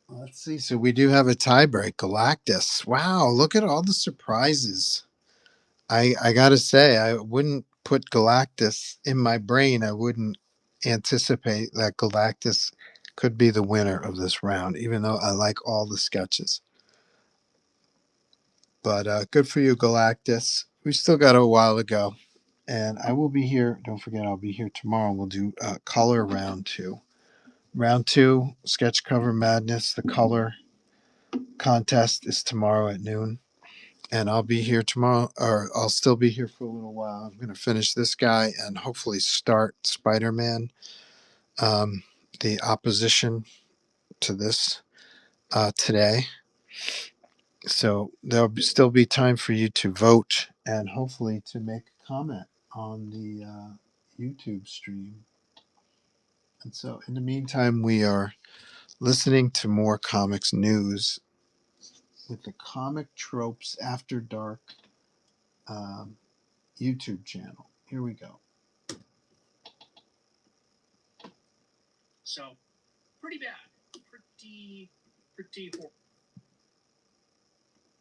Let's see. So we do have a tiebreak. Galactus. Wow, look at all the surprises. I gotta say, I wouldn't put Galactus in my brain. I wouldn't anticipate that Galactus could be the winner of this round, even though I like all the sketches. But good for you, Galactus. We still got a while to go. And I will be here. Don't forget, I'll be here tomorrow. We'll do color round two. Round two, sketch cover madness. The color contest is tomorrow at noon. And I'll be here tomorrow, or I'll still be here for a little while. I'm going to finish this guy and hopefully start Spider Man, the opposition to this today. So still be time for you to vote and hopefully to make a comment on the YouTube stream. And so in the meantime, we are listening to more comics news with the Comic Tropes After Dark YouTube channel. Here we go. So, pretty bad. Pretty horrible.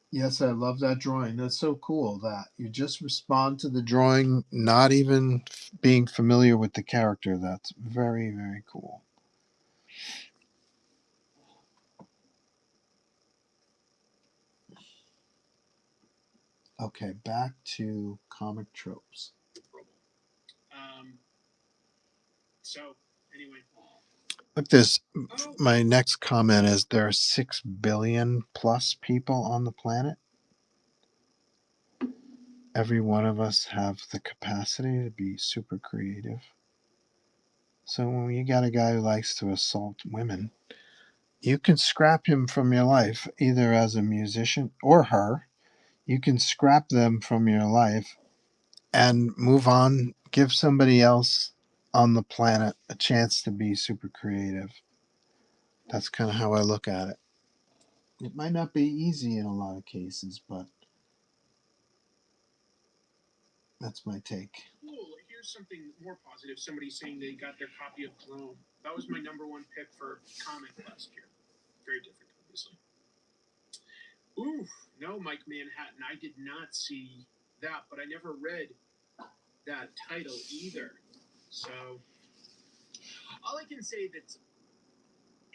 Yes, I love that drawing. That's so cool that you just respond to the drawing, not even being familiar with the character. That's very, very cool. Okay, back to Comic Tropes. So anyway, Look, my next comment is there are 6 billion plus people on the planet. Every one of us have the capacity to be super creative. So when you got a guy who likes to assault women, you can scrap him from your life, either as a musician or her. You can scrap them from your life and move on, give somebody else on the planet a chance to be super creative. That's kind of how I look at it. It might not be easy in a lot of cases, but that's my take. cool. Here's something more positive. Somebody saying they got their copy of Rome. That was my #1 pick for comic last year. Very different, obviously. Ooh, no, Mike Manhattan. I did not see that, but I never read that title either. So all I can say that's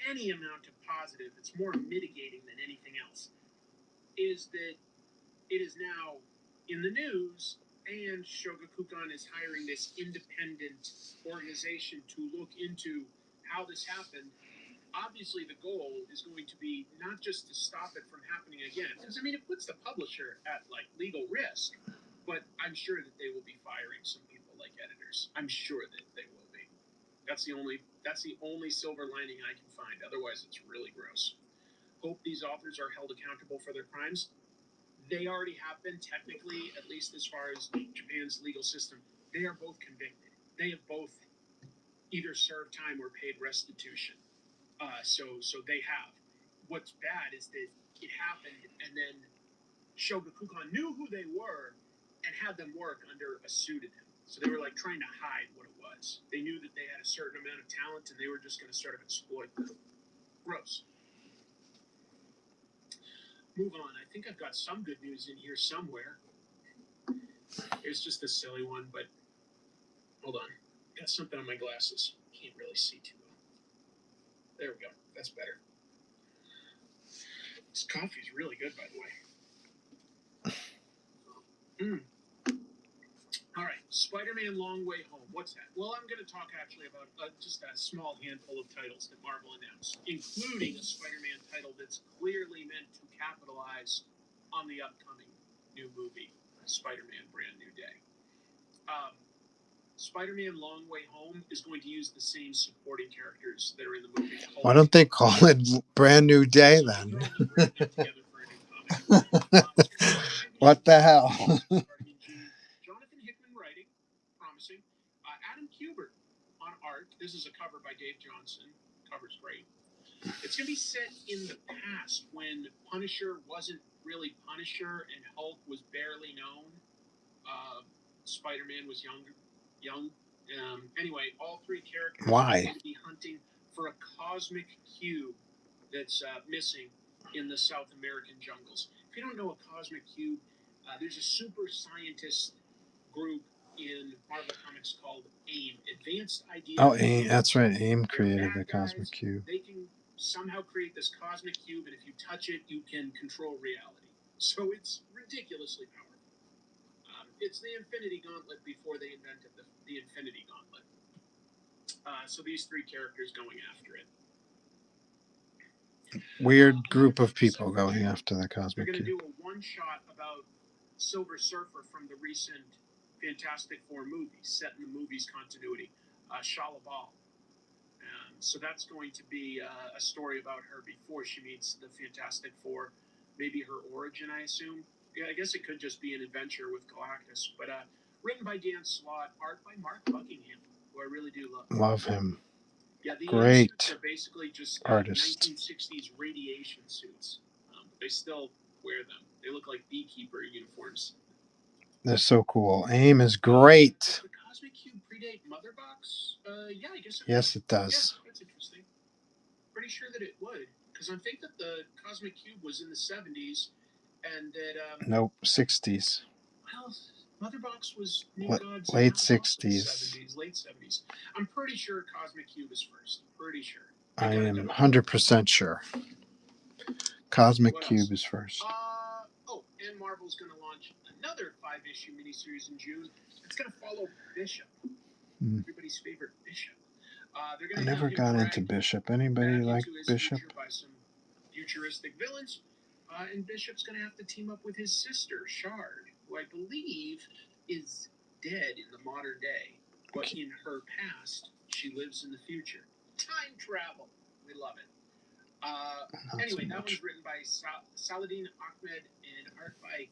any amount of positive, it's more mitigating than anything else, is that it is now in the news, and Shogakukan is hiring this independent organization to look into how this happened. Obviously, the goal is going to be not just to stop it from happening again, because I mean, it puts the publisher at like legal risk. But I'm sure that they will be firing some people like editors. I'm sure that they will be. That's the only silver lining I can find. Otherwise, it's really gross. Hope these authors are held accountable for their crimes. They already have been technically, at least as far as Japan's legal system. They are both convicted. They have both either served time or paid restitution. So they have. What's bad is that it happened, and then Shogakukan knew who they were and had them work under a pseudonym. So they were like trying to hide what it was. They knew that they had a certain amount of talent, and they were just going to sort of exploit them. Gross. Move on. I think I've got some good news in here somewhere. It's just a silly one, but hold on. Got something on my glasses. Can't really see too well. There we go. That's better. This coffee's really good, by the way. All right, Spider-Man: Long Way Home. What's that? Well, I'm going to talk actually about just a small handful of titles that Marvel announced, including a Spider-Man title that's clearly meant to capitalize on the upcoming new movie, Spider-Man: Brand New Day. Spider-Man: Long Way Home is going to use the same supporting characters that are in the movie. Why don't they call it Brand New Day then? What the hell? Jonathan Hickman writing, promising. Adam Kubert on art. This is a cover by Dave Johnson. Cover's great. It's going to be set in the past when Punisher wasn't really Punisher and Hulk was barely known. Spider-Man was young. Anyway, all three characters are going to be hunting for a cosmic cube that's missing in the South American jungles. If you don't know a cosmic cube, there's a super scientist group in Marvel Comics called AIM, Advanced Ideas. Oh, AIM, that's right. AIM created the cosmic cube. They can somehow create this cosmic cube, and if you touch it, you can control reality. So it's ridiculously powerful. It's the Infinity Gauntlet before they invented the Infinity Gauntlet. So these three characters going after it. Weird group of people going after the They're cosmic going to cube. do a one-shot about Silver Surfer from the recent Fantastic Four movie, set in the movie's continuity, Shalla-Bal. So that's going to be a story about her before she meets the Fantastic Four. Maybe her origin, I assume. Yeah, I guess it could just be an adventure with Galactus. But written by Dan Slott, art by Mark Buckingham, who I really do love. Love him. Yeah, the Great suits are basically just artist. 1960s radiation suits. But they still wear them. They look like beekeeper uniforms. They're so cool. AIM is great. Does the Cosmic Cube predate Mother Box? Yeah, I guess it Yes, would. it does. Yeah, that's interesting. Pretty sure that it would. Because I think that the Cosmic Cube was in the 70s, and that... Nope, 60s. Well, Mother Box was New Gods. Late and that was also 60s. 70s, late 70s. I'm pretty sure Cosmic Cube is first. Pretty sure. I am 100% sure. Cosmic What Cube else? is first. And Marvel's going to launch another 5-issue miniseries in June. It's going to follow Bishop. Everybody's favorite Bishop. They're I going to have never him got into dragged Bishop. Anybody back like into his Bishop? future by some futuristic villains. And Bishop's going to have to team up with his sister, Shard, who I believe is dead in the modern day. But in her past, she lives in the future. Time travel. We love it. Anyway, that one's written by Saladin Ahmed and art by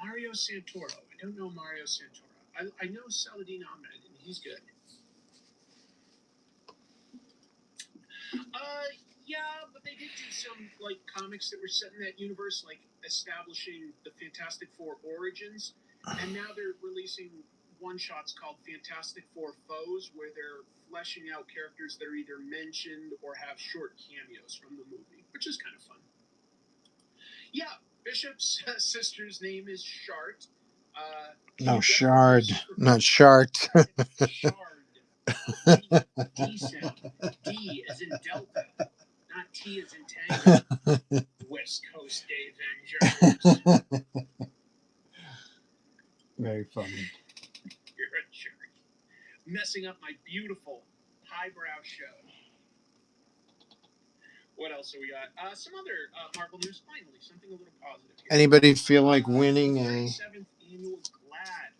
Mario Santoro. I don't know Mario Santoro. I know Saladin Ahmed, and he's good. Yeah, but they did do some like comics that were set in that universe, like establishing the Fantastic Four origins, and now they're releasing one-shots called Fantastic Four Foes, where they're fleshing out characters that are either mentioned or have short cameos from the movie, which is kind of fun. Yeah, Bishop's sister's name is Shart. No, Shard, not Shart. Shard. D sound. D as in Delta, not T as in Tango. West Coast Avengers. Very funny. You're a jerk. Messing up my beautiful highbrow show. What else have we got? Some other Marvel news. Finally, something a little positive here. Anybody feel like winning a 37th annual GLAAD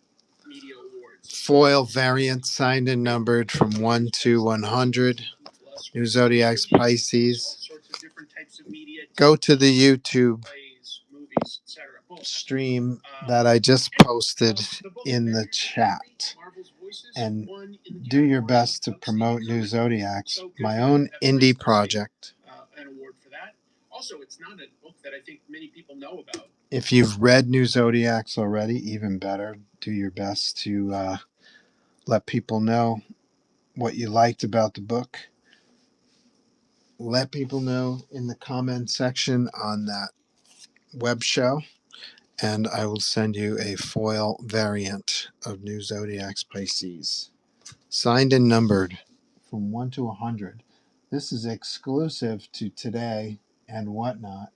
Media Awards. foil variant signed and numbered from 1 to 100? New Zodiac's Pisces. All sorts of different types of media. Go to the YouTube Plays, movies, etc. stream that I just posted in the chat and do your best to promote New Zodiacs, my own indie project. An award for that. Also, it's not a book that I think many people know about. If you've read New Zodiacs already, even better. Do your best to let people know what you liked about the book. Let people know in the comment section on that web show, and I will send you a foil variant of New Zodiac's Pisces. Signed and numbered from 1 to 100. This is exclusive to today and whatnot.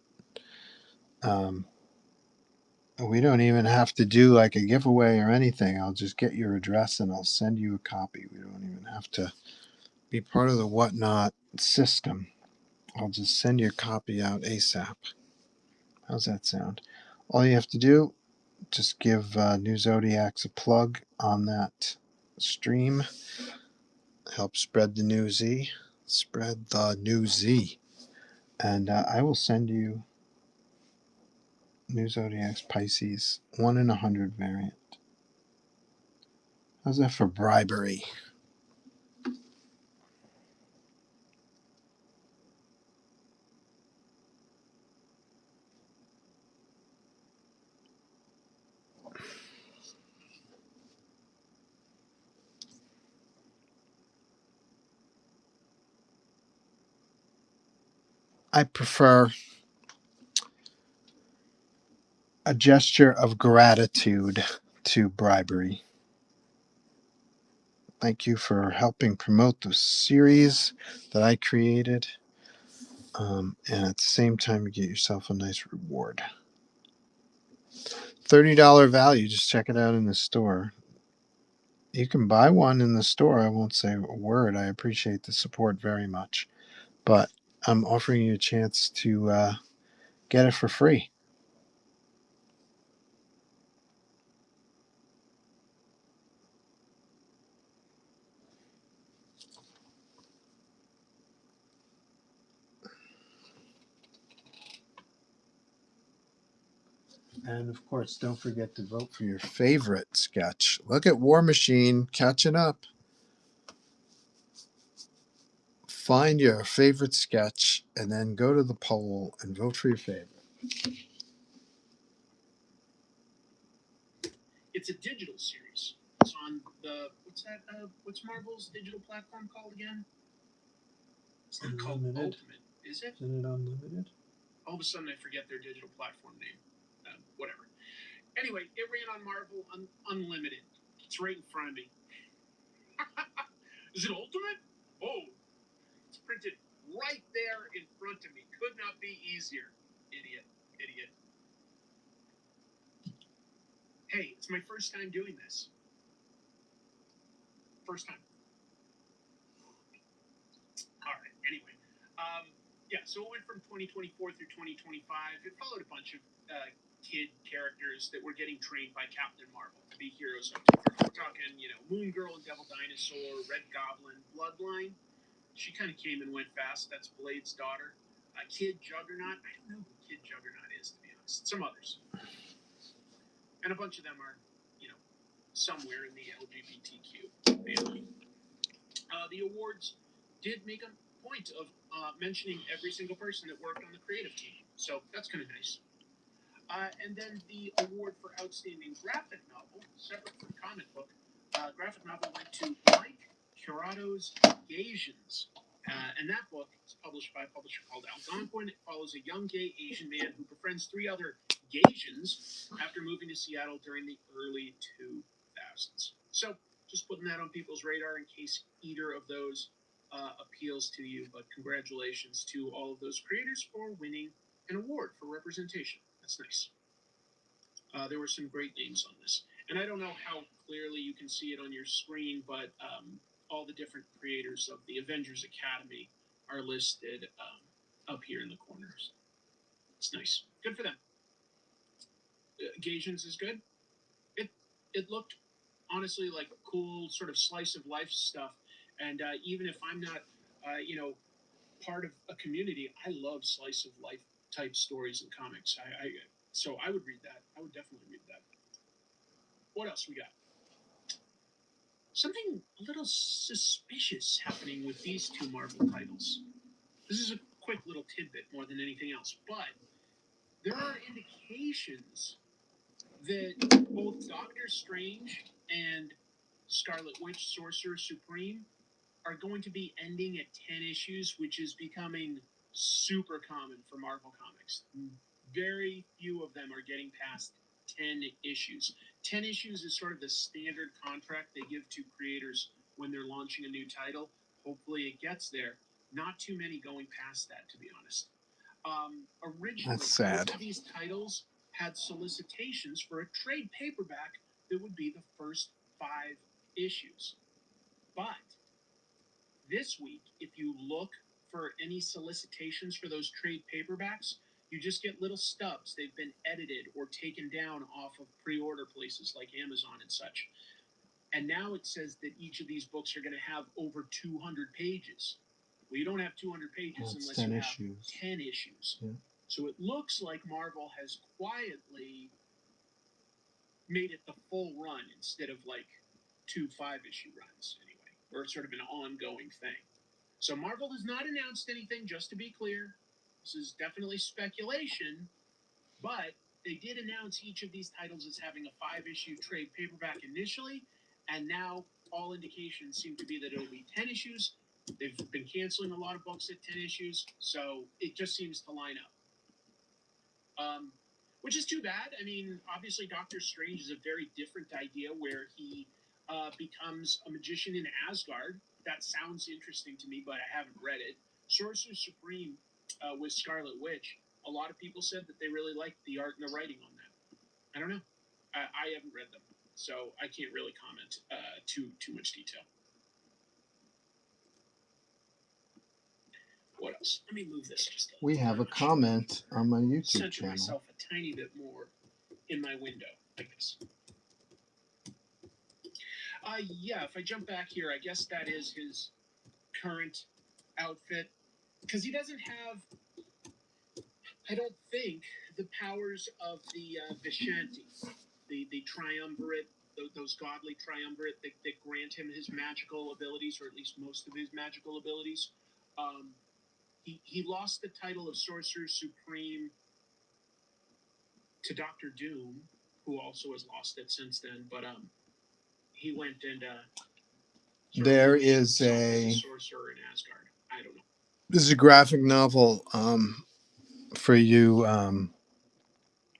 We don't even have to do like a giveaway or anything. I'll just get your address and I'll send you a copy. We don't even have to be part of the whatnot system. I'll just send you a copy out ASAP. How's that sound? All you have to do, just give New Zodiacs a plug on that stream. Help spread the new Z. Spread the new Z. And I will send you New Zodiac's Pisces 1 in 100 variant. How's that for bribery? I prefer a gesture of gratitude to bribery. Thank you for helping promote the series that I created. And at the same time, you get yourself a nice reward. $30 value. Just check it out in the store. You can buy one in the store. I won't say a word. I appreciate the support very much. But I'm offering you a chance to get it for free. And of course, don't forget to vote for your favorite sketch. Look at War Machine catching up. Find your favorite sketch and then go to the poll and vote for your favorite. It's a digital series. It's on the what's Marvel's digital platform called again? It's not called Ultimate, is it? Isn't it unlimited? All of a sudden, I forget their digital platform name. Whatever. Anyway, it ran on Marvel Unlimited. It's right in front of me. Is it Ultimate? Oh, it's printed right there in front of me. Could not be easier. Idiot. Hey, it's my first time doing this. First time. Yeah, so it went from 2024 through 2025. It followed a bunch of kid characters that were getting trained by Captain Marvel to be heroes of tomorrow. We're talking, Moon Girl and Devil Dinosaur, Red Goblin, Bloodline. She kind of came and went fast. That's Blade's daughter. Kid Juggernaut. I don't know who Kid Juggernaut is, to be honest. Some others. And a bunch of them are, somewhere in the LGBTQ family. The awards did make a point of mentioning every single person that worked on the creative team. So that's kind of nice. And then the award for Outstanding Graphic Novel, separate from comic book, graphic novel went to Mike Curado's Gaysians. And that book is published by a publisher called Algonquin. It follows a young gay Asian man who befriends 3 other Gaysians after moving to Seattle during the early 2000s. So just putting that on people's radar in case either of those appeals to you. But congratulations to all of those creators for winning an award for representation. That's nice. There were some great names on this. And I don't know how clearly you can see it on your screen, but all the different creators of the Avengers Academy are listed up here in the corners. It's nice. Good for them. Gaysians is good. It looked honestly like cool sort of slice of life stuff. And even if I'm not, part of a community, I love slice of life type stories and comics. So I would read that. I would definitely read that. What else we got? Something a little suspicious happening with these 2 Marvel titles. This is a quick little tidbit more than anything else, but there are indications that both Doctor Strange and Scarlet Witch Sorcerer Supreme are going to be ending at 10 issues, which is becoming super common for Marvel Comics. Very few of them are getting past 10 issues. 10 issues is sort of the standard contract they give to creators when they're launching a new title. Hopefully it gets there. Not too many going past that, to be honest. Originally, That's sad. most of these titles had solicitations for a trade paperback that would be the first 5 issues. But this week, if you look for any solicitations for those trade paperbacks, you just get little stubs. They've been edited or taken down off of pre-order places like Amazon and such. And now it says that each of these books are going to have over 200 pages. Well, you don't have 200 pages unless you have 10 issues. Yeah. So it looks like Marvel has quietly made it the full run instead of like 2 5-issue runs anyway, or sort of an ongoing thing. So Marvel has not announced anything, just to be clear. This is definitely speculation, but they did announce each of these titles as having a 5-issue trade paperback initially, and now all indications seem to be that it'll be 10 issues. They've been canceling a lot of books at 10 issues, so it just seems to line up. Which is too bad. I mean, obviously Doctor Strange is a very different idea where he becomes a magician in Asgard. That sounds interesting to me, but I haven't read it. Sorcerer Supreme with Scarlet Witch, a lot of people said that they really liked the art and the writing on that. I don't know. I haven't read them, so I can't really comment too much detail. What else? Let me move this just a We have a comment on my YouTube center channel. myself a tiny bit more in my window, like this. Yeah, if I jump back here, I guess that is his current outfit. Because he doesn't have, I don't think, the powers of the Vishanti, the triumvirate, those godly triumvirate that grant him his magical abilities, or at least most of his magical abilities. He lost the title of Sorcerer Supreme to Doctor Doom, who also has lost it since then. But he went and There is sorcerer in Asgard. I don't know. This is a graphic novel for you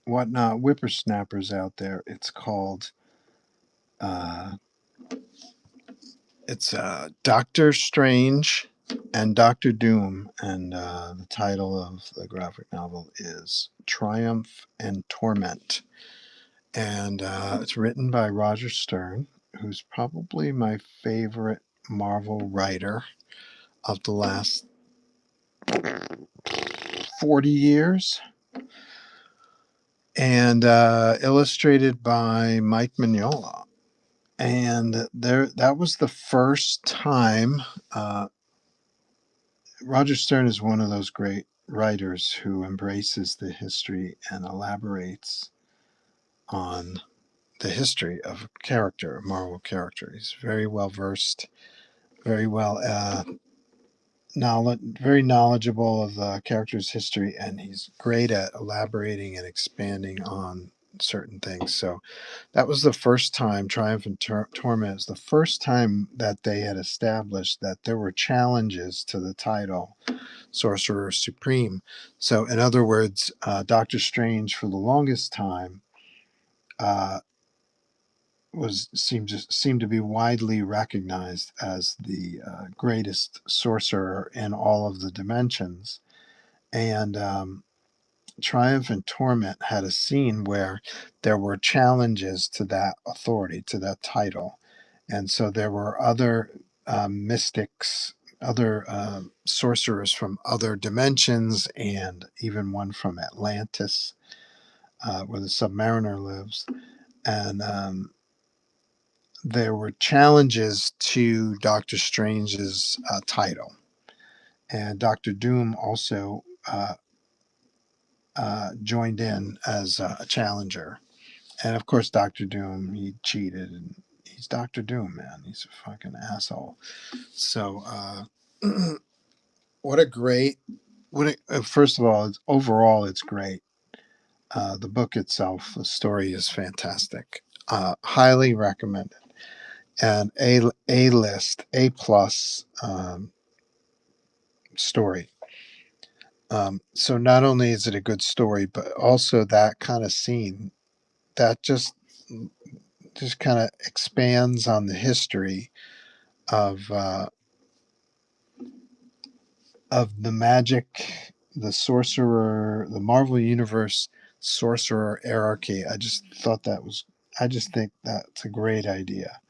whatnot whippersnappers out there. It's called Doctor Strange and Doctor Doom, and the title of the graphic novel is Triumph and Torment, and it's written by Roger Stern, who's probably my favorite Marvel writer of the last 40 years, and illustrated by Mike Mignola. And that was the first time. Roger Stern is one of those great writers who embraces the history and elaborates on the history of a character, a Marvel character. He's very well versed, very well very knowledgeable of the character's history, and he's great at elaborating and expanding on certain things. So that was the first time. Triumph and Torment is the first time that they had established that there were challenges to the title Sorcerer Supreme. So in other words, Doctor Strange for the longest time seemed to be widely recognized as the greatest sorcerer in all of the dimensions. And Triumph and Torment had a scene where there were challenges to that authority, to that title. And so there were other mystics, other sorcerers from other dimensions, and even one from Atlantis, where the Submariner lives. And there were challenges to Doctor Strange's title. And Doctor Doom also joined in as a challenger. And of course, Doctor Doom, he cheated, and he's Doctor Doom, man. He's a fucking asshole. So, first of all, overall, it's great. The book itself, the story is fantastic. Highly recommended. And A-list, A+ story. So not only is it a good story, but also that kind of scene that just kind of expands on the history of the magic, the sorcerer, the Marvel Universe sorcerer hierarchy. I just think that's a great idea.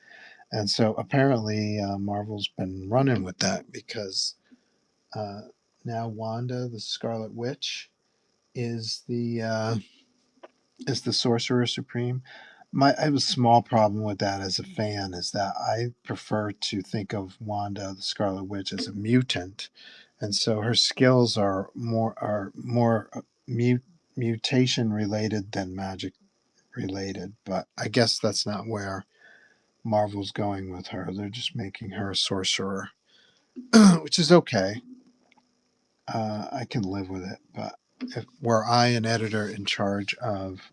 And so apparently Marvel's been running with that, because now Wanda, the Scarlet Witch, is the Sorcerer Supreme. I have a small problem with that as a fan, is that I prefer to think of Wanda, the Scarlet Witch, as a mutant, and so her skills are more mutation related than magic related. But I guess that's not where Marvel's going with her. They're just making her a sorcerer, which is okay. I can live with it. But were I an editor in charge of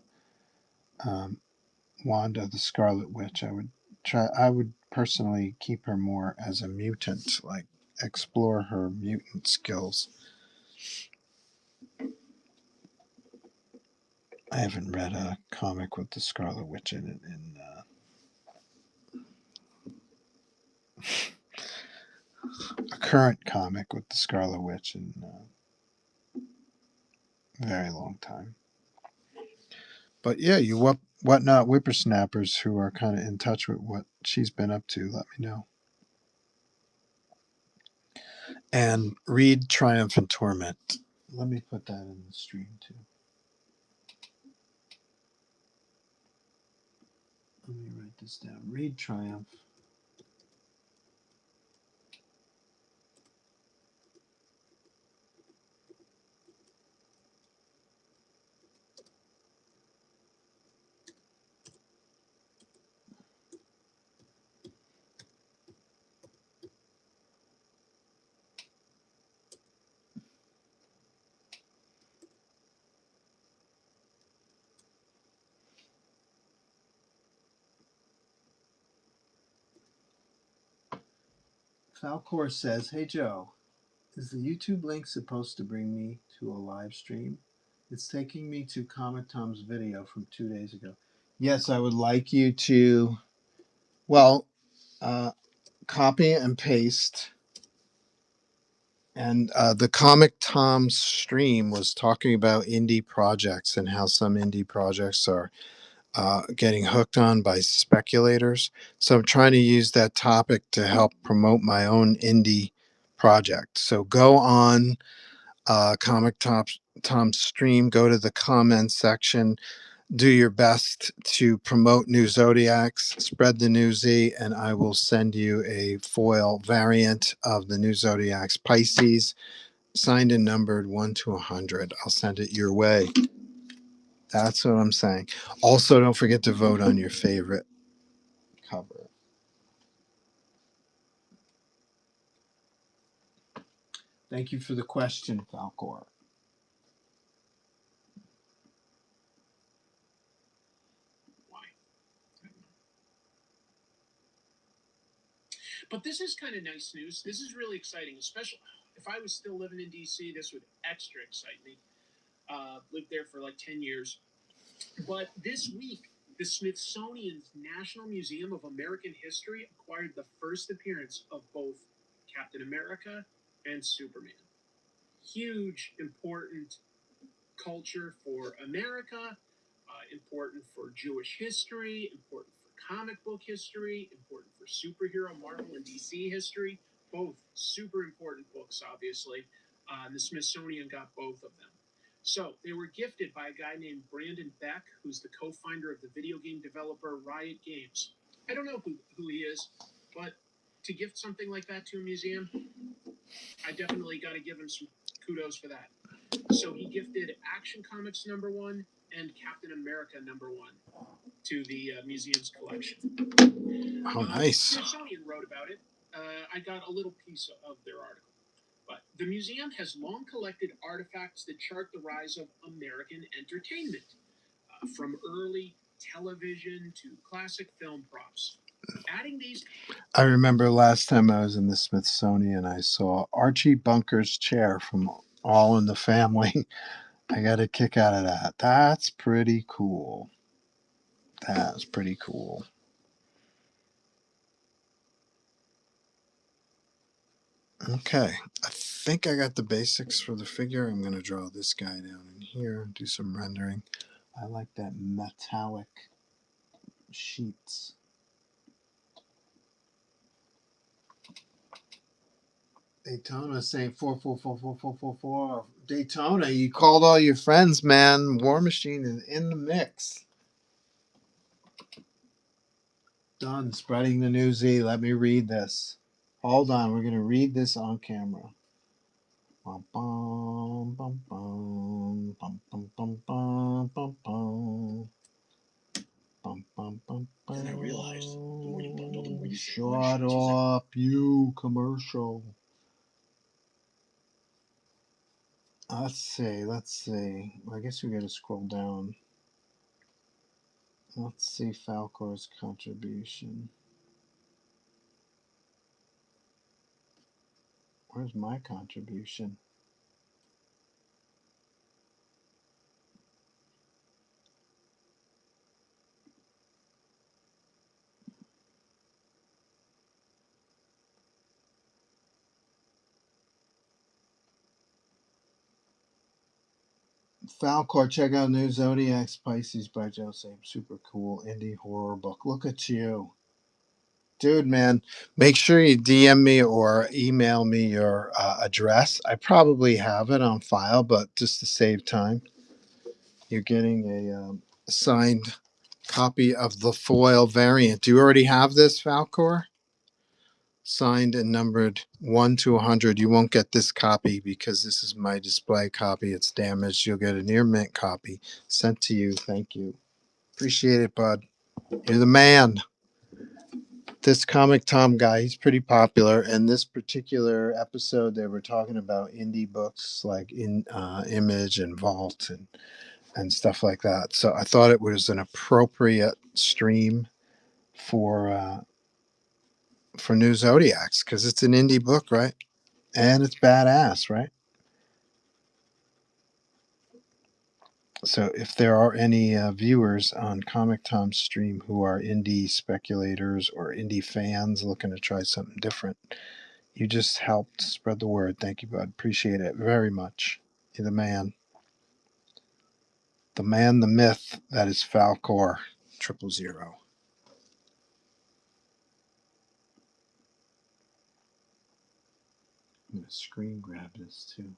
Wanda, the Scarlet Witch, I would personally keep her more as a mutant, like explore her mutant skills. I haven't read a comic with the Scarlet Witch in it a current comic with the Scarlet Witch in a very long time. But yeah, you whatnot whippersnappers who are kind of in touch with what she's been up to, let me know. And read Triumph and Torment. Let me put that in the stream too. Let me write this down. Read Triumph. Falcor says, "Hey Joe, is the YouTube link supposed to bring me to a live stream? It's taking me to Comic Tom's video from 2 days ago." Yes, I would like you to, copy and paste. And the Comic Tom stream was talking about indie projects and how some indie projects are getting hooked on by speculators. So I'm trying to use that topic to help promote my own indie project. So go on Tom stream. Go to the comments section. Do your best to promote new zodiacs, spread the new Z, and I will send you a foil variant of the new zodiacs Pisces, signed and numbered 1 to 100. I'll send it your way. That's what I'm saying. Also, don't forget to vote on your favorite cover. Thank you for the question, Falcor. Why? But this is kind of nice news. This is really exciting, especially if I was still living in DC. This would extra excite me. Lived there for like 10 years. But this week, the Smithsonian's National Museum of American History acquired the first appearance of both Captain America and Superman. Huge, important culture for America, important for Jewish history, important for comic book history, important for superhero Marvel and DC history. Both super important books, obviously. The Smithsonian got both of them. So they were gifted by a guy named Brandon Beck, who's the co-founder of the video game developer Riot Games. I don't know who he is, but to gift something like that to a museum, I definitely got to give him some kudos for that. So he gifted Action Comics #1 and Captain America #1 to the museum's collection. Oh, nice. Smithsonian wrote about it. I got a little piece of their article. But the museum has long collected artifacts that chart the rise of American entertainment, from early television to classic film props. Adding these. I remember last time I was in the Smithsonian, I saw Archie Bunker's chair from All in the Family. I got a kick out of that. That's pretty cool. That's pretty cool. Okay, I think I got the basics for the figure. I'm going to draw this guy down in here, do some rendering. I like that metallic sheets. Daytona saying 4444444. Daytona, you called all your friends, man. War Machine is in the mix. Done spreading the news. Let me read this. Hold on, we're gonna read this on camera. Bum, bum, bum, bum, bum, bum, bum, bum, bum, bum. Bum, bum, bum, bum. Then I realized the more you bundle, the more you save. Shut up, you commercial. Let's see. I guess we gotta scroll down. Let's see Falcor's contribution. Where's my contribution? Falcor, check out New Zodiac Pisces by Joseph. Super cool indie horror book. Look at you. Dude, man, make sure you DM me or email me your address. I probably have it on file, but just to save time, you're getting a signed copy of the foil variant. Do you already have this, Falcor? Signed and numbered 1 to 100. You won't get this copy because this is my display copy. It's damaged. You'll get a near mint copy sent to you. Thank you. Appreciate it, bud. You're the man. This Comic Tom guy, he's pretty popular. And this particular episode, they were talking about indie books like Image and Vault and stuff like that. So I thought it was an appropriate stream for New Zodiacs because it's an indie book, right? And it's badass, right? So if there are any viewers on Comic Tom's stream who are indie speculators or indie fans looking to try something different, you just helped spread the word. Thank you, bud. Appreciate it very much. You're the man. The man, the myth, that is Falcor 000. I'm going to screen grab this too.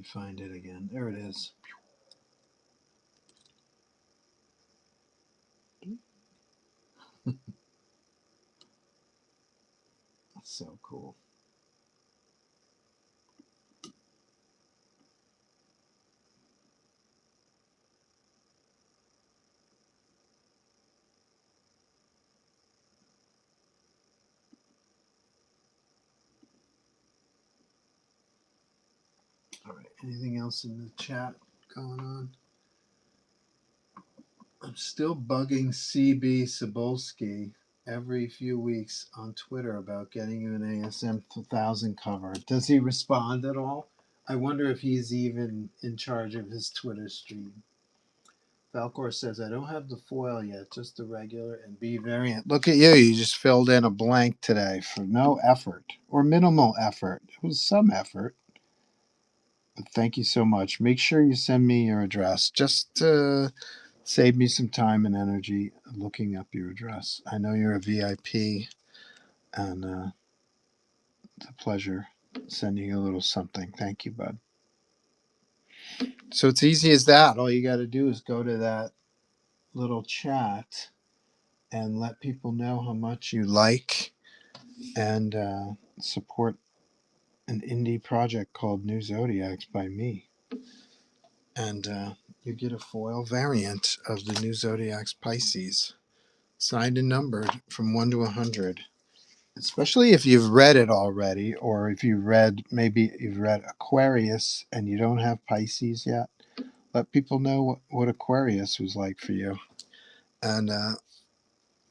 find it again. There it is. That's so cool. All right. Anything else in the chat going on? I'm still bugging CB Cebulski every few weeks on Twitter about getting you an ASM 1000 cover. Does he respond at all? I wonder if he's even in charge of his Twitter stream. Falcor says, I don't have the foil yet, just the regular and B variant. Look at you. You just filled in a blank today for no effort or minimal effort. It was some effort. But thank you so much. Make sure you send me your address just to save me some time and energy looking up your address. I know you're a VIP, and it's a pleasure sending you a little something. Thank you, bud. So it's easy as that. All you got to do is go to that little chat and let people know how much you like and support an indie project called New Zodiacs by me. And you get a foil variant of the New Zodiacs Pisces, signed and numbered from 1 to 100. Especially if you've read it already, or if maybe you've read Aquarius and you don't have Pisces yet. Let people know what Aquarius was like for you. And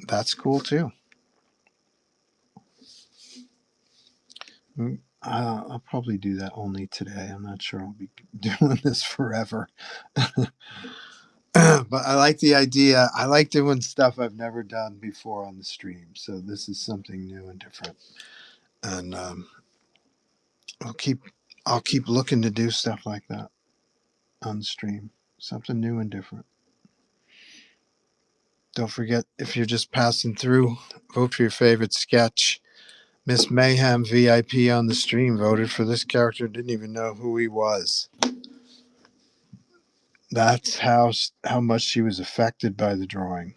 that's cool too. I'll probably do that only today. I'm not sure I'll be doing this forever. But I like the idea. I like doing stuff I've never done before on the stream. So this is something new and different. And I'll keep looking to do stuff like that on the stream. Something new and different. Don't forget, if you're just passing through, vote for your favorite sketch. Miss Mayhem VIP on the stream voted for this character, didn't even know who he was. That's how much she was affected by the drawing.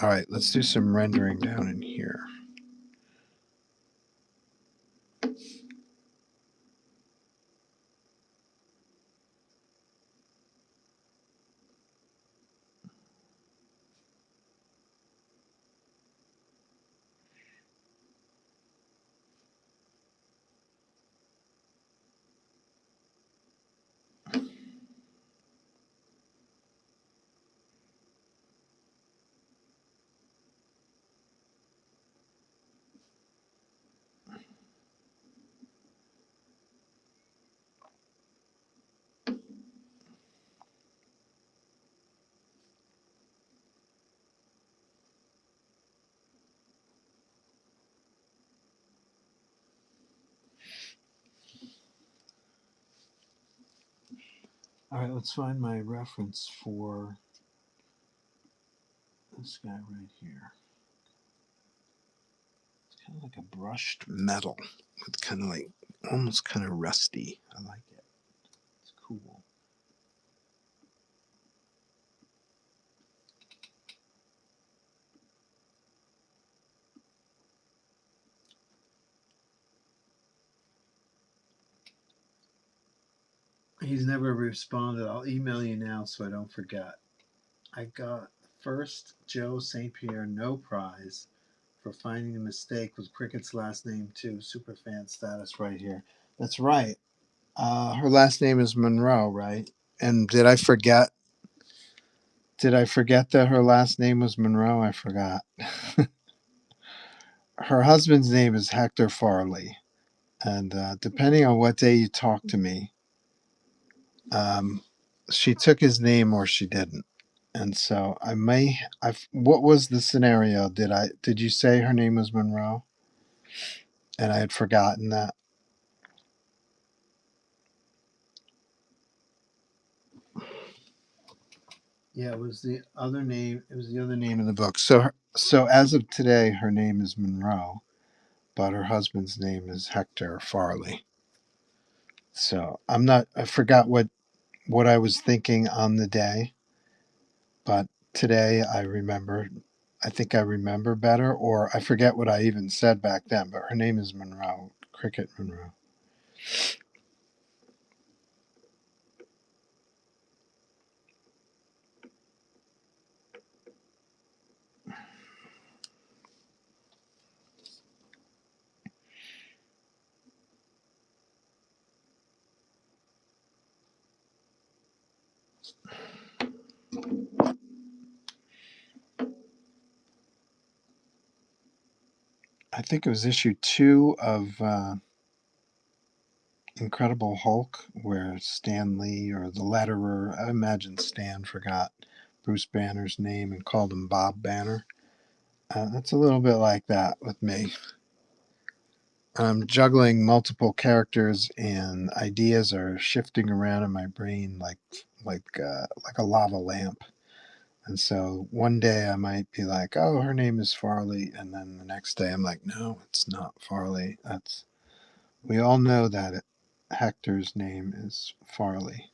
All right, let's do some rendering down in here. All right, let's find my reference for this guy right here. It's kind of like a brushed metal with kind of like almost kind of rusty. I like it. It's cool. He's never responded. I'll email you now so I don't forget. I got first Joe St. Pierre no prize for finding the mistake with Cricket's last name too. Superfan status right here. That's right. Her last name is Monroe, right? And did I forget? Did I forget that her last name was Monroe? I forgot. Her husband's name is Hector Farley, and depending on what day you talk to me, she took his name or she didn't. And so what was the scenario? Did you say her name was Monroe? And I had forgotten that. Yeah, it was the other name. It was the other name in the book. So as of today, her name is Monroe. but her husband's name is Hector Farley. So I forgot what I was thinking on the day, but today I think I remember better, or I forget what I even said back then, but her name is Monroe, Cricket Monroe. I think it was issue 2 of Incredible Hulk, where Stan Lee, or the letterer, I imagine Stan forgot Bruce Banner's name and called him Bob Banner. That's a little bit like that with me. I'm juggling multiple characters, and ideas are shifting around in my brain like a lava lamp. And so one day I might be like, "Oh, her name is Farley," and then the next day I'm like, "No, it's not Farley. We all know that Hector's name is Farley."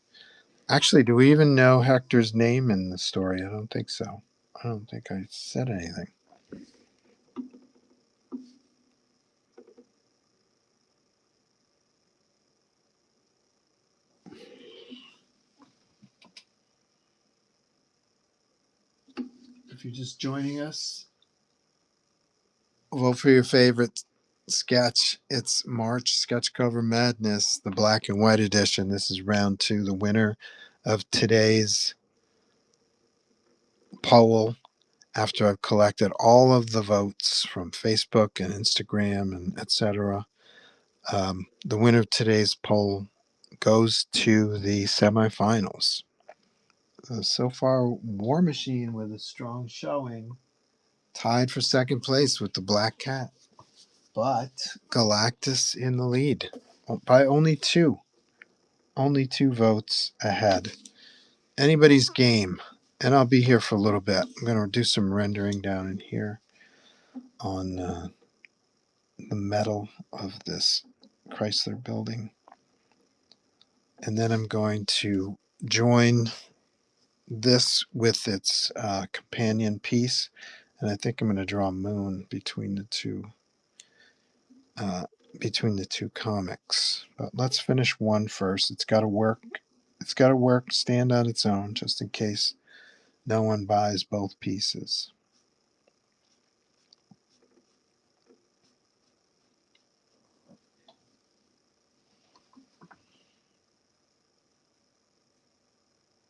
Actually, do we even know Hector's name in the story? I don't think so. I don't think I said anything. If you're just joining us, vote for your favorite sketch. It's March Sketch Cover Madness, the black and white edition. This is round 2. The winner of today's poll, after I've collected all of the votes from Facebook and Instagram and etc., the winner of today's poll goes to the semifinals. So far, War Machine with a strong showing, tied for second place with the Black Cat, but Galactus in the lead by only 2 votes ahead. Anybody's game, and I'll be here for a little bit. I'm going to do some rendering down in here on the metal of this Chrysler building, and then I'm going to join this with its companion piece, and I think I'm going to draw a moon between the two comics. But let's finish one first. It's got to work. It's got to work, stand on its own, just in case no one buys both pieces.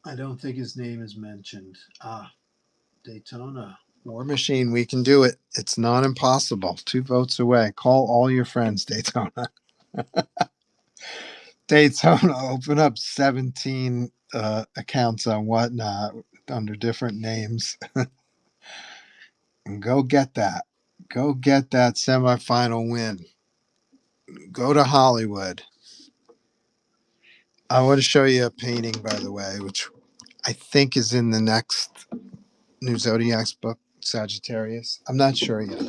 I don't think his name is mentioned. Daytona. War Machine, we can do it. It's not impossible. 2 votes away. Call all your friends, Daytona. Daytona, open up 17 accounts on Whatnot under different names. And go get that. Go get that semifinal win. Go to Hollywood. I want to show you a painting, by the way, which I think is in the next New Zodiac's book, Sagittarius. I'm not sure yet.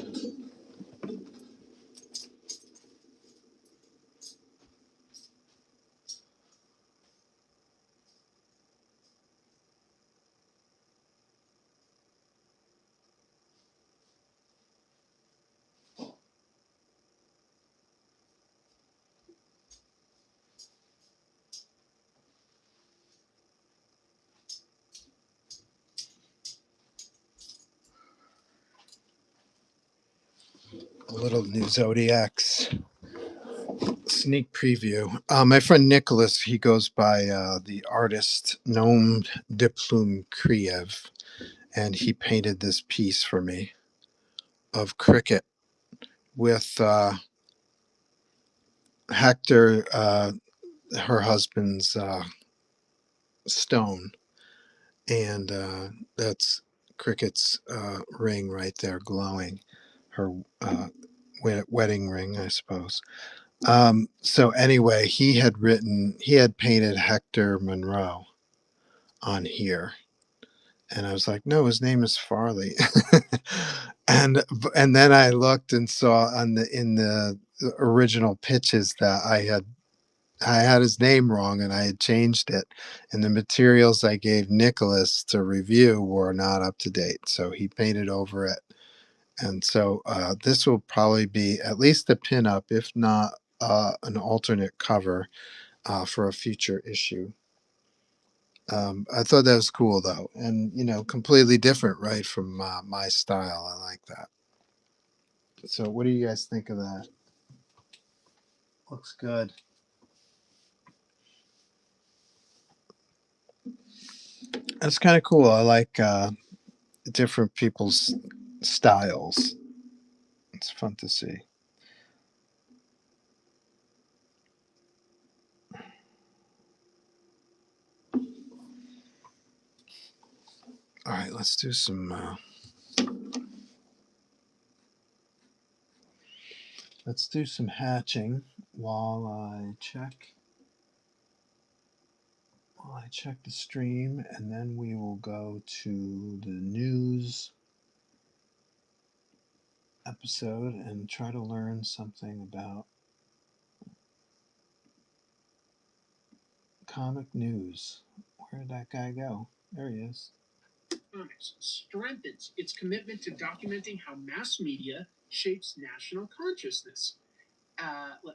A little New Zodiac's sneak preview. My friend Nicholas, he goes by the artist Nom de Plume Kriev, and he painted this piece for me of Cricket with Hector, her husband's stone, and that's Cricket's ring right there glowing, her wedding ring, I suppose. So anyway, he had painted Hector Monroe on here, And I was like, no, his name is Farley. And then I looked and saw in the original pitches that I had his name wrong and I had changed it. And the materials I gave Nicholas to review were not up to date. So he painted over it. And so this will probably be at least a pinup, if not an alternate cover for a future issue. I thought that was cool though. And, completely different, right, from my style. I like that. So what do you guys think of that? Looks good. That's kind of cool. I like different people's styles. It's fun to see. All right, let's do some hatching while I check the stream, and then we will go to the news episode and try to learn something about comic news. Where did that guy go? There he is. Comics strengthens its commitment to documenting how mass media shapes national consciousness.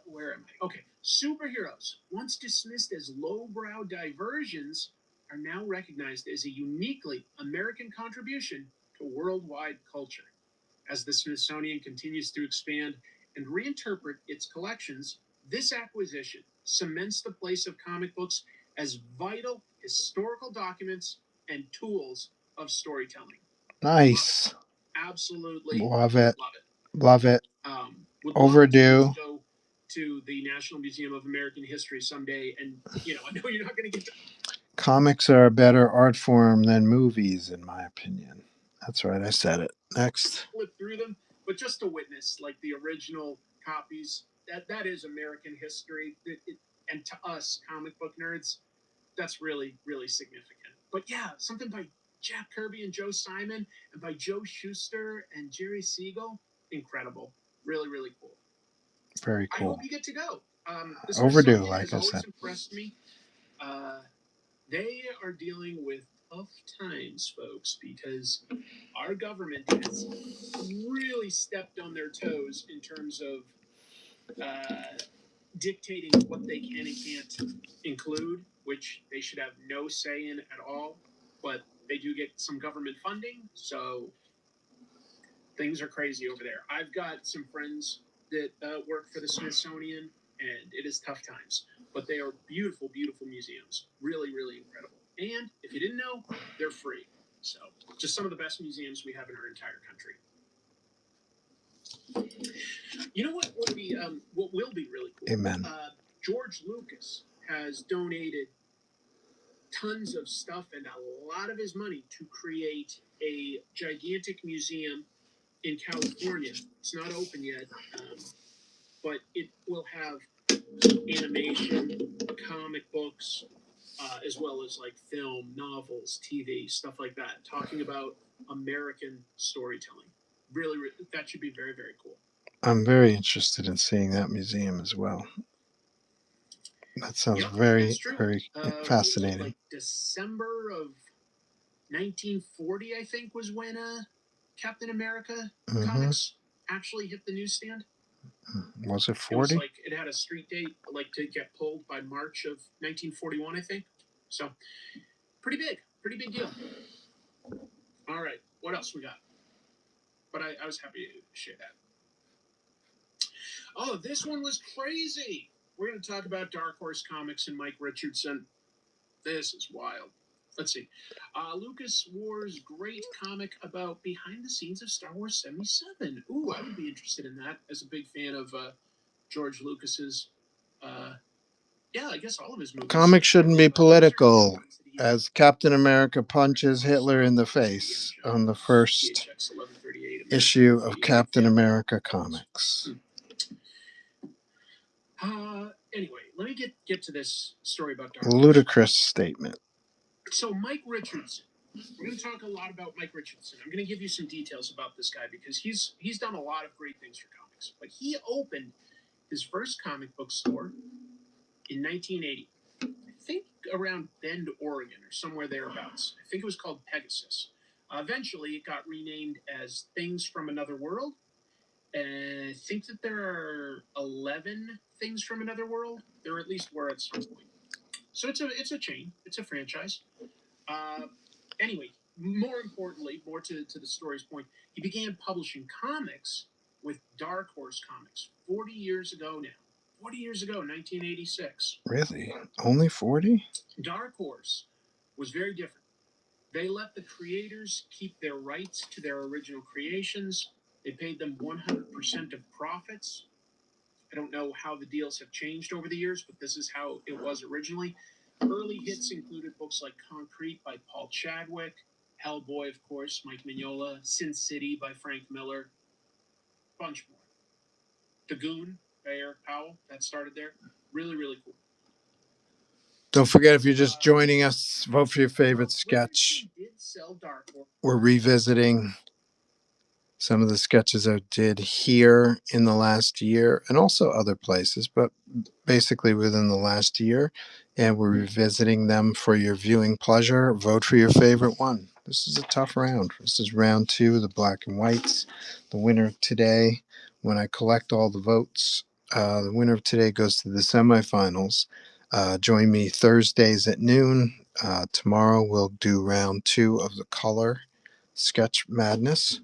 Where am I? Okay. Superheroes, once dismissed as lowbrow diversions, are now recognized as a uniquely American contribution to worldwide culture. As the Smithsonian continues to expand and reinterpret its collections, this acquisition cements the place of comic books as vital historical documents and tools of storytelling. Nice. Absolutely Love it. Love it. Would love Overdue. to go to the National Museum of American History someday, and I know you're not going to get to. Comics are a better art form than movies, in my opinion. That's right, I said it. Next. Flip through them, but just to witness like the original copies, that is American history. And to us comic book nerds, that's really, really significant. But yeah, something by Jack Kirby and Joe Simon, and by Joe Shuster and Jerry Siegel, incredible. Really, really cool. Very I cool. hope you get to go. The Overdue, Smithsonian like has I always said. impressed me. They are dealing with tough times, folks, because our government has really stepped on their toes in terms of dictating what they can and can't include, which they should have no say in at all. But they do get some government funding, so things are crazy over there. I've got some friends that work for the Smithsonian, and it is tough times. But they are beautiful, beautiful museums. Really, really incredible. And if you didn't know, they're free. So just some of the best museums we have in our entire country. You know what will be really cool? Amen. George Lucas has donated tons of stuff and a lot of his money to create a gigantic museum in California. It's not open yet, but it will have animation, comic books, as well as like film, novels, TV, stuff like that, talking about American storytelling. Really, that should be very, very cool. I'm very interested in seeing that museum as well. That sounds very, very fascinating. Like December of 1940, I think, was when Captain America comics actually hit the newsstand. Was it 40? It was like it had a street date, like to get pulled by March of 1941, I think. So, pretty big deal. All right, what else we got? But I was happy to share that. Oh, this one was crazy. We're going to talk about Dark Horse Comics and Mike Richardson. This is wild. Let's see. Lucas Wars great comic about behind the scenes of Star Wars 77. Ooh, I would be interested in that as a big fan of George Lucas's. Yeah, I guess all of his movies. Comics shouldn't be political, as Captain America punches Hitler in the face on the first issue of Captain America Comics. Anyway, let me get to this story about Dark Ludicrous statement. So Mike Richardson We're going to talk a lot about Mike Richardson. I'm going to give you some details about this guy because he's done a lot of great things for comics. But he opened his first comic book store in 1980. I think around Bend, Oregon, or somewhere thereabouts. I think it was called Pegasus. Eventually, it got renamed as Things from Another World. And I think that there are 11 Things from Another World. There at least were at some point. So it's a chain. It's a franchise. Anyway, more importantly, more to the story's point, he began publishing comics with Dark Horse Comics 40 years ago now. 40 years ago, 1986. Really? Only 40? Dark Horse was very different. They let the creators keep their rights to their original creations. They paid them 100% of profits. I don't know how the deals have changed over the years, but this is how it was originally. Early hits included books like Concrete by Paul Chadwick, Hellboy, of course, Mike Mignola, Sin City by Frank Miller, bunch more. The Goon by Eric Powell, that started there. Really, really cool. Don't forget, if you're just joining us, vote for your favorite sketch. Did sell Dark Horse. We're revisiting some of the sketches I did here in the last year and also other places, but basically within the last year. And we're revisiting them for your viewing pleasure. Vote for your favorite one. This is a tough round. This is round 2, the black and whites. The winner today, when I collect all the votes, the winner of today goes to the semifinals. Join me Thursdays at noon. Tomorrow we'll do round 2 of the color sketch madness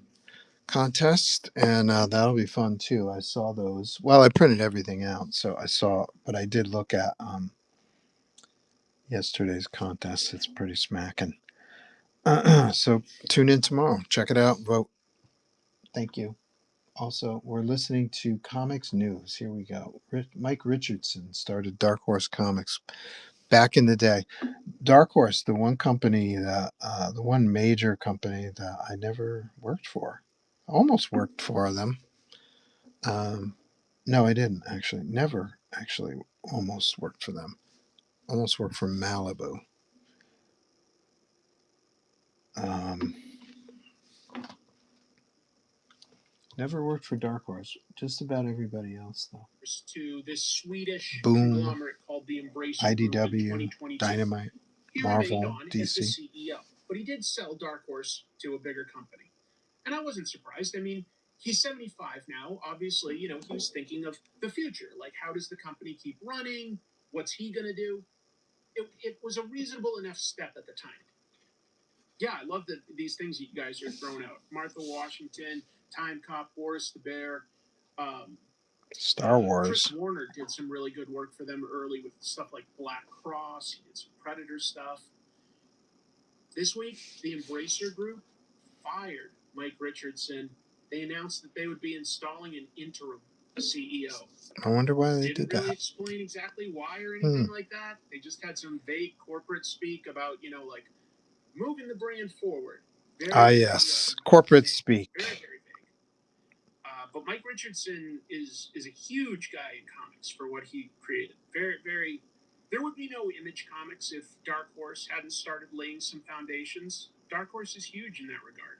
contest, and that'll be fun too. I saw those. Well, I printed everything out, so I saw, but I did look at yesterday's contest. It's pretty smacking. So tune in tomorrow. Check it out. Vote. Thank you. Also, we're listening to Comics News. Here we go. Mike Richardson started Dark Horse Comics back in the day. Dark Horse, the one company that, the one major company that I never worked for. I almost worked for them. No, I didn't actually. Never actually almost worked for them. Almost worked for Malibu. Never worked for Dark Horse. Just about everybody else, though. To this Swedish Boom, conglomerate called the Embracer IDW, Group in Dynamite, he Marvel, remained on DC. as the CEO, but he did sell Dark Horse to a bigger company. And I wasn't surprised. I mean, he's 75 now. Obviously, he was thinking of the future. Like, how does the company keep running? What's he going to do? It was a reasonable enough step at the time. Yeah, I love these things you guys are throwing out. Martha Washington, Time Cop, Boris the Bear. Star Wars. Chris Warner did some really good work for them early with stuff like Black Cross. He did some Predator stuff. This week, the Embracer Group fired Mike Richardson. They announced that they would be installing an interim CEO. I wonder why they Didn't did really that. explain exactly why or anything like that. They just had some vague corporate speak about, like moving the brand forward. Yes. Corporate speak. Very, very vague. But Mike Richardson is a huge guy in comics for what he created. Very, very. There would be no Image Comics if Dark Horse hadn't started laying some foundations. Dark Horse is huge in that regard.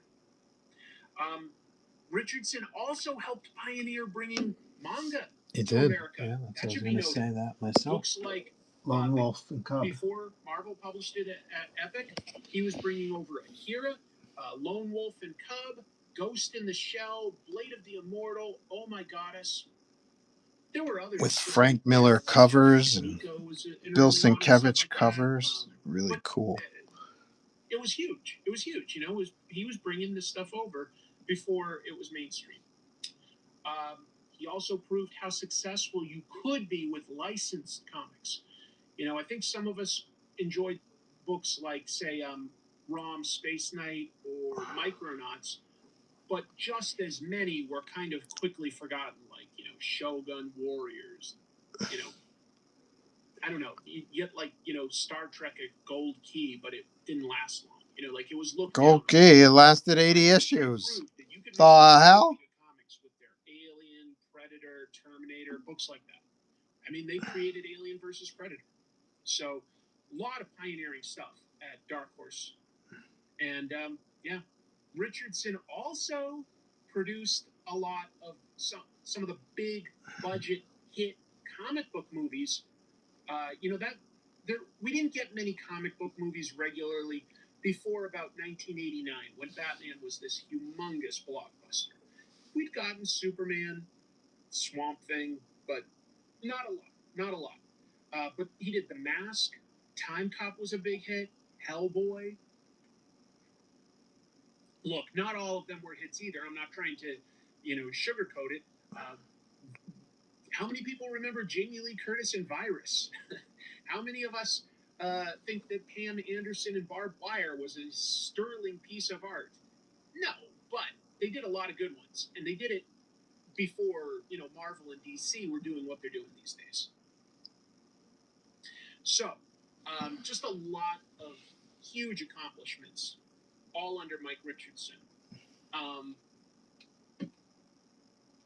Richardson also helped pioneer bringing manga to America. Yeah, that I was should be going to noted. say that myself. Books like Lone Wolf and Cub. Before Marvel published it at Epic, he was bringing over Akira, Lone Wolf and Cub, Ghost in the Shell, Blade of the Immortal, Oh My Goddess. There were others. With Frank Miller covers and Bill Sienkiewicz covers. Really cool. It was huge. It was huge. He was bringing this stuff over before it was mainstream. He also proved how successful you could be with licensed comics. I think some of us enjoyed books like, say, ROM Space Knight or Micronauts, but just as many were kind of quickly forgotten, like, Shogun Warriors. I don't know. You get, like, Star Trek a Gold Key, but it didn't last long. Like, it was looked Gold Key, it lasted 80 issues. The hell? Comics with their Alien, Predator, Terminator, books like that. I mean, they created Alien versus Predator. So, a lot of pioneering stuff at Dark Horse. And yeah, Richardson also produced a lot of some of the big budget hit comic book movies. We didn't get many comic book movies regularly before about 1989, when Batman was this humongous blockbuster. We'd gotten Superman, Swamp Thing, but not a lot. Not a lot. But he did The Mask. Time Cop was a big hit. Hellboy. Look, not all of them were hits either. I'm not trying to, sugarcoat it. How many people remember Jamie Lee Curtis and Virus? How many of us think that Pam Anderson and Barb Wire was a sterling piece of art? No, but they did a lot of good ones, and they did it before Marvel and DC were doing what they're doing these days. So, just a lot of huge accomplishments, all under Mike Richardson.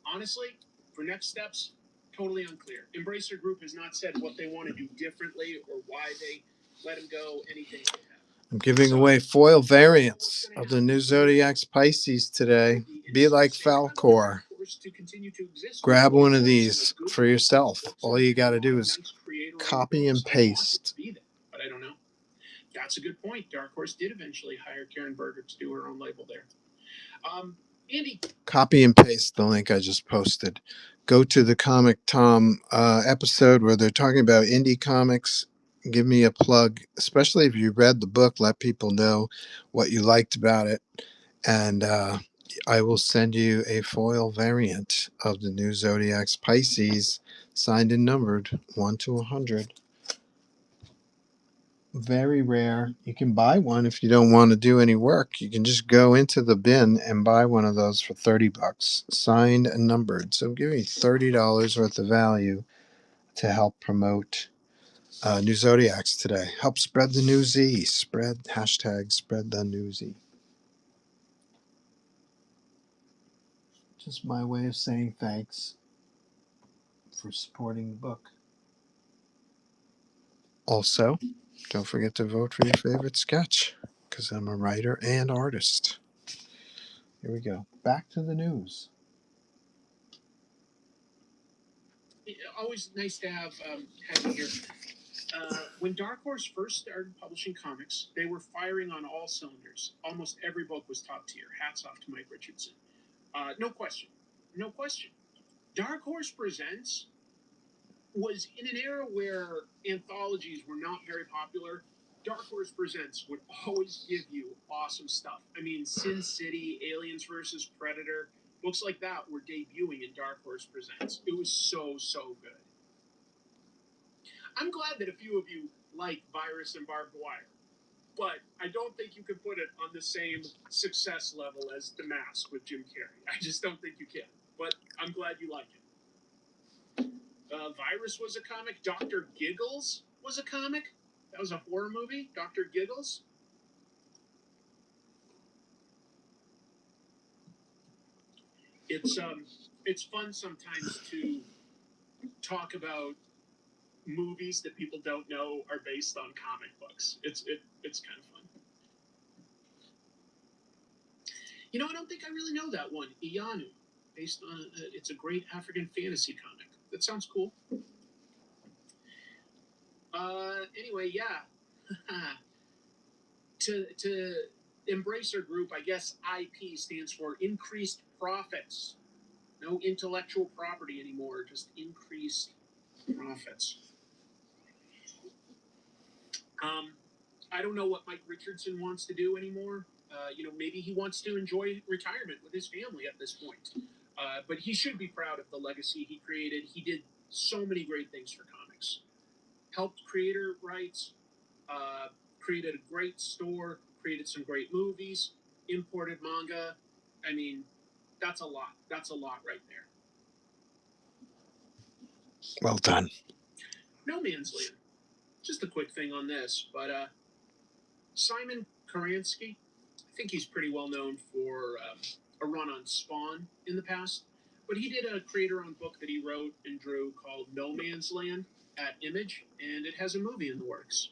Honestly, for next steps, totally unclear. Embracer Group has not said what they want to do differently or why they let him go, anything like that. I'm giving away foil variants of the new Zodiac's Pisces today. Be like Falcor. Grab one of these for yourself. All you got to do is copy and paste. But I don't know. That's a good point. Dark Horse did eventually hire Karen Berger to do her own label there. Andy. Copy and paste the link I just posted. Go to the Comic Tom episode where they're talking about indie comics. Give me a plug, especially if you read the book. Let people know what you liked about it. And I will send you a foil variant of the new Zodiac's Pisces, signed and numbered 1 to 100. Very rare. You can buy one if you don't want to do any work. You can just go into the bin and buy one of those for $30, signed and numbered. So give me $30 worth of value to help promote New Zodiacs today. Help spread the new Z. Spread the new Z. Just my way of saying thanks for supporting the book. Also, don't forget to vote for your favorite sketch, because I'm a writer and artist. Here we go. Back to the news. Always nice to have you here. When Dark Horse first started publishing comics, they were firing on all cylinders. Almost every book was top tier. Hats off to Mike Richardson. No question. No question. Dark Horse Presents was in an era where anthologies were not very popular. Dark Horse Presents would always give you awesome stuff. I mean, Sin City, Aliens vs. Predator, books like that were debuting in Dark Horse Presents. It was so, so good. I'm glad that a few of you like Virus and Barbed Wire, but I don't think you can put it on the same success level as The Mask with Jim Carrey. I just don't think you can, but I'm glad you like it. Virus was a comic. Dr. Giggles was a comic. That was a horror movie, Dr. Giggles. It's fun sometimes to talk about movies that people don't know are based on comic books. It's kind of fun. I don't think I really know that one. Ianu, based on it's a great African fantasy comic. That sounds cool. Anyway, yeah. to Embracer Group, I guess IP stands for increased profits. No intellectual property anymore, just increased profits. I don't know what Mike Richardson wants to do anymore. Maybe he wants to enjoy retirement with his family at this point. But he should be proud of the legacy he created. He did so many great things for comics. Helped creator rights, created a great store, created some great movies, imported manga. I mean, that's a lot. That's a lot right there. Well done. No Man's Land. Just a quick thing on this, but Simon Karansky, I think he's pretty well known for a run on Spawn in the past, but he did a creator-owned book that he wrote and drew called No Man's Land at Image, and it has a movie in the works.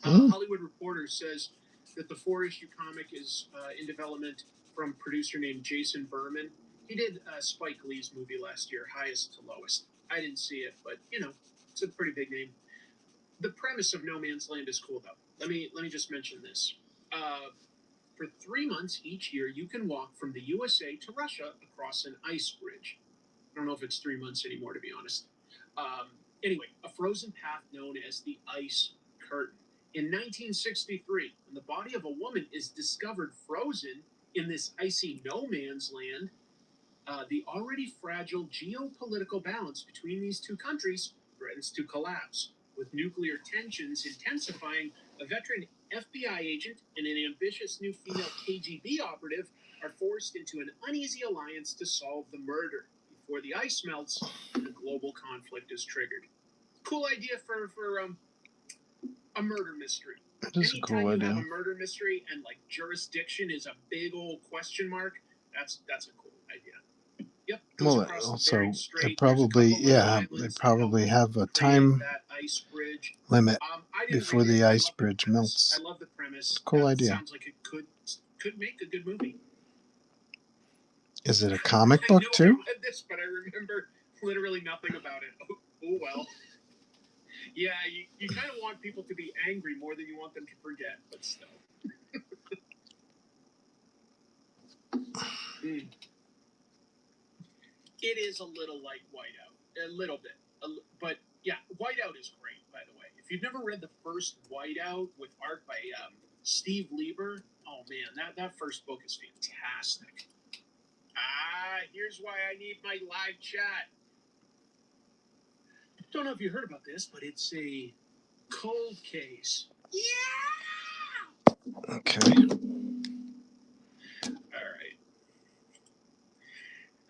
Hollywood Reporter says that the 4-issue comic is in development from a producer named Jason Berman. He did Spike Lee's movie last year, Highest to Lowest. I didn't see it, but you know, it's a pretty big name. The premise of No Man's Land is cool, though. Let me just mention this. For 3 months each year, you can walk from the USA to Russia across an ice bridge. I don't know if it's 3 months anymore, to be honest. Anyway, a frozen path known as the Ice Curtain. In 1963, when the body of a woman is discovered frozen in this icy no man's land, the already fragile geopolitical balance between these two countries threatens to collapse. With nuclear tensions intensifying, a veteran FBI agent and an ambitious new female KGB operative are forced into an uneasy alliance to solve the murder. Before the ice melts, a global conflict is triggered. Cool idea for a murder mystery. That is a Anytime cool you idea. have a murder mystery and like jurisdiction is a big old question mark, that's a cool idea. Yep. goes Well, across the also, Bering they Strait. There's a probably, couple little yeah, islands they that probably help have a create time that ice bridge. limit I didn't before read the it. I ice love the bridge premise. melts. I love the premise. Cool That idea. sounds like it could make a good movie. Is it a comic I book know too? I read this, but I remember literally nothing about it. Oh well. Yeah, you kind of want people to be angry more than you want them to forget, but still. It is a little like Whiteout, a little bit, but yeah, Whiteout is great. By the way, if you've never read the first Whiteout with art by Steve Lieber, oh man, that first book is fantastic. Here's why I need my live chat. Don't know if you heard about this, but it's a cold case. Yeah. Okay. All right.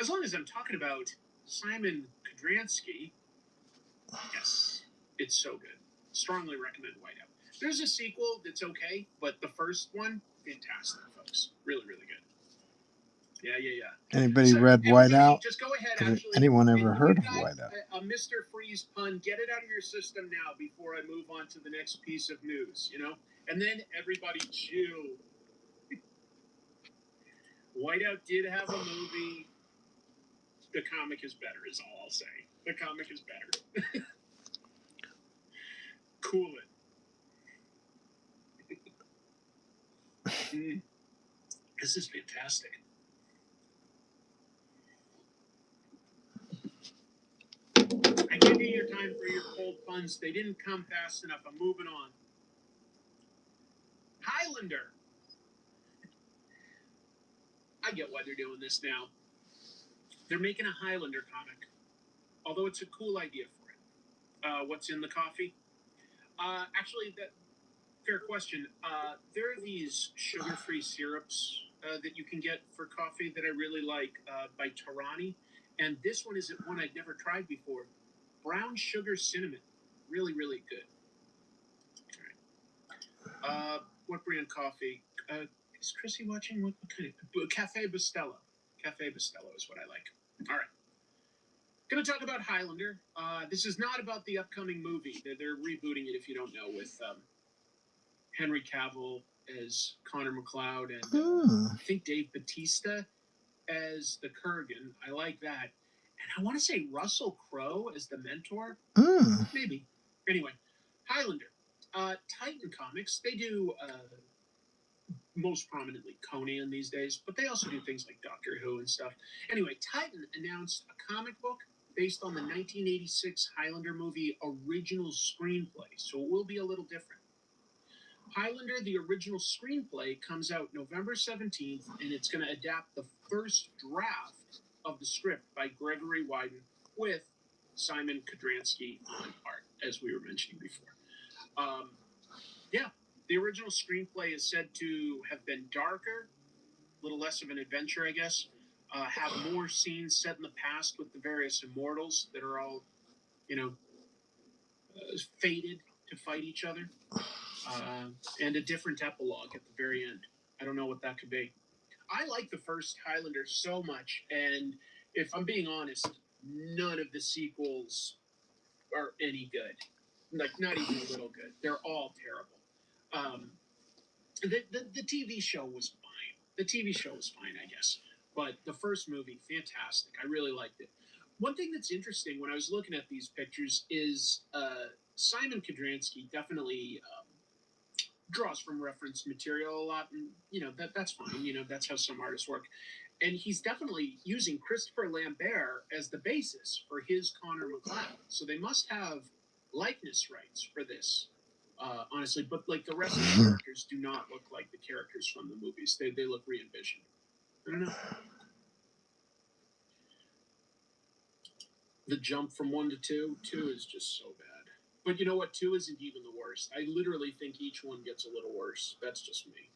As long as I'm talking about Simon Kudransky, yes, it's so good. Strongly recommend Whiteout. There's a sequel that's okay, but the first one, fantastic, folks. Really, really good. Yeah. Anybody So, read everybody, Whiteout? just go ahead. Has Actually, anyone if ever you heard of got Whiteout? a Mr. Freeze pun, get it out of your system now before I move on to the next piece of news. You know, and then everybody chew. Whiteout did have a movie. The comic is better, is all I'll say. The comic is better. Cool it. This is fantastic. I gave you your time for your cold puns. They didn't come fast enough. I'm moving on. Highlander. I get why they're doing this now. They're making a Highlander comic. Although it's a cool idea for it. What's in the coffee? Actually, fair question. There are these sugar-free syrups that you can get for coffee that I really like by Tarani. And this one is one I'd never tried before. Brown sugar cinnamon. Really, really good. All right. What brand coffee? Is Chrissy watching? What kind of? Cafe Bustelo. Cafe Bustelo is what I like. All right. Going to talk about Highlander. This is not about the upcoming movie. They're rebooting it, if you don't know, with Henry Cavill as Connor McLeod and I think Dave Bautista as the Kurgan. I like that. And I want to say Russell Crowe as the mentor. Maybe. Anyway, Highlander. Titan Comics, they do most prominently Conan these days, but they also do things like Doctor Who and stuff. Anyway, Titan announced a comic book based on the 1986 Highlander movie original screenplay, so it will be a little different. Highlander, the original screenplay, comes out November 17th, and it's going to adapt the first draft of the script by Gregory Wyden with Simon Kudransky on art, as we were mentioning before. The original screenplay is said to have been darker, a little less of an adventure, I guess, have more scenes set in the past with the various immortals that are all, fated to fight each other, and a different epilogue at the very end. I don't know what that could be. I like the first Highlander so much, and if I'm being honest, none of the sequels are any good. Like, not even a little good. They're all terrible. The TV show was fine. The TV show was fine, I guess. But the first movie, fantastic. I really liked it. One thing that's interesting when I was looking at these pictures is Simon Kodransky definitely draws from reference material a lot, and that's fine. That's how some artists work. And he's definitely using Christopher Lambert as the basis for his Connor McLeod. So they must have likeness rights for this, honestly. But like the rest of the characters do not look like the characters from the movies. They look re-envisioned. I don't know. The jump from 1 to 2, 2 is just so bad. But you know what? 2 isn't even the worst. I literally think each one gets a little worse. That's just me.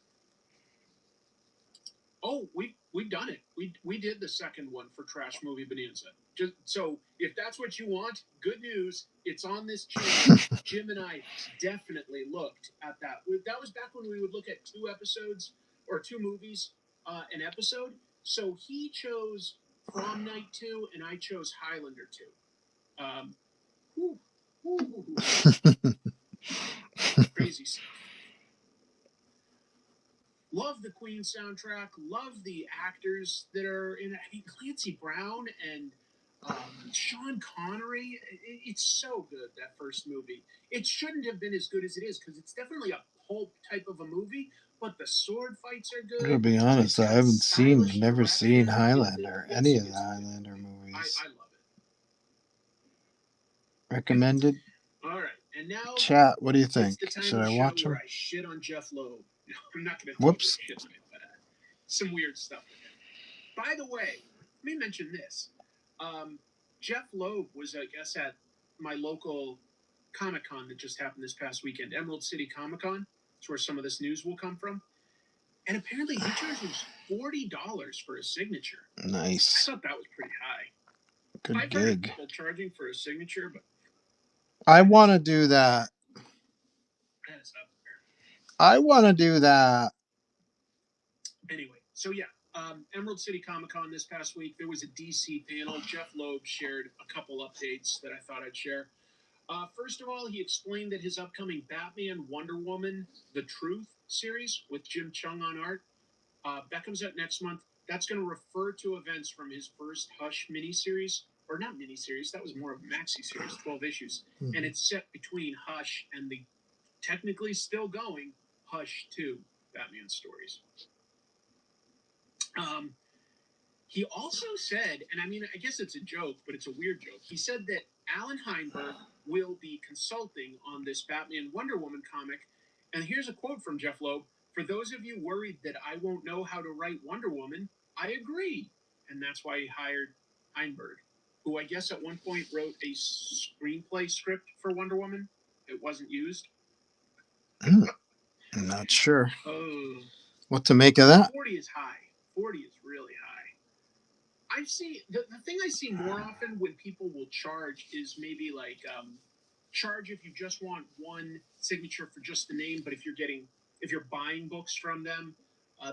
Oh, we've done it. We did the second one for Trash Movie Bonanza. Just so if that's what you want, good news. It's on this channel. Jim and I definitely looked at that. That was back when we would look at 2 episodes or 2 movies an episode. So he chose Prom Night 2, and I chose Highlander 2. Crazy stuff. Love the Queen soundtrack. Love the actors that are in it. I mean, Clancy Brown and Sean Connery. It's so good, that first movie. It shouldn't have been as good as it is because it's definitely a pulp type of a movie, but the sword fights are good. I'm gonna be honest, It's I got haven't stylish never seen direction. Highlander, any of the It's- Highlander movies. I love it. Recommended? All right, and now Chat, what do you it's think? the time Should of I the watch show where them? I shit on Jeff Loeb. No, I'm not going to Whoops. totally shit on him, but some weird stuff with him. By the way, let me mention this. Jeff Loeb was, I guess, at my local Comic-Con that just happened this past weekend, Emerald City Comic-Con. That's where some of this news will come from. And apparently he charges $40 for a signature. I Nice. thought that was pretty high. Good I've heard of gig. people charging for a signature, but I want to do that. that is up there. I want to do that. Anyway, so yeah, Emerald City Comic Con this past week, there was a DC panel. Jeff Loeb shared a couple updates that I thought I'd share. First of all, he explained that his upcoming Batman Wonder Woman The Truth series with Jim Chung on art, that comes out next month. That's going to refer to events from his first Hush miniseries, or not miniseries, that was more of a maxi series, 12 issues. Mhm. And it's set between Hush and the technically still going Hush 2 Batman stories. He also said, and I mean, I guess it's a joke, but it's a weird joke. He said that Alan Heinberg will be consulting on this Batman Wonder Woman comic. And here's a quote from Jeff Loeb. For those of you worried that I won't know how to write Wonder Woman, I agree. And that's why he hired Heinberg, who I guess at one point wrote a screenplay script for Wonder Woman. It wasn't used. I'm not sure Oh. what to make of that. 40 is high. 40 is really high. I've seen the thing I see more often when people will charge is maybe like charge if you just want one signature for just the name, but if you're buying books from them,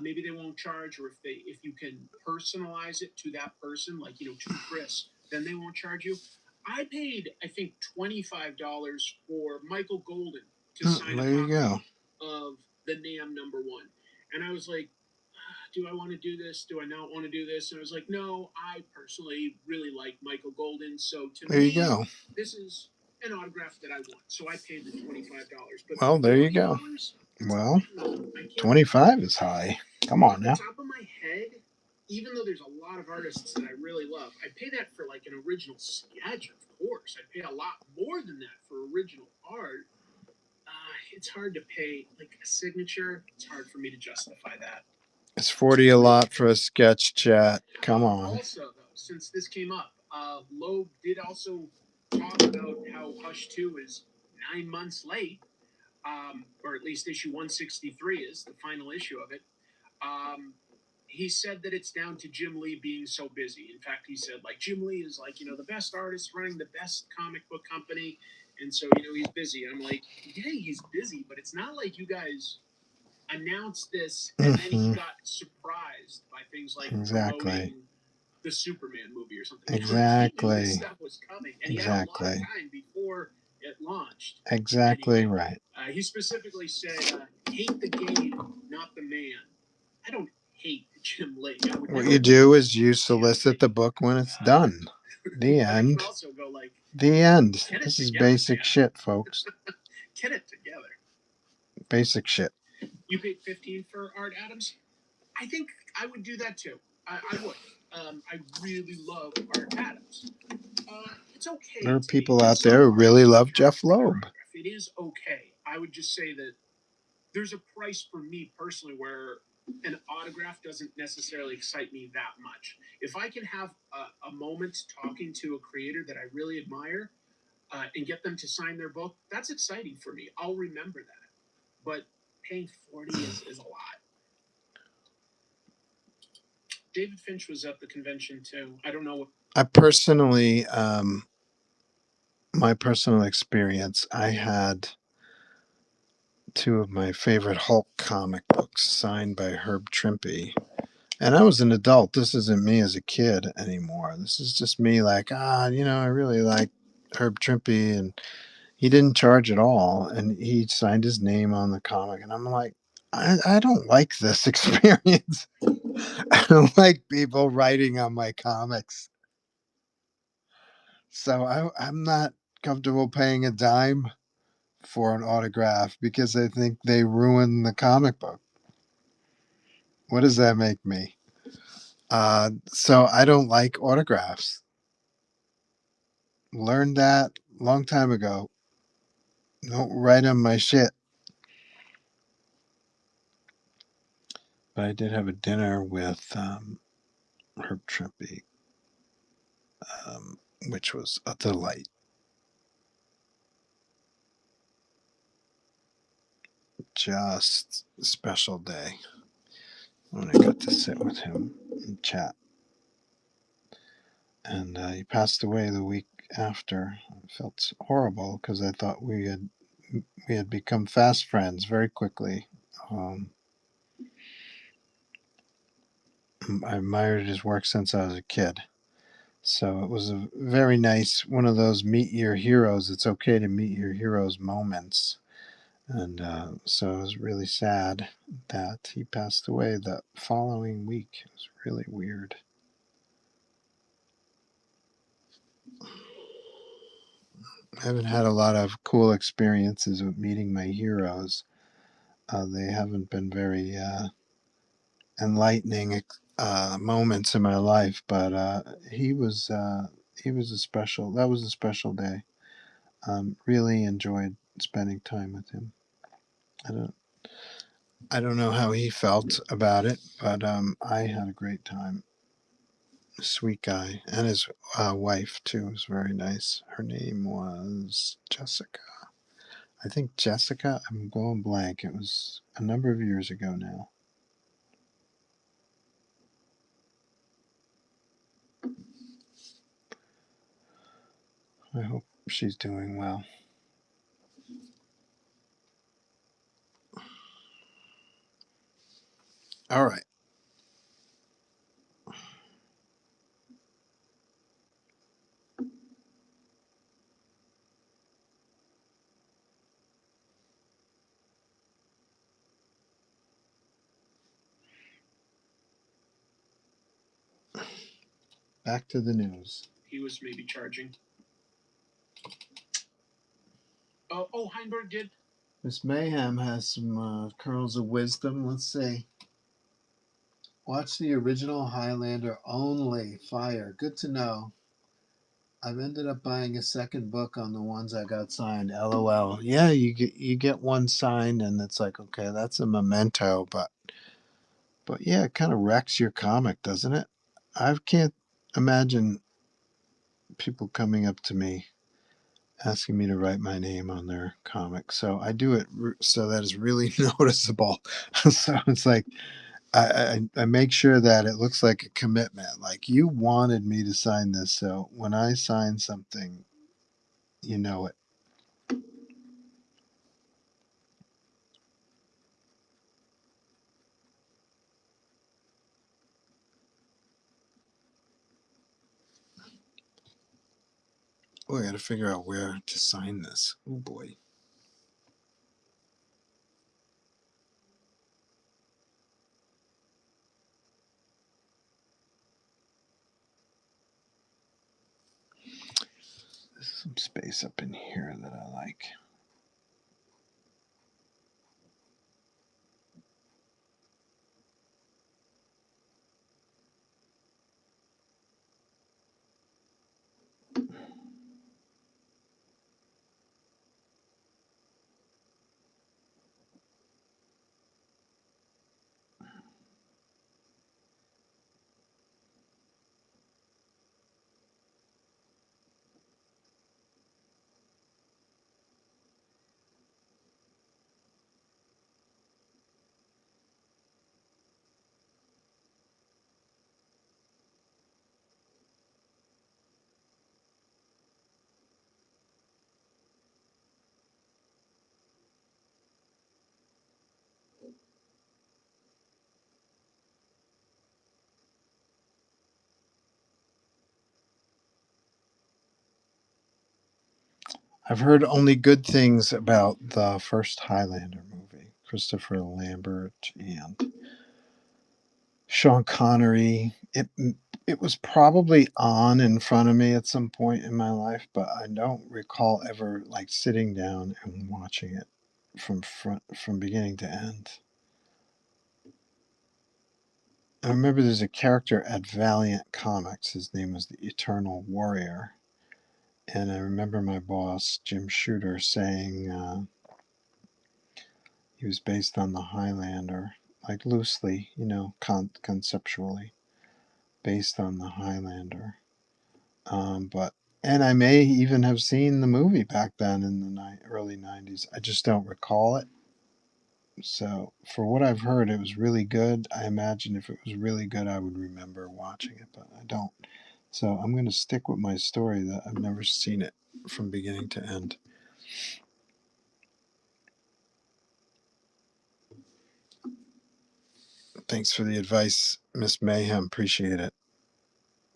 maybe they won't charge, or if you can personalize it to that person, like to Chris, then they won't charge you. I paid I think $25 for Michael Golden to sign There a you copy go. of the NAMM #1, and I was like, do I want to do this? Do I not want to do this? And I was like, no, I personally really like Michael Golden. So to There me, you go. this is an autograph that I want. So I paid the $25. But Well, there you go. $40, Well, I can't 25 is high. Come on now. off the top of my head, even though there's a lot of artists that I really love, I pay that for like an original sketch, of course. I pay a lot more than that for original art. It's hard to pay like a signature. It's hard for me to justify that. It's 40 a lot for a sketch, chat. Come on. Also, though, since this came up, Loeb did also talk about how Hush 2 is 9 months late, or at least issue 163 is the final issue of it. He said that it's down to Jim Lee being so busy. In fact, he said, like, Jim Lee is, like, the best artist running the best comic book company, and so, he's busy. And I'm like, yeah, he's busy, but it's not like you guys announced this and then he got surprised by things like promoting the Superman movie or something. Exactly. This stuff was coming, and he had a lot of time before it launched. Exactly Anyway, right. he specifically said hate the game, not the man. I don't hate Jim Lee. I would What never you do is you Jim solicit Lee. the book when it's done. The But I end. can also go like, The end. get it This is together, basic man. shit, folks. Get it together. Basic shit. You paid $15 for Art Adams? I think I would do that too. I would. I really love Art Adams. It's okay. There are to people be out there who really love Jeff Loeb. It is okay. I would just say that there's a price for me personally where an autograph doesn't necessarily excite me that much. If I can have a moment talking to a creator that I really admire and get them to sign their book, that's exciting for me. I'll remember that. But paying $40 is a lot. David Finch was at the convention too. I don't know what. I personally, my personal experience, I had two of my favorite Hulk comic books signed by Herb Trimpe. And I was an adult. This isn't me as a kid anymore. This is just me like, I really like Herb Trimpe, and he didn't charge at all. And he signed his name on the comic. And I'm like, I don't like this experience. I don't like people writing on my comics. So I'm not comfortable paying a dime for an autograph because I think they ruin the comic book. What does that make me? So I don't like autographs. Learned that a long time ago. Don't write on my shit. But I did have a dinner with Herb Trimpe, which was a delight. Just a special day when I got to sit with him and chat. And he passed away the week after. I felt horrible because I thought we had become fast friends very quickly. I admired his work since I was a kid. So it was a very nice one of those meet your heroes. It's okay to meet your heroes moments. And so it was really sad that he passed away the following week. It was really weird. I haven't had a lot of cool experiences with meeting my heroes. They haven't been very enlightening moments in my life, but he was a special. That was a special day. Really enjoyed spending time with him. I don't know how he felt about it, but I had a great time. Sweet guy, and his wife too was very nice. Her name was Jessica. I think Jessica. I'm going blank. It was a number of years ago now. I hope she's doing well. All right. Back to the news. He was maybe charging. Oh, Heinberg did. Miss Mayhem has some kernels of wisdom. Let's see. Watch the original Highlander only. Fire. Good to know. I've ended up buying a second book on the ones I got signed. LOL. Yeah, you get one signed, and it's like, okay, that's a memento, but yeah, it kind of wrecks your comic, doesn't it? I can't imagine people coming up to me asking me to write my name on their comic. So I do it so that it's really noticeable. So it's like I make sure that it looks like a commitment. Like you wanted me to sign this, so when I sign something, you know it. Oh, I got to figure out where to sign this. Oh boy. space up in here that I like. I've heard only good things about the first Highlander movie. Christopher Lambert and Sean Connery. It was probably on in front of me at some point in my life, but I don't recall ever like sitting down and watching it from beginning to end. I remember there's a character at Valiant Comics. His name was the Eternal Warrior. And I remember my boss, Jim Shooter, saying he was based on the Highlander, like loosely, conceptually based on the Highlander. And I may even have seen the movie back then in the early 90s. I just don't recall it. So, for what I've heard, it was really good. I imagine if it was really good, I would remember watching it, but I don't. So, I'm going to stick with my story that I've never seen it from beginning to end. Thanks for the advice, Miss Mayhem. Appreciate it.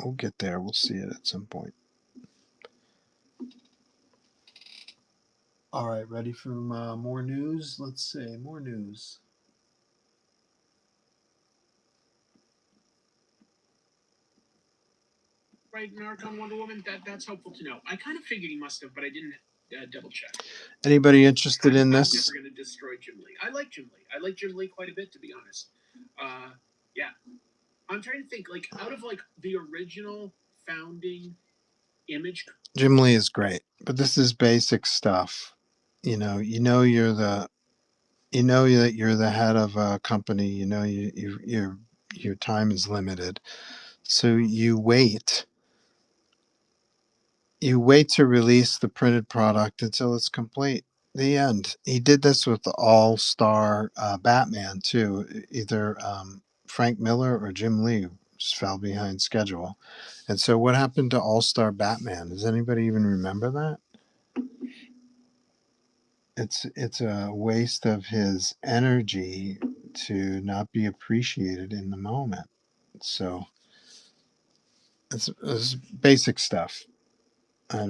We'll get there. We'll see it at some point. All right, ready for more news? Let's see, more news. Right, an arc on Wonder Woman. That's helpful to know. I kind of figured he must have, but I didn't double check. Anybody interested in I'm this? never going to destroy Jim Lee. I like Jim Lee. I like Jim Lee quite a bit, to be honest. Yeah. I'm trying to think, like, out of, like, the original founding Image. Jim Lee is great, but this is basic stuff. You know that you're the head of a company. Your time is limited, so you wait. You wait to release the printed product until it's complete. The end. He did this with the All-Star Batman too. Either Frank Miller or Jim Lee just fell behind schedule. And so, what happened to All-Star Batman? Does anybody even remember that? It's a waste of his energy to not be appreciated in the moment. So it's basic stuff. I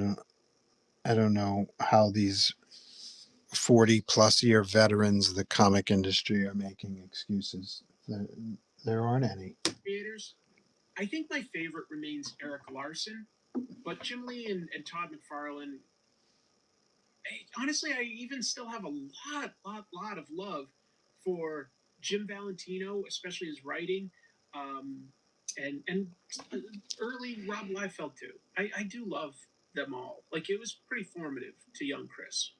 don't know how these 40 plus year veterans of the comic industry are making excuses. There aren't any. Creators. I think my favorite remains Eric Larson, but Jim Lee and Todd McFarlane. Honestly, I even still have a lot of love for Jim Valentino, especially his writing, and early Rob Liefeld too. I do love them all. Like, it was pretty formative to young Chris.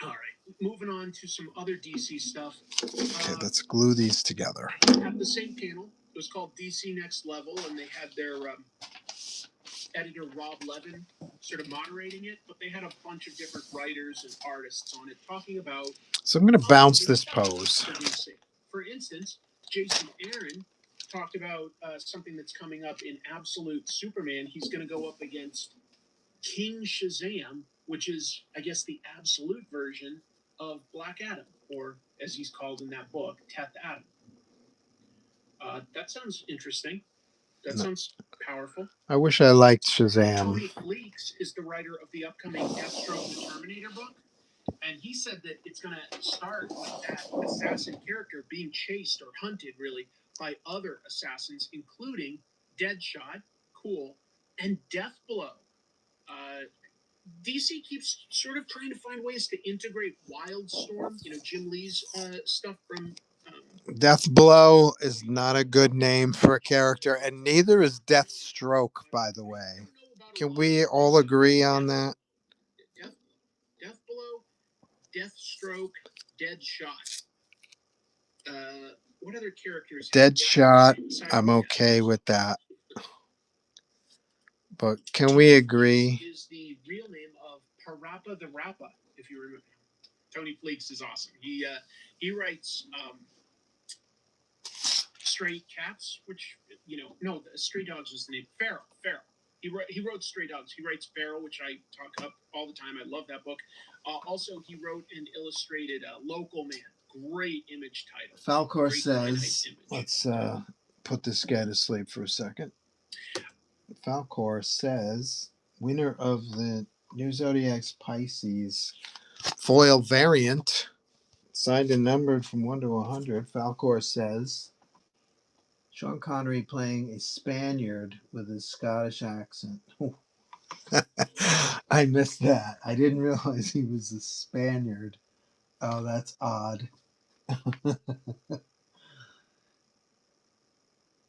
All right, moving on to some other DC stuff. Okay, let's glue these together. At the same panel, it was called DC Next Level, and they had their editor Rob Levin sort of moderating it, but they had a bunch of different writers and artists on it talking about. So I'm going to bounce this pose. For instance, Jason Aaron talked about something that's coming up in Absolute Superman. He's going to go up against King Shazam, which is, I guess, the absolute version of Black Adam, or as he's called in that book, Teth Adam. That sounds interesting. That sounds powerful. I wish I liked Shazam. Tony Leaks is the writer of the upcoming Deathstroke the Terminator book, and he said that it's going to start with that assassin character being chased or hunted, really, by other assassins, including Deadshot, cool, and Deathblow. DC keeps sort of trying to find ways to integrate Wildstorm, Jim Lee's stuff from. Deathblow is not a good name for a character, and neither is Deathstroke, by the way. Can we all agree on that? Deathblow, Deathstroke, Deadshot. What other characters? Deadshot, I'm okay with that. But can we agree? Is the real name of Parappa the Rappa, if you remember. Tony Fleeks is awesome. He writes Stray Cats, which no, Stray Dogs was the name. Feral. He wrote Stray Dogs. He writes Feral, which I talk up all the time. I love that book. Also, he wrote and illustrated Local Man. Great image title. Falcor Great says, let's put this guy to sleep for a second. Falcor says, winner of the New Zodiac's Pisces foil variant, signed and numbered from 1 to 100. Falcor says, Sean Connery playing a Spaniard with his Scottish accent. I missed that. I didn't realize he was a Spaniard. Oh, that's odd.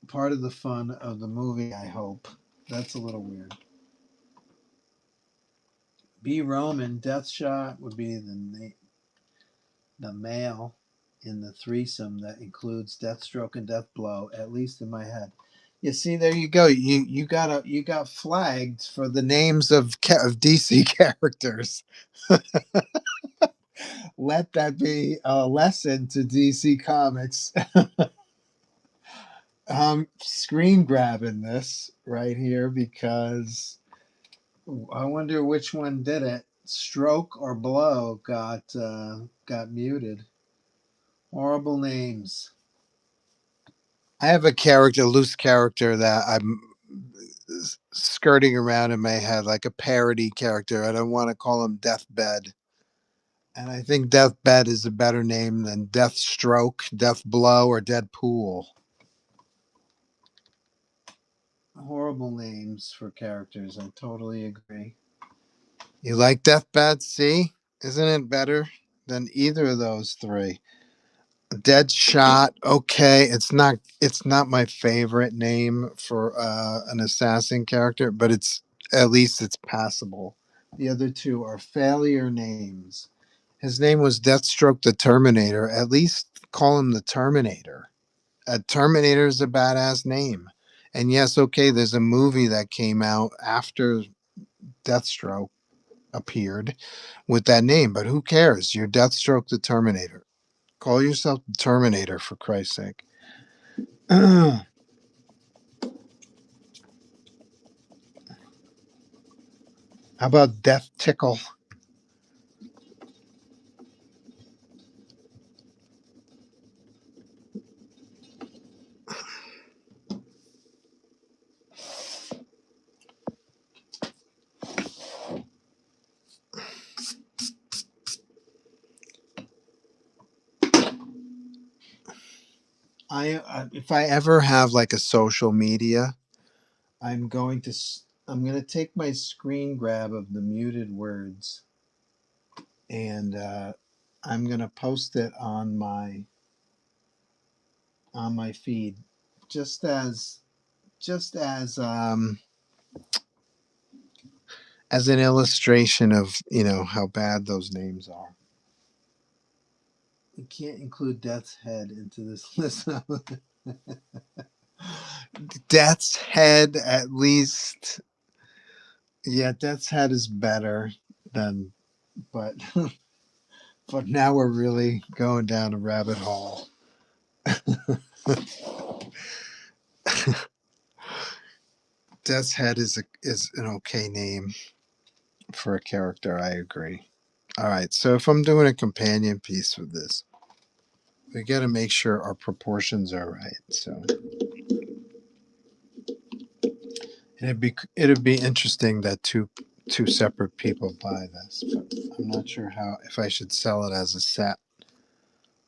Part of the fun of the movie, I hope. That's a little weird. B. Roman, Deathshot would be the male in the threesome that includes Deathstroke and Deathblow, at least in my head. You see, there you go. You got flagged for the names of DC characters. Let that be a lesson to DC Comics. I'm screen grabbing this right here because I wonder which one did it. Stroke or Blow got muted. Horrible names. I have a loose character that I'm skirting around in my head, like a parody character. I don't want to call him Deathbed. And I think Deathbed is a better name than Deathstroke, Deathblow, or Deadpool. Horrible names for characters. I totally agree. You like Deathbed? See? Isn't it better than either of those three? Deadshot, okay. It's not my favorite name for an assassin character, but at least it's passable. The other two are failure names. His name was Deathstroke the Terminator. At least call him the Terminator. A Terminator is a badass name. And yes, okay, there's a movie that came out after Deathstroke appeared with that name, but who cares? You're Deathstroke the Terminator. Call yourself the Terminator, for Christ's sake. How about Death Tickle? If I ever have like a social media, I'm going to take my screen grab of the muted words, and I'm going to post it on my feed, just as an illustration of how bad those names are. You can't include Death's Head into this list. Death's Head, at least. Yeah, Death's Head is better than, but but now we're really going down a rabbit hole. Death's Head is an okay name for a character. I agree. All right, so if I'm doing a companion piece with this, we got to make sure our proportions are right. So it'd be interesting that two separate people buy this, but I'm not sure if I should sell it as a set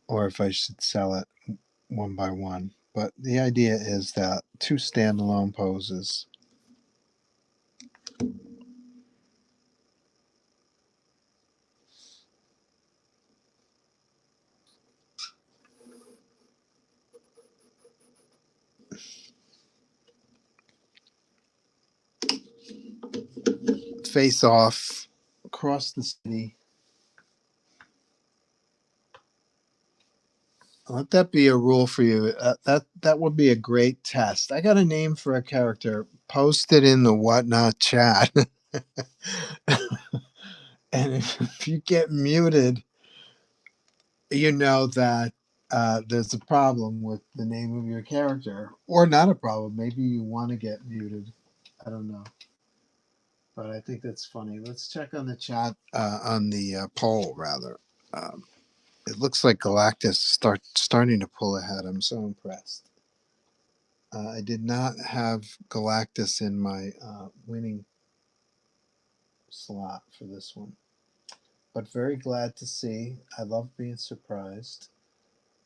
or if I should sell it one by one. But the idea is that two standalone poses. face off across the city. Let that be a rule for you. That would be a great test. I got a name for a character. Post it in the whatnot chat. And if you get muted, you know that there's a problem with the name of your character, or not a problem. Maybe you want to get muted. I don't know, but I think that's funny. Let's check on the chat on the poll rather. Um, it looks like Galactus starting to pull ahead. I'm so impressed. I did not have Galactus in my winning slot for this one, but very glad to see. I love being surprised.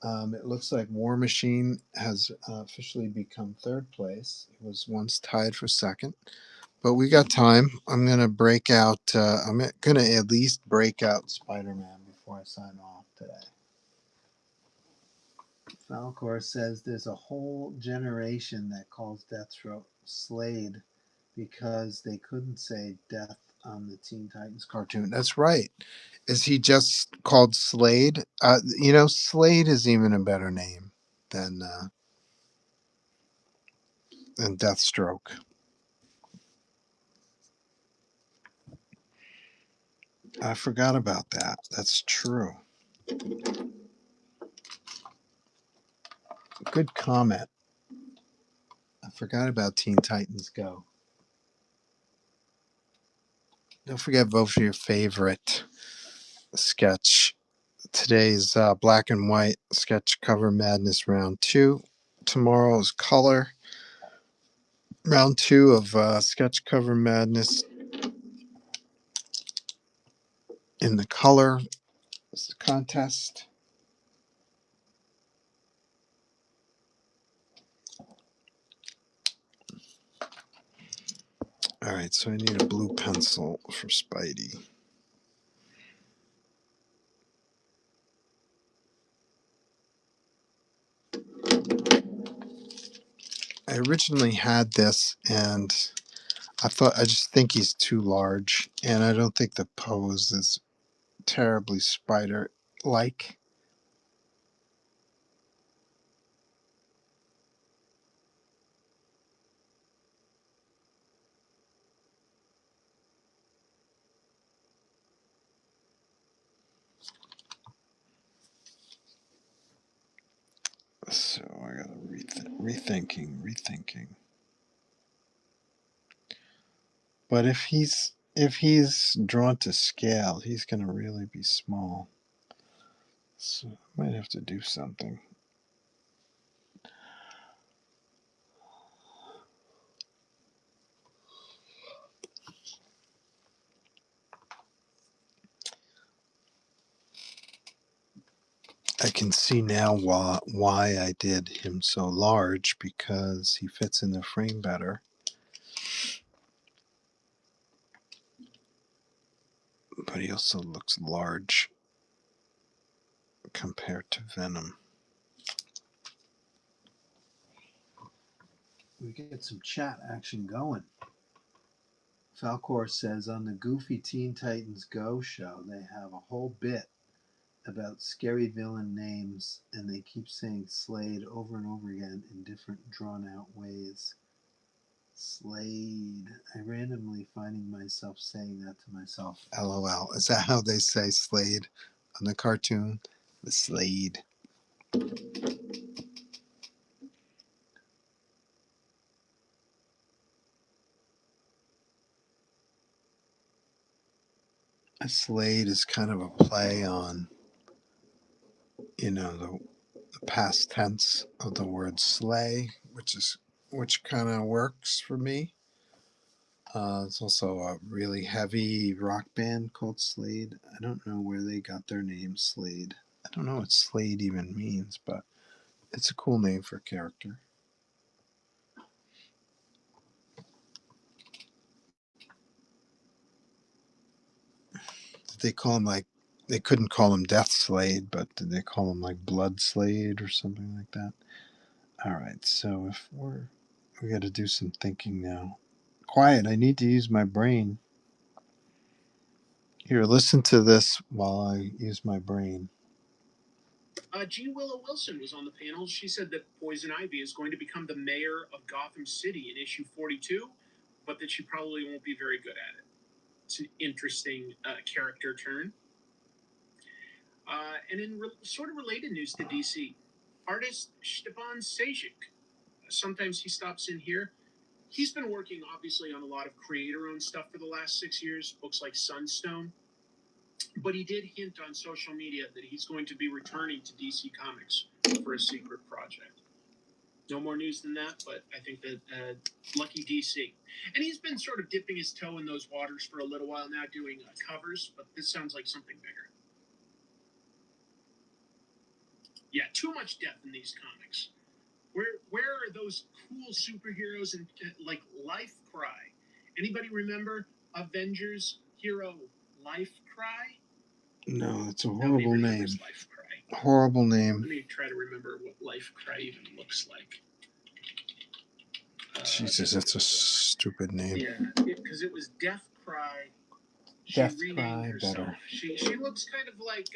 It looks like War Machine has officially become third place. It was once tied for second, but we got time. I'm gonna break out. I'm gonna at least break out Spider-Man before I sign off today. Falcor says there's a whole generation that calls Deathstroke Slade because they couldn't say death on the Teen Titans cartoon. That's right. Is he just called Slade? Slade is even a better name than Deathstroke. I forgot about that. That's true. Good comment. I forgot about Teen Titans Go. Don't forget, vote for your favorite sketch. Today's black and white sketch cover madness round 2. Tomorrow's color round 2 of sketch cover madness. In the color contest. All right, so I need a blue pencil for Spidey. I originally had this, and I just think he's too large, and I don't think the pose is terribly Spider-like. So I gotta rethinking. But if he's drawn to scale, he's gonna really be small. So I might have to do something. I can see now why I did him so large, because he fits in the frame better. But he also looks large compared to Venom. We get some chat action going. Falcor says on the Goofy Teen Titans Go show, they have a whole bit about scary villain names, and they keep saying Slade over and over again in different drawn out ways. Slade. I randomly finding myself saying that to myself. LOL. Is that how they say Slade on the cartoon? The Slade. A Slade is kind of a play on, the past tense of the word slay, which kind of works for me. It's also a really heavy rock band called Slade. I don't know where they got their name, Slade. I don't know what Slade even means, but it's a cool name for a character. Did they call him they couldn't call him Death Slade, but did they call him Blood Slade or something like that? All right, so if we got to do some thinking now. Quiet, I need to use my brain. Here, listen to this while I use my brain. G. Willow Wilson was on the panel. She said that Poison Ivy is going to become the mayor of Gotham City in issue 42, but that she probably won't be very good at it. It's an interesting character turn. And in sort of related news to DC, artist Stepan Sajic, sometimes he stops in here. He's been working, obviously, on a lot of creator-owned stuff for the last 6 years, books like Sunstone. But he did hint on social media that he's going to be returning to DC Comics for a secret project. No more news than that, but I think that lucky DC. And he's been sort of dipping his toe in those waters for a little while now, doing covers, but this sounds like something bigger. Yeah, too much depth in these comics. Where are those cool superheroes and like Life Cry? Anybody remember Avengers hero Life Cry? No, it's a horrible name. Life Cry. Horrible name. Let me try to remember what Life Cry even looks like. Jesus, that's a stupid name. Yeah, because it was Death Cry. Death Cry, better. She looks kind of like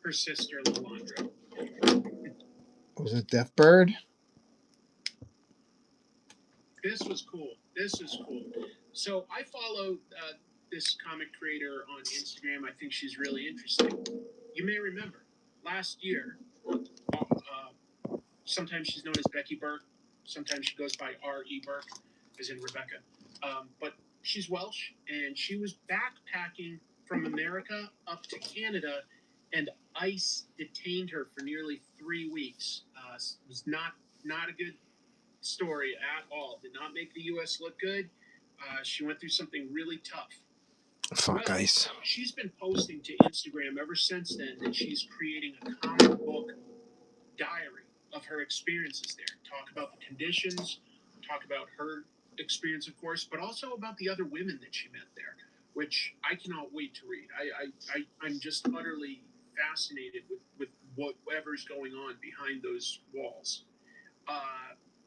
her sister Lilandra. Was it Death Bird? This was cool. This is cool. So I follow this comic creator on Instagram. I think she's really interesting. You may remember last year, sometimes she's known as Becky Burke. Sometimes she goes by R.E. Burke, as in Rebecca. But she's Welsh, and she was backpacking from America up to Canada, and ICE detained her for nearly 3 weeks. It was not a good story at all. Did not make the U.S. look good. She went through something really tough. Fuck ICE. She's been posting to Instagram ever since then that she's creating a comic book diary of her experiences there. Talk about the conditions, talk about her experience, of course, but also about the other women that she met there, which I cannot wait to read. I'm just utterly fascinated with whatever's going on behind those walls.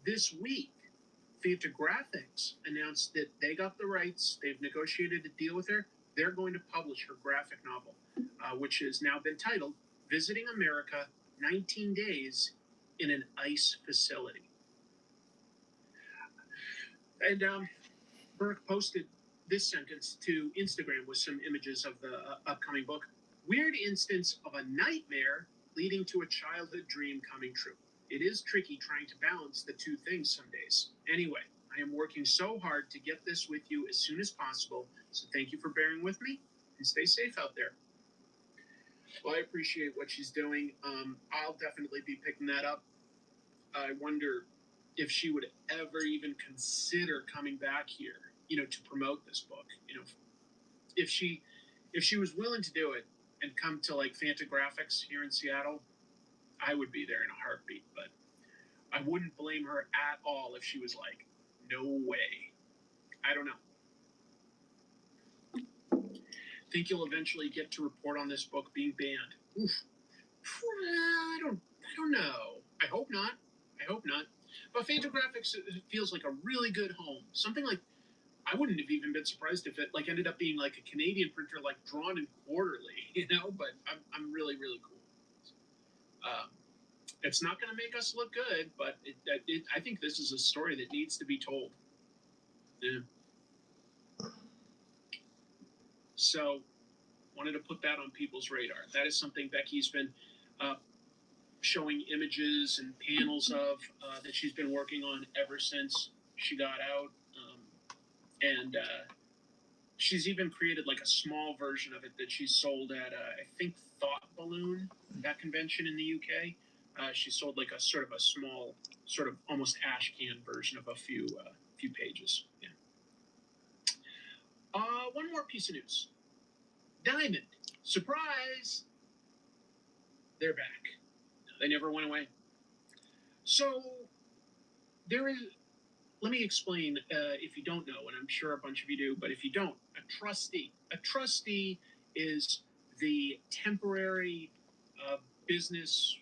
This week, Fantagraphics announced that they got the rights. They've negotiated a deal with her. They're going to publish her graphic novel, which has now been titled Visiting America 19 Days in an ICE Facility. And Burke posted this sentence to Instagram with some images of the upcoming book. Weird instance of a nightmare leading to a childhood dream coming true. It is tricky trying to balance the two things some days. Anyway, I am working so hard to get this with you as soon as possible, so thank you for bearing with me, and stay safe out there. Well, I appreciate what she's doing. I'll definitely be picking that up. I wonder if she would ever even consider coming back here, to promote this book. If she was willing to do it and come to like Fantagraphics here in Seattle, I would be there in a heartbeat. But I wouldn't blame her at all if she was like, no way. I don't know. Think you'll eventually get to report on this book being banned? Oof. I don't know. I hope not. But Fantagraphics feels like a really good home. Something like, I wouldn't have even been surprised if it like ended up being like a Canadian printer, like Drawn and Quarterly, But I'm really, really cool. It's not going to make us look good, but I think this is a story that needs to be told. Yeah. So, wanted to put that on people's radar. That is something Becky's been showing images and panels of that she's been working on ever since she got out. And she's even created like a small version of it that she sold at, I think, Thought Balloon, that convention in the UK. She sold like a sort of a small, sort of almost ash can version of a few pages. Yeah. One more piece of news. Diamond, surprise! They're back. They never went away. So there is. Let me explain. If you don't know, and I'm sure a bunch of you do, but if you don't, a trustee. A trustee is the temporary business,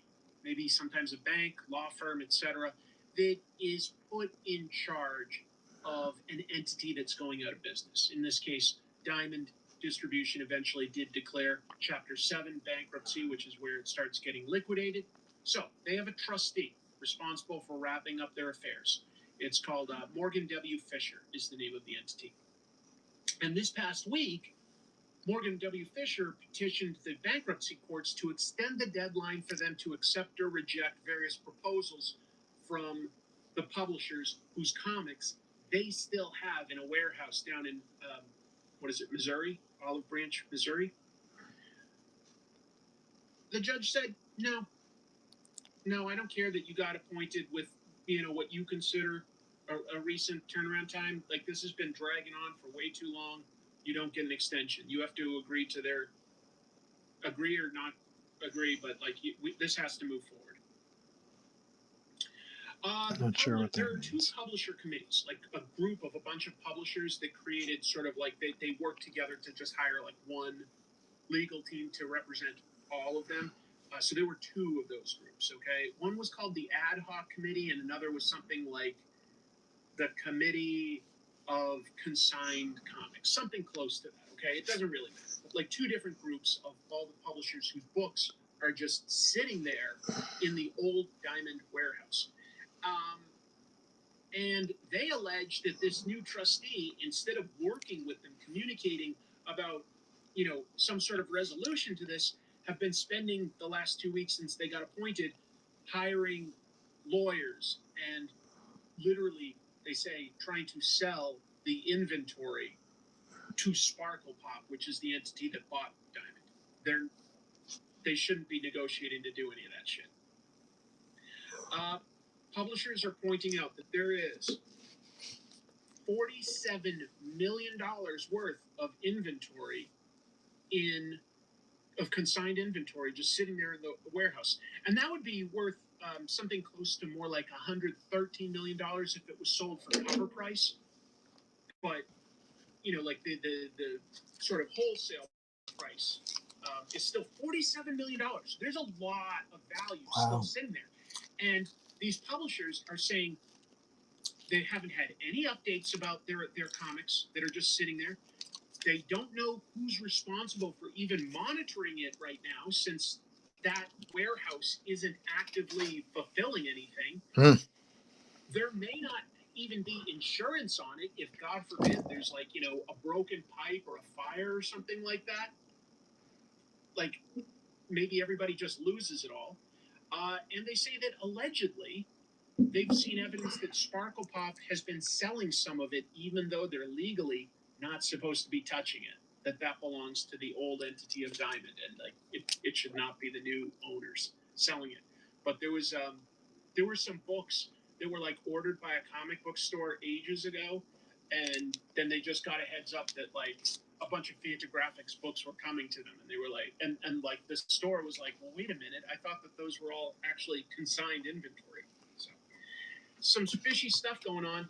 maybe sometimes a bank, law firm, etc., that is put in charge of an entity that's going out of business. In this case, Diamond Distribution eventually did declare Chapter 7 bankruptcy, which is where it starts getting liquidated. So they have a trustee responsible for wrapping up their affairs. It's called Morgan W. Fisher is the name of the entity. And this past week, Morgan W. Fisher petitioned the bankruptcy courts to extend the deadline for them to accept or reject various proposals from the publishers whose comics they still have in a warehouse down in, Missouri? Olive Branch, Missouri. The judge said, no, I don't care that you got appointed with, what you consider a recent turnaround time. Like, this has been dragging on for way too long. You don't get an extension. You have to agree or not agree, but this has to move forward. Not sure what that there are means. 2 publisher committees, like a group of a bunch of publishers that created sort of like they work together to just hire like one legal team to represent all of them. So there were 2 of those groups. Okay, one was called the Ad Hoc Committee, and another was something like the Committee of Consigned Comics, something close to that. Okay, it doesn't really matter. Like 2 different groups of all the publishers whose books are just sitting there in the old Diamond warehouse. And they allege that this new trustee, instead of working with them, communicating about, some sort of resolution to this, have been spending the last 2 weeks since they got appointed hiring lawyers and literally, they say, trying to sell the inventory to Sparkle Pop, which is the entity that bought Diamond. They shouldn't be negotiating to do any of that shit. Publishers are pointing out that there is $47 million worth of inventory of consigned inventory just sitting there in the warehouse. And that would be worth something close to more like $113 million if it was sold for cover price. But, like the sort of wholesale price is still $47 million. There's a lot of value still sitting there. And these publishers are saying they haven't had any updates about their comics that are just sitting there. They don't know who's responsible for even monitoring it right now, since that warehouse isn't actively fulfilling anything. There may not even be insurance on it if, God forbid, there's a broken pipe or a fire or something like that. Like, maybe everybody just loses it all. And they say that allegedly they've seen evidence that Sparkle Pop has been selling some of it, even though they're legally not supposed to be touching it. That belongs to the old entity of Diamond, and it should not be the new owners selling it. But there were some books that were ordered by a comic book store ages ago, and then they just got a heads up that a bunch of Fantagraphics books were coming to them, and they were and the store was like, well, wait a minute, I thought that those were all actually consigned inventory. So some fishy stuff going on.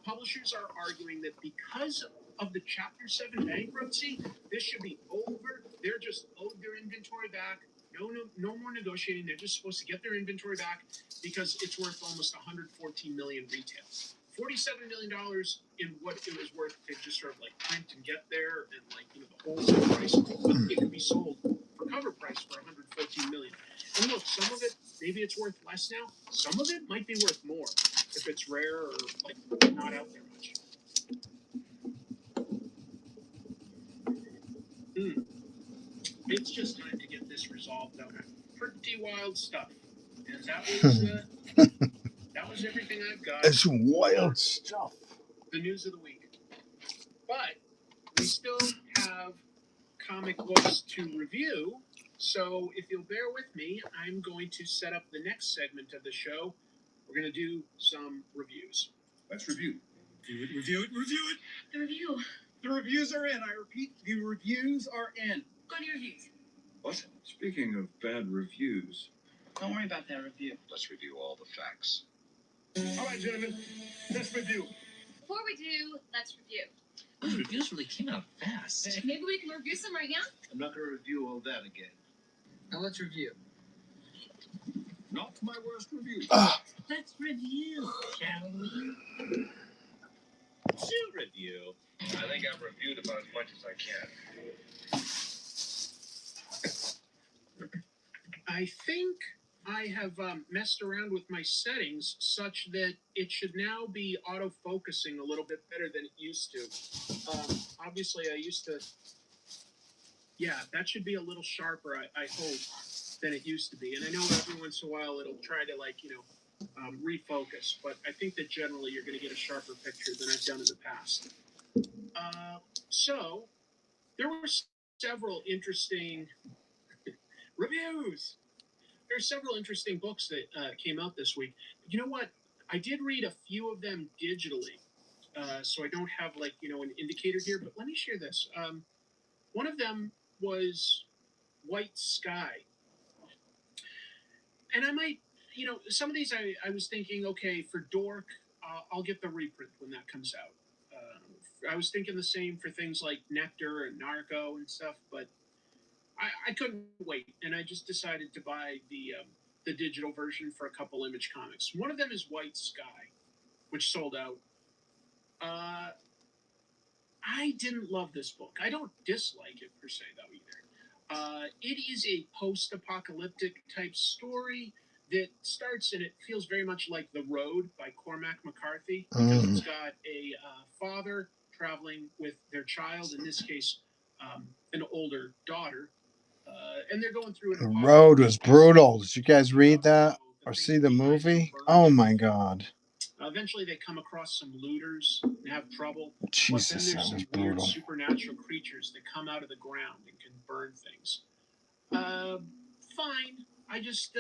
Publishers are arguing that because of the Chapter 7 bankruptcy, this should be over. They're just owed their inventory back. No more negotiating. They're just supposed to get their inventory back because it's worth almost $114 million retail. $47 million in what it was worth to just sort of print and get there, and the wholesale price. But it could be sold for cover price for $114 million. And look, some of it, maybe it's worth less now. Some of it might be worth more if it's rare or not out there much. It's just time to get this resolved, though. Pretty wild stuff. And that was everything I've got. It's wild stuff. The news of the week. But we still have comic books to review. So if you'll bear with me, I'm going to set up the next segment of the show. We're going to do some reviews. Let's review. Review it. The review. The reviews are in. I repeat, the reviews are in. Go to your reviews. What? Speaking of bad reviews, Don't worry about that review. let's review all the facts. All right, gentlemen, let's review. Before we do, let's review. Those reviews really came out fast. Maybe we can review some right now? I'm not going to review all that again. Now let's review. Not my worst review. Let's review, shall we? To review. I think I've reviewed about as much as I can. I think I have messed around with my settings such that it should now be auto-focusing a little bit better than it used to. Obviously, I used to... Yeah, that should be a little sharper, I hope, than it used to be. And I know every once in a while it'll try to, like, refocus, but I think that generally you're going to get a sharper picture than I've done in the past. So, there were several interesting reviews. There are several interesting books that came out this week. But you know what? I did read a few of them digitally, so I don't have, like, an indicator here, but let me share this. One of them was White Sky. And I might, some of these I was thinking, okay, for Dork, I'll get the reprint when that comes out. I was thinking the same for things like Nectar and Narco and stuff, but I couldn't wait, and I just decided to buy the digital version for a couple Image Comics. One of them is White Sky, which sold out. I didn't love this book. I don't dislike it per se, though, either. It is a post-apocalyptic type story that starts, and it feels very much like The Road by Cormac McCarthy, because it's got a father traveling with their child, in this case, an older daughter, and they're going through The Road was brutal. Did you guys read that or see the movie? Oh my God. Eventually, they come across some looters and have trouble. Jesus, but then there's that some was weird brutal. supernatural creatures that come out of the ground and can burn things. Fine. I just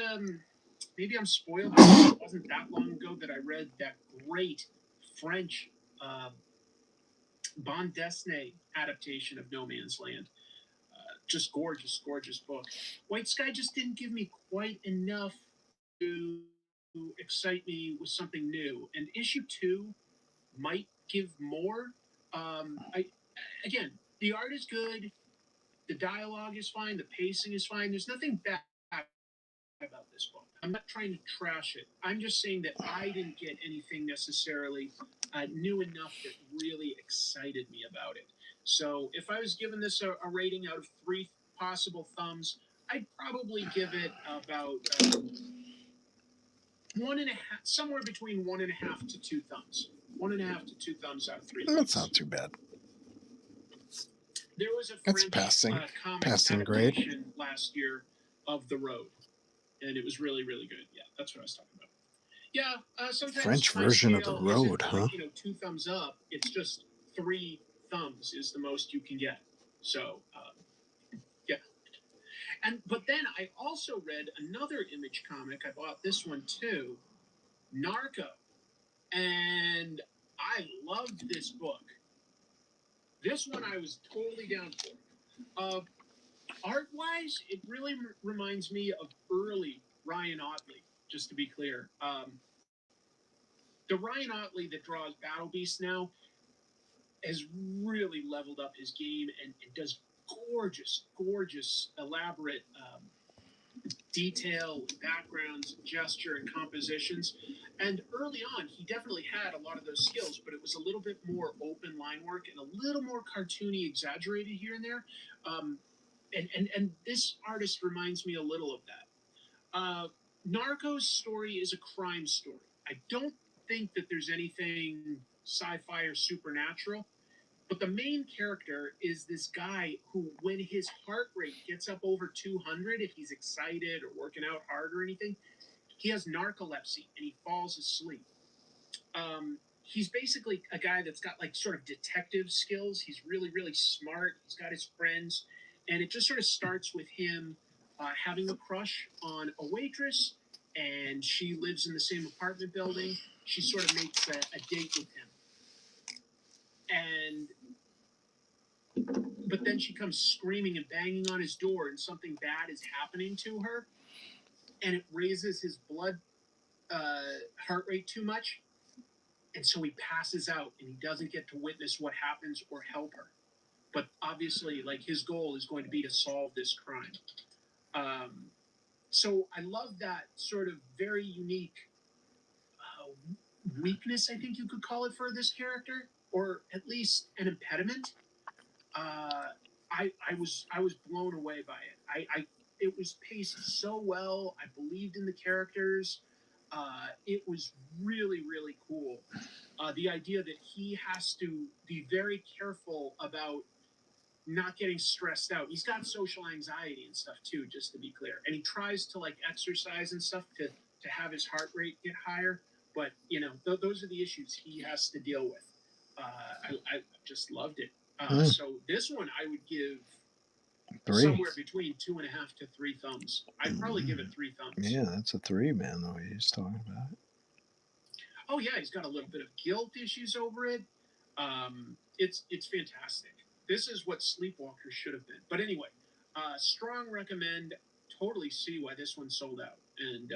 maybe I'm spoiled. It wasn't that long ago that I read that great French bande dessinée adaptation of No Man's Land. Just gorgeous, gorgeous book. White Sky just didn't give me quite enough to excite me with something new. And issue 2 might give more. Again, the art is good, the dialogue is fine, the pacing is fine. There's nothing bad about this book. I'm not trying to trash it. I'm just saying that I didn't get anything necessarily new enough that really excited me about it. So if I was giving this a rating out of 3 possible thumbs, I'd probably give it about 1.5, somewhere between 1.5 to 2 thumbs. 1.5 to 2 thumbs out of 3 thumbs. That's not too bad. There was a That's French passing. comic Passing grade. adaptation last year of The Road, and it was really, really good. Yeah, that's what I was talking about. Yeah, sometimes French my version of scale The Road, isn't huh? like, 2 thumbs up. It's just 3 thumbs is the most you can get. So, yeah. But then I also read another Image comic. I bought this one too, Narco, and I loved this book. This one I was totally down for. Art-wise, it really reminds me of early Ryan Ottley, just to be clear. The Ryan Ottley that draws Battle Beast now has really leveled up his game and does gorgeous, gorgeous, elaborate detail, backgrounds, gesture, and compositions. And early on, he definitely had a lot of those skills, but it was a little bit more open line work and a little more cartoony, exaggerated here and there. And this artist reminds me a little of that. Narco's story is a crime story. I don't think that there's anything sci-fi or supernatural, but the main character is this guy who, when his heart rate gets up over 200, if he's excited or working out hard or anything, he has narcolepsy and he falls asleep. He's basically a guy that's got like sort of detective skills. He's really, really smart. He's got his friends. And it just sort of starts with him having a crush on a waitress, and she lives in the same apartment building. She sort of makes a date with him. But then she comes screaming and banging on his door, and something bad is happening to her, and it raises his blood heart rate too much, and so he passes out, and he doesn't get to witness what happens or help her. But obviously, like, his goal is going to be to solve this crime. So I love that sort of very unique weakness, I think you could call it, for this character. or at least an impediment. I was blown away by it. It was paced so well. I believed in the characters. It was really really cool. The idea that he has to be very careful about not getting stressed out. He's got social anxiety and stuff too, just to be clear. And he tries to like exercise and stuff to have his heart rate get higher. But you know, those are the issues he has to deal with. I just loved it. So this one I would give 3. somewhere between 2.5 to 3 thumbs. I'd probably give it 3 thumbs. Yeah, that's a 3, man. The way he's talking about it. Oh yeah, he's got a little bit of guilt issues over it. It's fantastic. This is what Sleepwalker should have been. But anyway, strong recommend. Totally see why this one sold out. And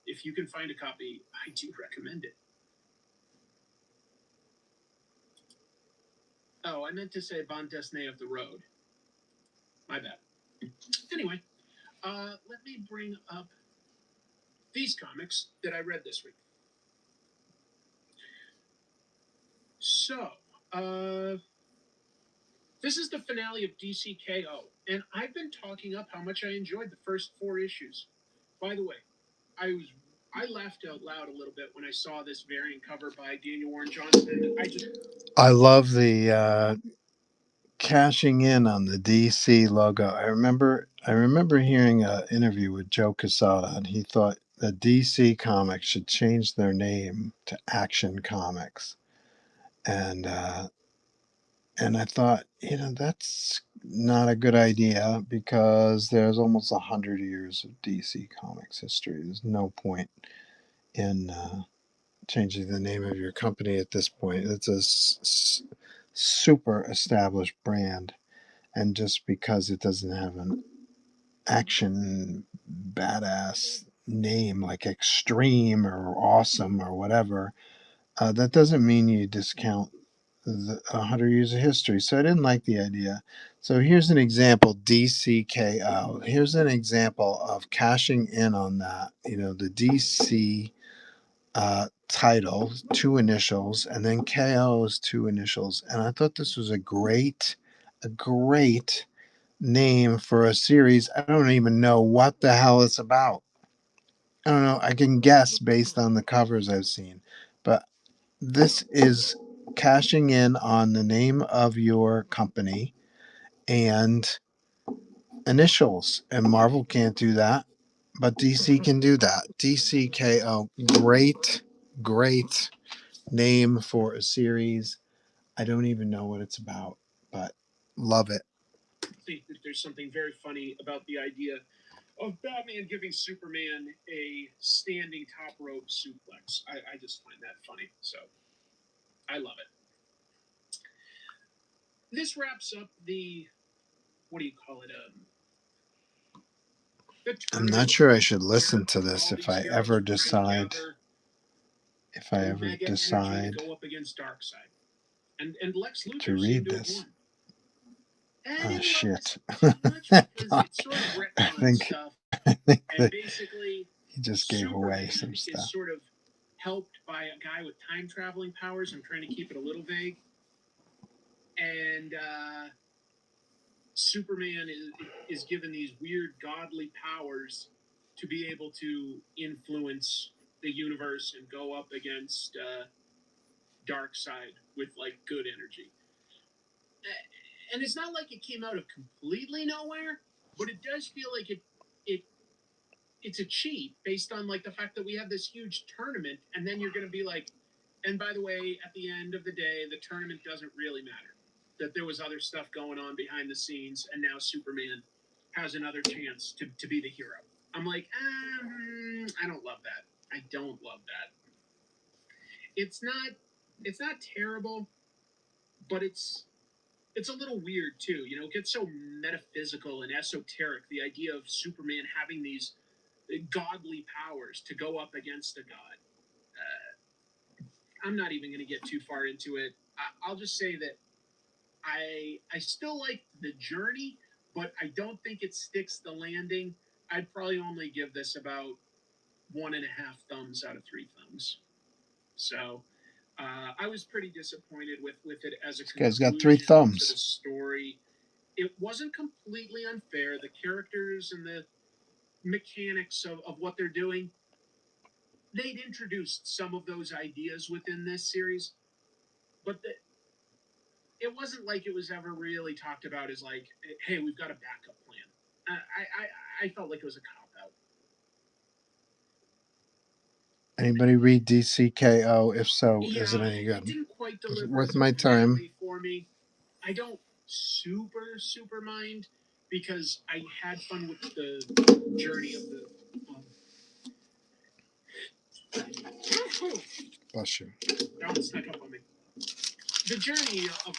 if you can find a copy, I do recommend it. Oh, I meant to say Bande Dessinée of the Road. My bad. Anyway, let me bring up these comics that I read this week. So, this is the finale of DCKO, and I've been talking up how much I enjoyed the first 4 issues. By the way, I laughed out loud a little bit when I saw this variant cover by Daniel Warren Johnson. I love the cashing in on the DC logo. I remember hearing an interview with Joe Quesada, and he thought that DC Comics should change their name to Action Comics, and I thought, that's not a good idea because there's almost 100 years of DC Comics history. There's no point in changing the name of your company at this point. It's a super established brand, and just because it doesn't have an action badass name like Extreme or Awesome or whatever, that doesn't mean you discount the 100 years of history. So I didn't like the idea. So here's an example, DCKO. Here's an example of cashing in on that. The DC title, 2 initials, and then KO's 2 initials. And I thought this was a great name for a series. I don't even know what the hell it's about. I don't know. I can guess based on the covers I've seen, but this is cashing in on the name of your company and initials, and Marvel can't do that, but DC can do that. DCKO, great name for a series. I don't even know what it's about, but love it. I think that there's something very funny about the idea of Batman giving Superman a standing top rope suplex. I just find that funny. So I love it. This wraps up the, what do you call it? I'm not sure I should listen to this if I ever decide to go up against Darkseid. And Lex Luthor to read this. Oh shit! I think that he just gave away some stuff. Is sort of helped by a guy with time traveling powers. I'm trying to keep it a little vague. And Superman is given these weird godly powers to be able to influence the universe and go up against Darkseid with like good energy. And it's not like it came out of completely nowhere, but it does feel like it's a cheat based on like the fact that we have this huge tournament, and then you're going to be like, and by the way, at the end of the day, the tournament doesn't really matter. That there was other stuff going on behind the scenes, and now Superman has another chance to be the hero. I'm like, I don't love that. I don't love that. It's not terrible, but it's a little weird too. It gets so metaphysical and esoteric. The idea of Superman having these godly powers to go up against a god. I'm not even going to get too far into it. I'll just say that I still like the journey, but I don't think it sticks the landing. I'd probably only give this about 1.5 thumbs out of 3 thumbs. So I was pretty disappointed with it as a This guy's got 3 conclusion to the thumbs. story. It wasn't completely unfair. The characters and the mechanics of what they're doing, they'd introduced some of those ideas within this series, but it wasn't like it was ever really talked about as like, hey, we've got a backup plan. I felt like it was a cop-out. Anybody read DCKO? If so, Yeah, is it any it good? didn't quite Was it deliver worth my time? exactly for me. I don't super mind because I had fun with the journey of the. Bless you. That one snuck up on me. The journey of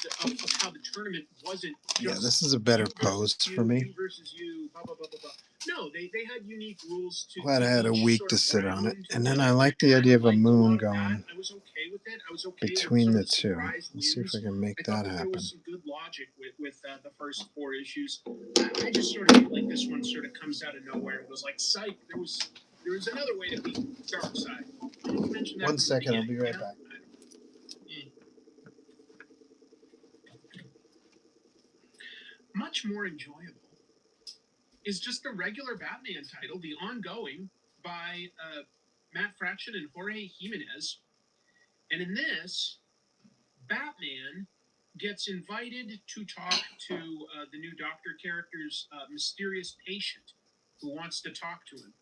how the tournament wasn't just Yeah, this is a better you pose versus for me. You versus you, blah blah blah blah blah. No, they had unique rules to. Glad I had a each week sort to of sit on it. round, And then I like the I idea of a liked moon lot of that. going I was okay with it. I was okay with between sort the of two. surprise Let's see if I wins. can make I thought that there happen. was some good logic with the first 4 issues. I just sort of feel like this one sort of comes out of nowhere. It was like, psych, there was another way to beat Darkseid. You mentioned that 1 from the second, I'll be beginning, right you know? back. Much more enjoyable is just the regular Batman title, the ongoing by Matt Fraction and Jorge Jimenez. And in this, Batman gets invited to talk to the new Doctor character's mysterious patient who wants to talk to him.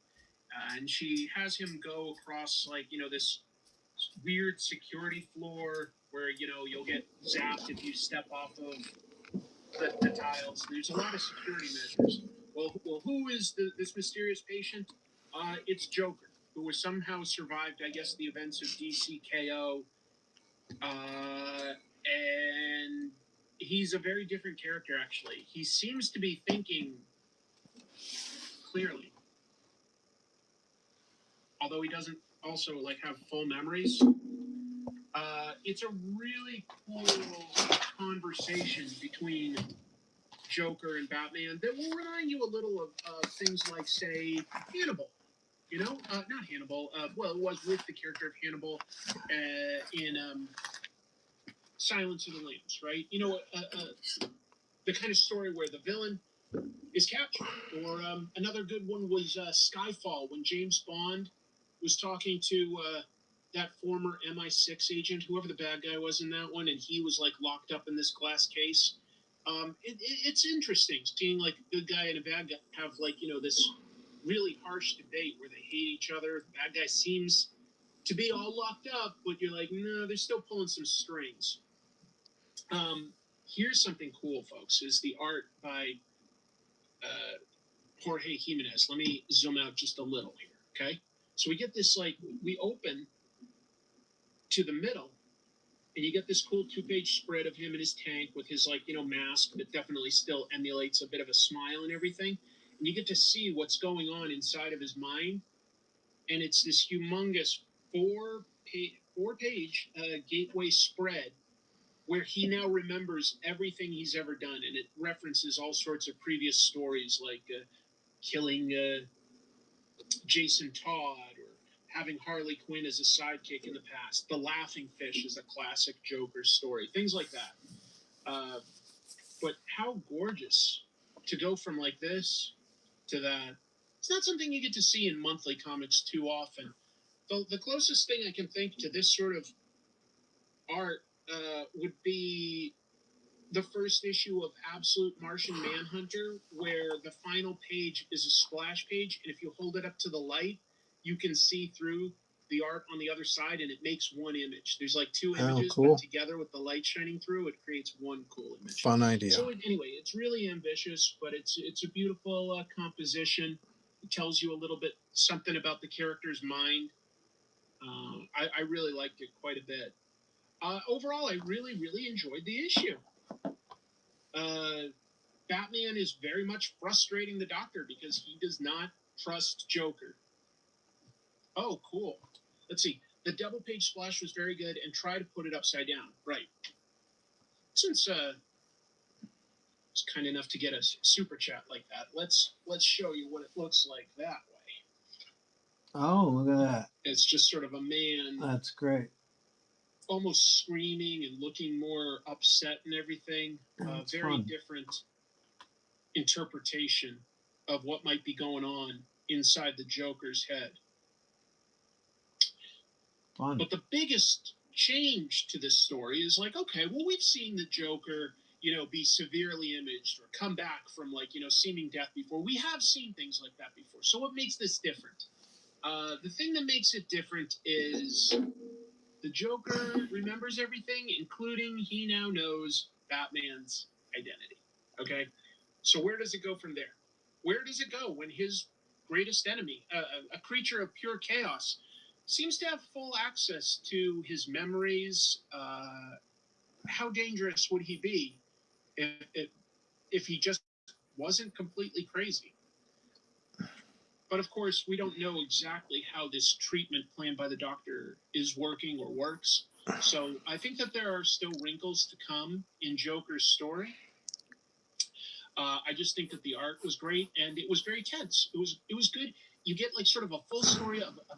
And she has him go across, like, this weird security floor where, you'll get zapped if you step off of the tiles. There's a lot of security measures. Well, who is this mysterious patient? It's Joker, who has somehow survived, I guess, the events of DCKO. And he's a very different character, actually. He seems to be thinking clearly, although he doesn't also have full memories. It's a really cool conversation between Joker and Batman that will remind you a little of things like, say, Hannibal. Not Hannibal. Well, it was with the character of Hannibal in Silence of the Lambs, right? The kind of story where the villain is captured. Or another good one was Skyfall, when James Bond was talking to that former MI6 agent, whoever the bad guy was in that one, and he was locked up in this glass case. It's interesting seeing a good guy and a bad guy have this really harsh debate where they hate each other. The bad guy seems to be all locked up, but you're like, no, they're still pulling some strings. Here's something cool, folks, is the art by Jorge Jimenez. Let me zoom out just a little here, okay? So we get this, we open to the middle, and you get this cool 2-page spread of him in his tank with his, mask that definitely still emulates a bit of a smile and everything. And you get to see what's going on inside of his mind. And it's this humongous 4-page gateway spread where he now remembers everything he's ever done. And it references all sorts of previous stories, like killing Jason Todd, or having Harley Quinn as a sidekick in the past. The Laughing Fish is a classic Joker story. Things like that. But how gorgeous to go from this to that. It's not something you get to see in monthly comics too often. The closest thing I can think to this sort of art would be the first issue of Absolute Martian Manhunter, where the final page is a splash page, and if you hold it up to the light, you can see through the art on the other side, and it makes one image. There's 2 images, cool. but together with the light shining through, it creates one cool image. Fun idea. So anyway, it's really ambitious, but it's a beautiful composition. It tells you a little bit something about the character's mind. I really liked it quite a bit. Overall, I really, really enjoyed the issue. Batman is very much frustrating the Doctor because he does not trust Joker. Oh, cool. Let's see. The double-page splash was very good, and try to put it upside down. Right. Since it's kind enough to get a super chat like that, let's show you what it looks like that way. Oh, look at that. It's just sort of a man. That's great. almost screaming and looking more upset and everything. That's Very fun. different interpretation of what might be going on inside the Joker's head. Fun. But the biggest change to this story is like, okay, well, we've seen the Joker, be severely imaged or come back from seeming death before. We have seen things like that before. So what makes this different? The thing that makes it different is the Joker remembers everything, including he now knows Batman's identity. Okay? So where does it go from there? Where does it go when his greatest enemy, a creature of pure chaos, seems to have full access to his memories? How dangerous would he be if he just wasn't completely crazy? But of course, we don't know exactly how this treatment planned by the doctor is working or works. So I think that there are still wrinkles to come in Joker's story. I just think that the art was great and it was very tense. It was good. You get like sort of a full story of a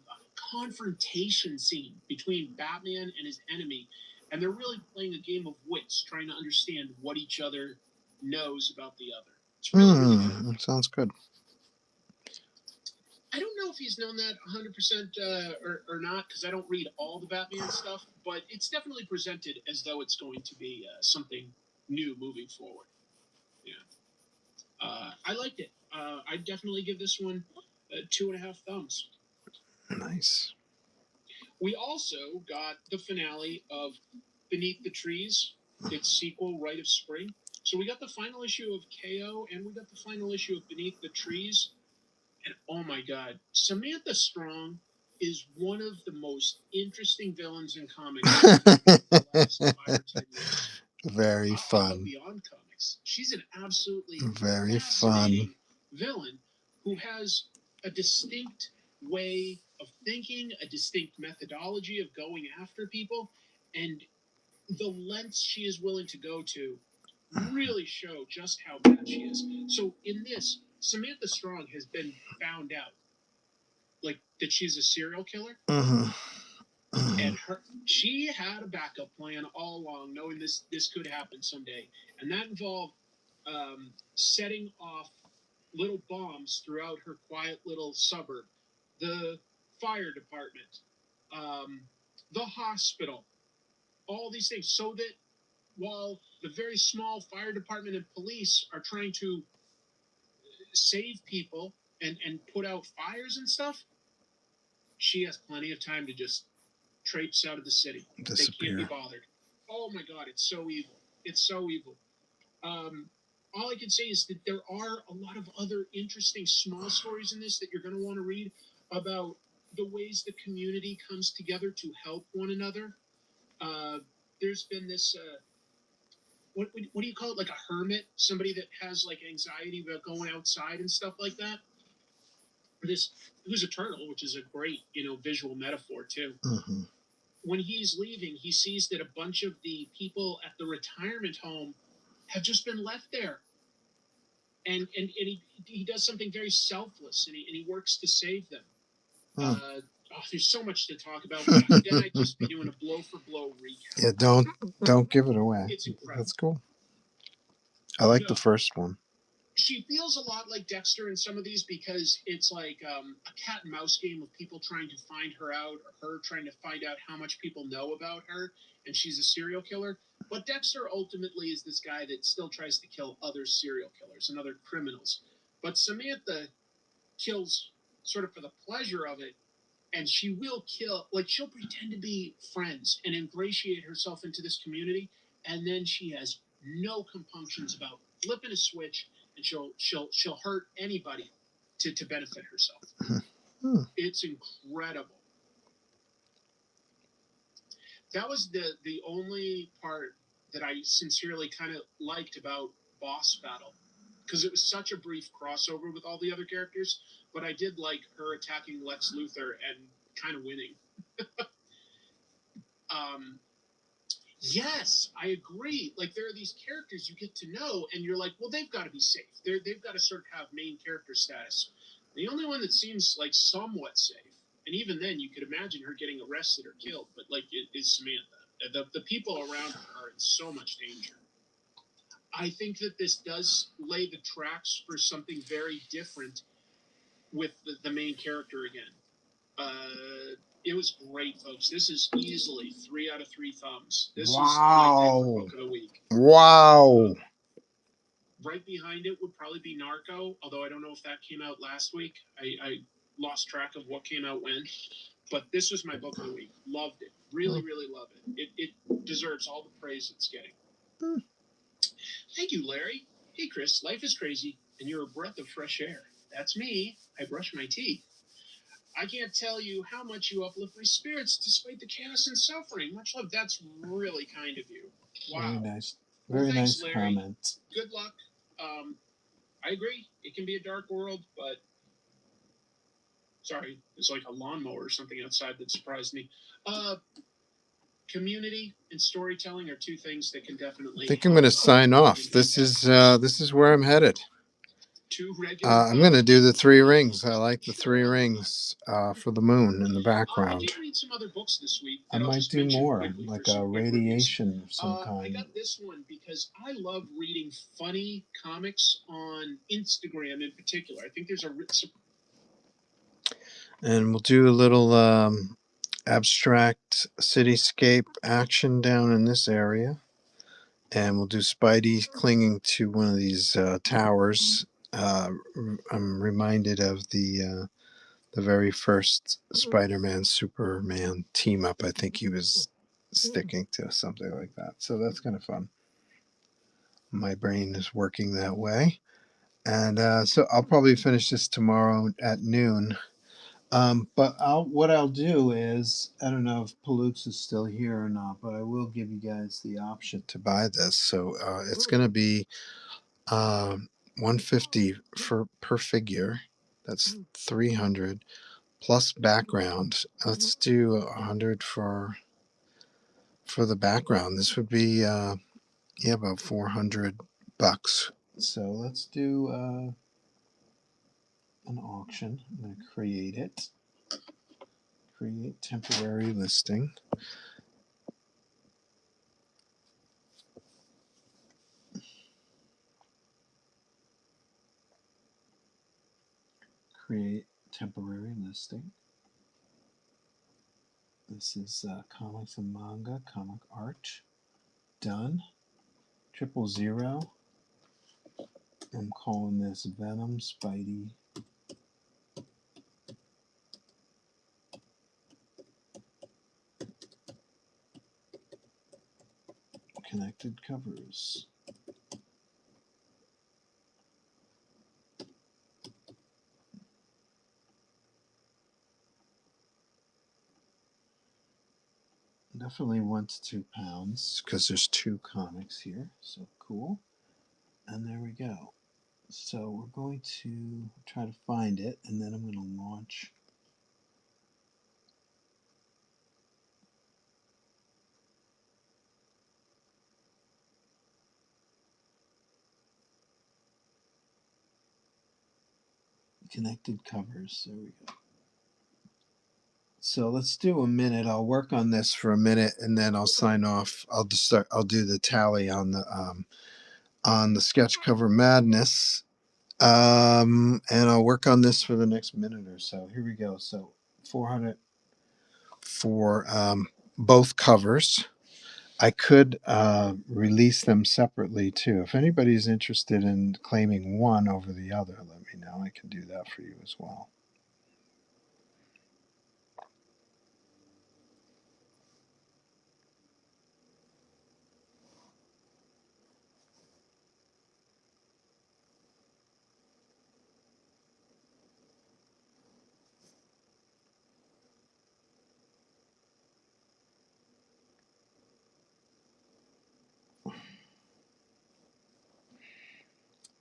confrontation scene between Batman and his enemy, and they're really playing a game of wits, trying to understand what each other knows about the other. It's really good. That sounds good. I don't know if he's known that 100% or not, because I don't read all the Batman stuff, but it's definitely presented as though it's going to be something new moving forward. Yeah. I liked it. I'd definitely give this one 2.5 thumbs. Nice. We also got the finale of Beneath the Trees, its sequel, Rite of Spring. So we got the final issue of KO, and we got the final issue of Beneath the Trees. And oh my God, Samantha Strong is one of the most interesting villains in comics in the last 5 or 10 years. Very fun. Beyond comics, she's an absolutely Very fascinating fun. villain who has a distinct way of thinking, a distinct methodology of going after people, and the lengths she is willing to go to really show just how bad she is. So in this, Samantha Strong has been found out, like that she's a serial killer, and she had a backup plan all along, knowing this could happen someday, and that involved setting off little bombs throughout her quiet little suburb, the fire department, the hospital, all these things, so that while the very small fire department and police are trying to save people and put out fires and stuff, she has plenty of time to just traipse out of the city. Disappear. They can't be bothered. Oh my God, it's so evil. It's so evil. All I can say is that there are a lot of other interesting small stories in this that you're going to want to read about the ways the community comes together to help one another. There's been this, what do you call it? Like a hermit, somebody that has like anxiety about going outside and stuff like that. This, who's a turtle, which is a great, visual metaphor too. When he's leaving, he sees that a bunch of the people at the retirement home have just been left there. And he does something very selfless, and he works to save them. There's so much to talk about, but then I'd just be doing a blow-for-blow recap. Yeah, don't give it away. It's incredible. That's cool. I like the first one. She feels a lot like Dexter in some of these because it's like a cat and mouse game of people trying to find her out, or her trying to find out how much people know about her, and she's a serial killer. But Dexter ultimately is this guy that still tries to kill other serial killers and other criminals. But Samantha kills sort of for the pleasure of it, and she will kill, like she'll pretend to be friends and ingratiate herself into this community, and then she has no compunctions about flipping a switch, and she'll hurt anybody to benefit herself. It's incredible. That was the only part that I sincerely kind of liked about Boss Battle, because it was such a brief crossover with all the other characters, but I did like her attacking Lex Luthor and kind of winning. Yes, I agree. Like, there are these characters you get to know, and you're like, well, they've got to be safe. They've got to sort of have main character status. The only one that seems like somewhat safe, and even then you could imagine her getting arrested or killed, but like, it is Samantha. The people around her are in so much danger. I think that this does lay the tracks for something very different with the main character again. It was great, folks. This is easily 3 out of 3 thumbs. This is my Wow. favorite book of the week. Wow. Right behind it would probably be Narco, although I don't know if that came out last week. I lost track of what came out when. But this was my book of the week. Loved it. Really, really love it. It deserves all the praise it's getting. Thank you, Larry. Hey, Chris, life is crazy, and you're a breath of fresh air. That's me. I brush my teeth. I can't tell you how much you uplift my spirits despite the chaos and suffering. Much love. That's really kind of you. Wow. Very nice. Well, Very thanks, nice Larry. comment. Good luck. I agree. It can be a dark world, but sorry, there's like a lawnmower or something outside that surprised me. Community and storytelling are two things that can definitely. I think I'm going to sign off. This is where I'm headed. Two regular. I'm going to do the 3 rings. I like the 3 rings for the moon in the I background. did read some other books this week. I That I'll might just do mention more, quickly like for a some quick reviews. radiation of some I kind. got this one because I love reading funny comics on Instagram in particular. I think there's a And we'll do a little abstract cityscape action down in this area. And we'll do Spidey clinging to one of these towers. I'm reminded of the very first Spider-Man Superman team up. I think he was sticking to something like that. So that's kind of fun. My brain is working that way. And so I'll probably finish this tomorrow at noon. But what I'll do is, I don't know if Palooks is still here or not, but I will give you guys the option to buy this. So it's going to be $150 per figure. That's 300 plus background. Let's do 100 for the background. This would be about $400. So let's do an auction. I'm going to create it. Create temporary listing. Create temporary listing. This is comics and manga, comic art. Done. 000. I'm calling this Venom Spidey. Connected covers. Definitely 1 to 2 pounds because there's 2 comics here. So cool. And there we go. So we're going to try to find it, and then I'm going to launch. Connected covers. There we go. So let's do a minute. I'll work on this for a minute, and then I'll sign off. I'll just start. I'll do the tally on the sketch cover madness, and I'll work on this for the next minute or so. Here we go. So 400 for both covers. I could release them separately too. If anybody's interested in claiming one over the other, let me know. I can do that for you as well.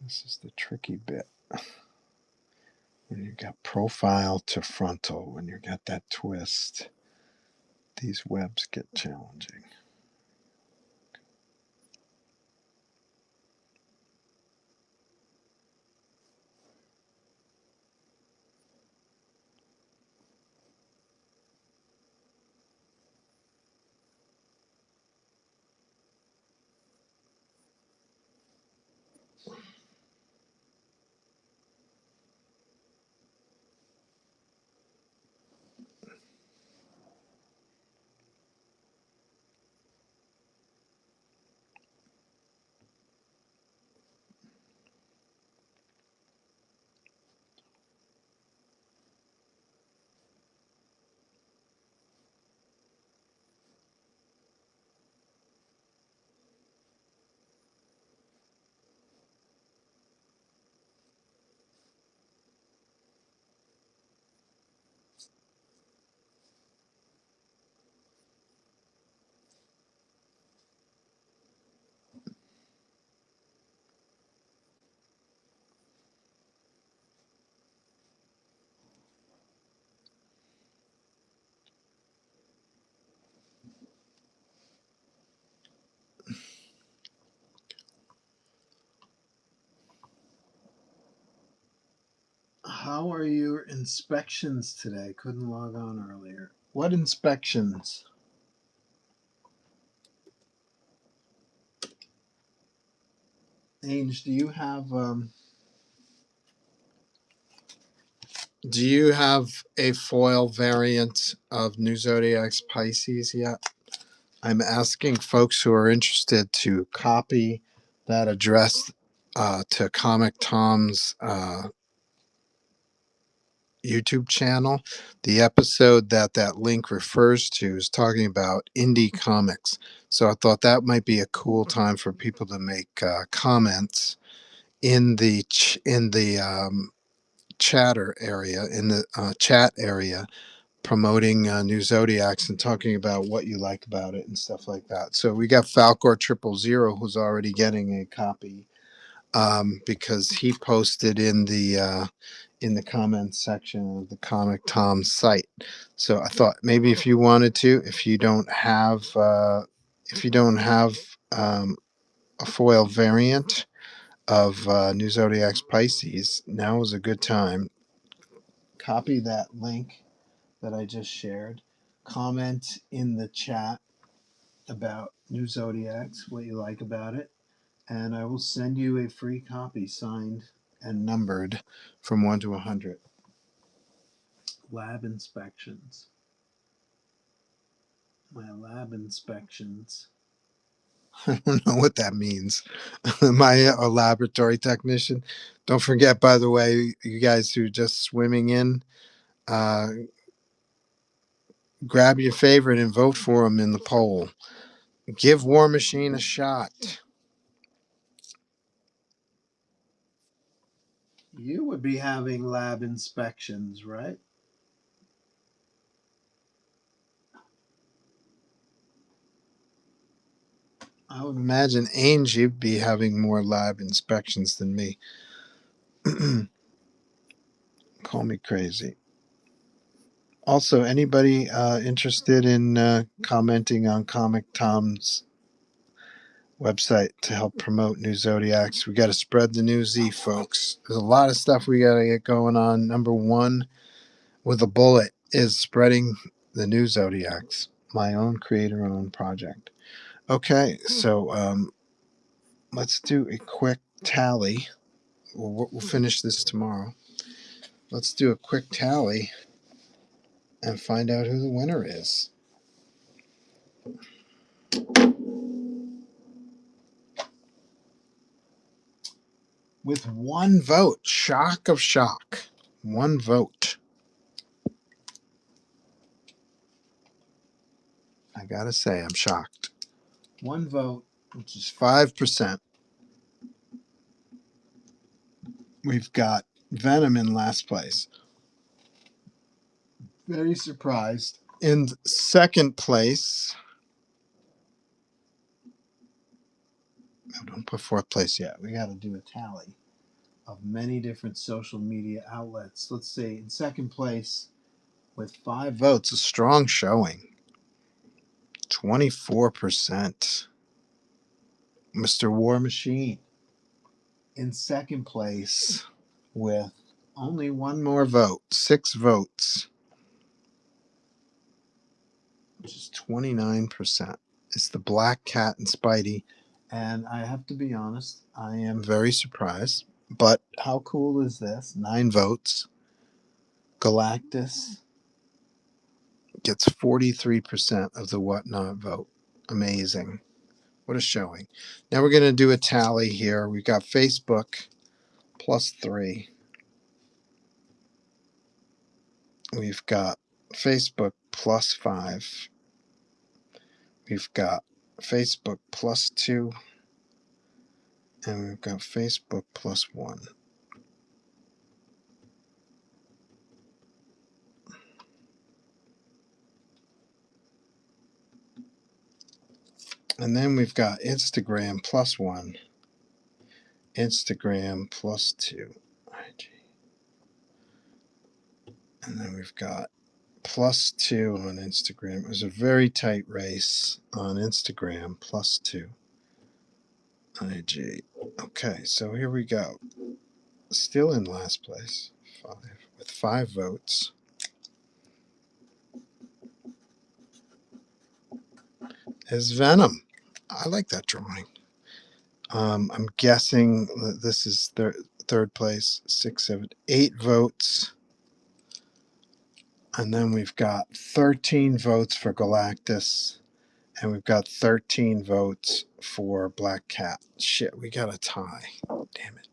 This is the tricky bit. When you got profile to frontal, when you got that twist, these webs get challenging. How are your inspections today? Couldn't log on earlier. What inspections? Ange, do you have a foil variant of New Zodiac's Pisces yet? I'm asking folks who are interested to copy that address to Comic Tom's YouTube channel. The episode that link refers to is talking about indie comics. So I thought that might be a cool time for people to make comments in the chatter area, in the chat area, promoting New Zodiacs and talking about what you like about it and stuff like that. So we got Falcor 000 who's already getting a copy because he posted in the comments section of the Comic Tom site. So I thought maybe if you wanted to, if you don't have a foil variant of New Zodiac's Pisces, now is a good time. Copy that link that I just shared. Comment in the chat about New Zodiacs, what you like about it, and I will send you a free copy signed and numbered from 1 to 100. Lab inspections. My lab inspections. I don't know what that means. Am I a laboratory technician? Don't forget, by the way, you guys who are just swimming in, grab your favorite and vote for them in the poll. Give War Machine a shot. You would be having lab inspections, right? I would imagine Angie would be having more lab inspections than me. Call me crazy. Also, anybody interested in commenting on Comic Tom's website to help promote New Zodiacs? We got to spread the new Z, folks. There's a lot of stuff we got to get going on. Number one, with a bullet, is spreading the new Zodiacs, my own creator-owned project. Okay, so let's do a quick tally. We'll finish this tomorrow. Let's do a quick tally and find out who the winner is. With one vote, shock of shock, one vote. I gotta say, I'm shocked. One vote, which is 5%. We've got Venom in last place. Very surprised. In second place, no, don't put fourth place yet. We got to do a tally of many different social media outlets. Let's see. In second place, with 5 votes, a strong showing. 24%. Mr. War Machine. In second place, with only one more vote, 6 votes, which is 29%. It's the Black Cat and Spidey. And I have to be honest, I am very surprised. But how cool is this? 9 votes. Galactus gets 43% of the Whatnot vote. Amazing. What a showing. Now we're going to do a tally here. We've got Facebook +3. We've got Facebook +5. We've got Facebook +2. And we've got Facebook +1. And then we've got Instagram +1. Instagram +2. IG. And then we've got +2 on Instagram. It was a very tight race on Instagram, +2. IG. Okay, so here we go. Still in last place. with 5 votes is Venom. I like that drawing. I'm guessing that this is third place, 6, 7, 8 votes. And then we've got 13 votes for Galactus. And we've got 13 votes for Black Cat. Shit, we got a tie. Damn it.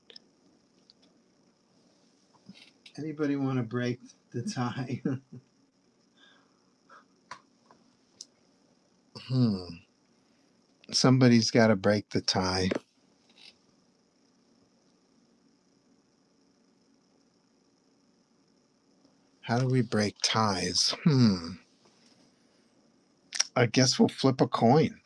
Anybody want to break the tie? Somebody's got to break the tie. How do we break ties? I guess we'll flip a coin.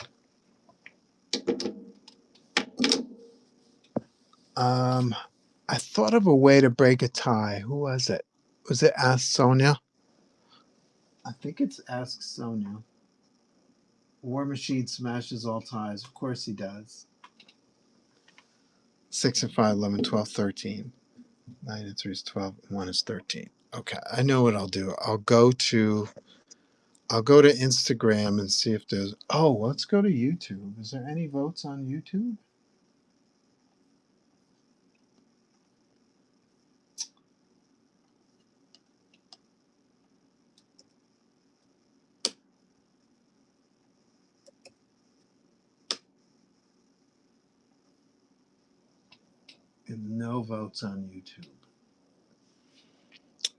I thought of a way to break a tie. Who was it? Was it Ask Sonia? I think it's Ask Sonia. War Machine smashes all ties. Of course he does. 6 and 5, 11, 12, 13. 9 and 3 is 12. 1 is 13. Okay, I know what I'll do. I'll go to Instagram and see if there's. Oh, let's go to YouTube. Is there any votes on YouTube? And no votes on YouTube.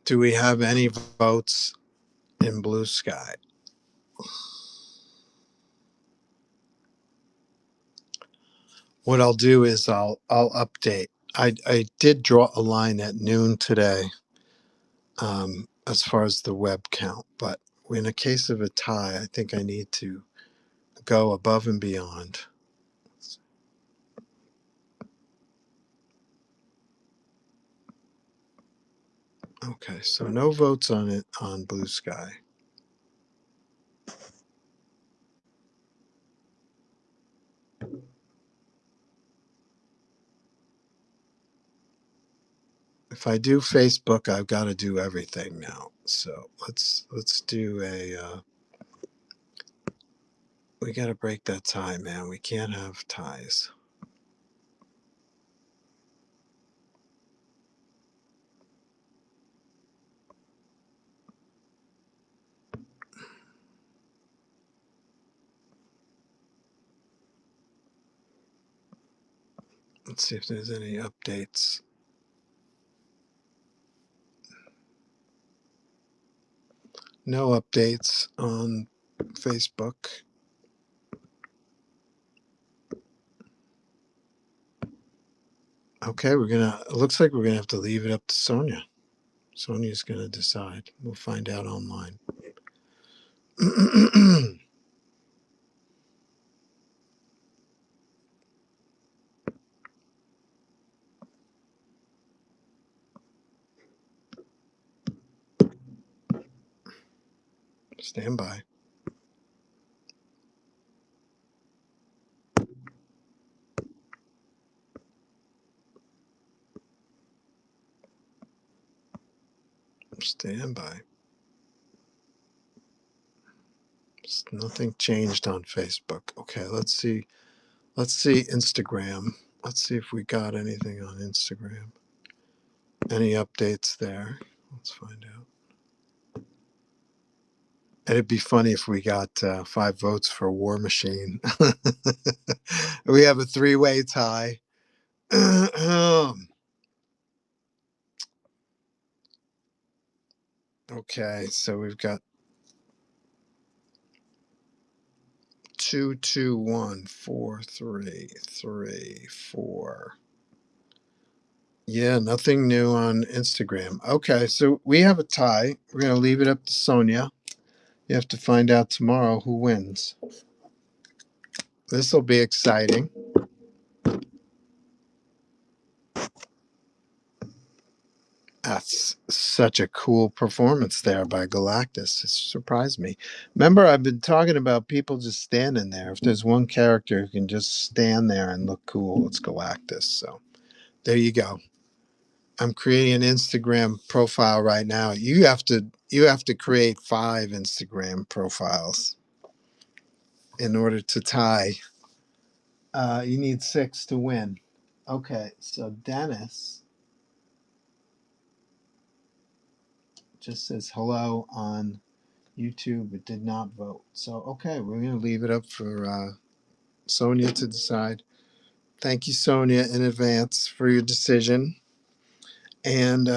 Do we have any votes in Blue Sky? What I'll do is I'll update. I did draw a line at noon today, as far as the web count, but in a case of a tie, I think I need to go above and beyond. Okay, so no votes on it on Blue Sky. If I do Facebook, I've got to do everything now. So let's do a. We got to break that tie, man. We can't have ties. Let's see if there's any updates. No updates on Facebook. Okay, it looks like we're gonna have to leave it up to Sonia. Sonia's gonna decide. We'll find out online. Stand by. Stand by. Nothing changed on Facebook. Okay, let's see. Let's see Instagram. Let's see if we got anything on Instagram. Any updates there? Let's find out. It'd be funny if we got 5 votes for War Machine. We have a 3-way tie. Okay, so we've got 2, 2, 1, 4, 3, 3, 4. Yeah, nothing new on Instagram. Okay, so we have a tie. We're going to leave it up to Sonia. You have to find out tomorrow who wins. This will be exciting. That's such a cool performance there by Galactus. It surprised me. Remember, I've been talking about people just standing there. If there's one character who can just stand there and look cool, it's Galactus. So there you go. I'm creating an Instagram profile right now. You have to create 5 Instagram profiles in order to tie. You need 6 to win. Okay, so Dennis just says hello on YouTube, but did not vote. So okay, we're gonna leave it up for Sonia to decide. Thank you, Sonia, in advance for your decision, and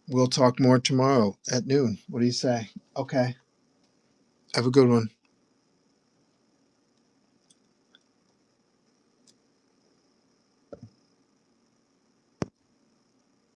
we'll talk more tomorrow at noon. What do you say? Okay, have a good one.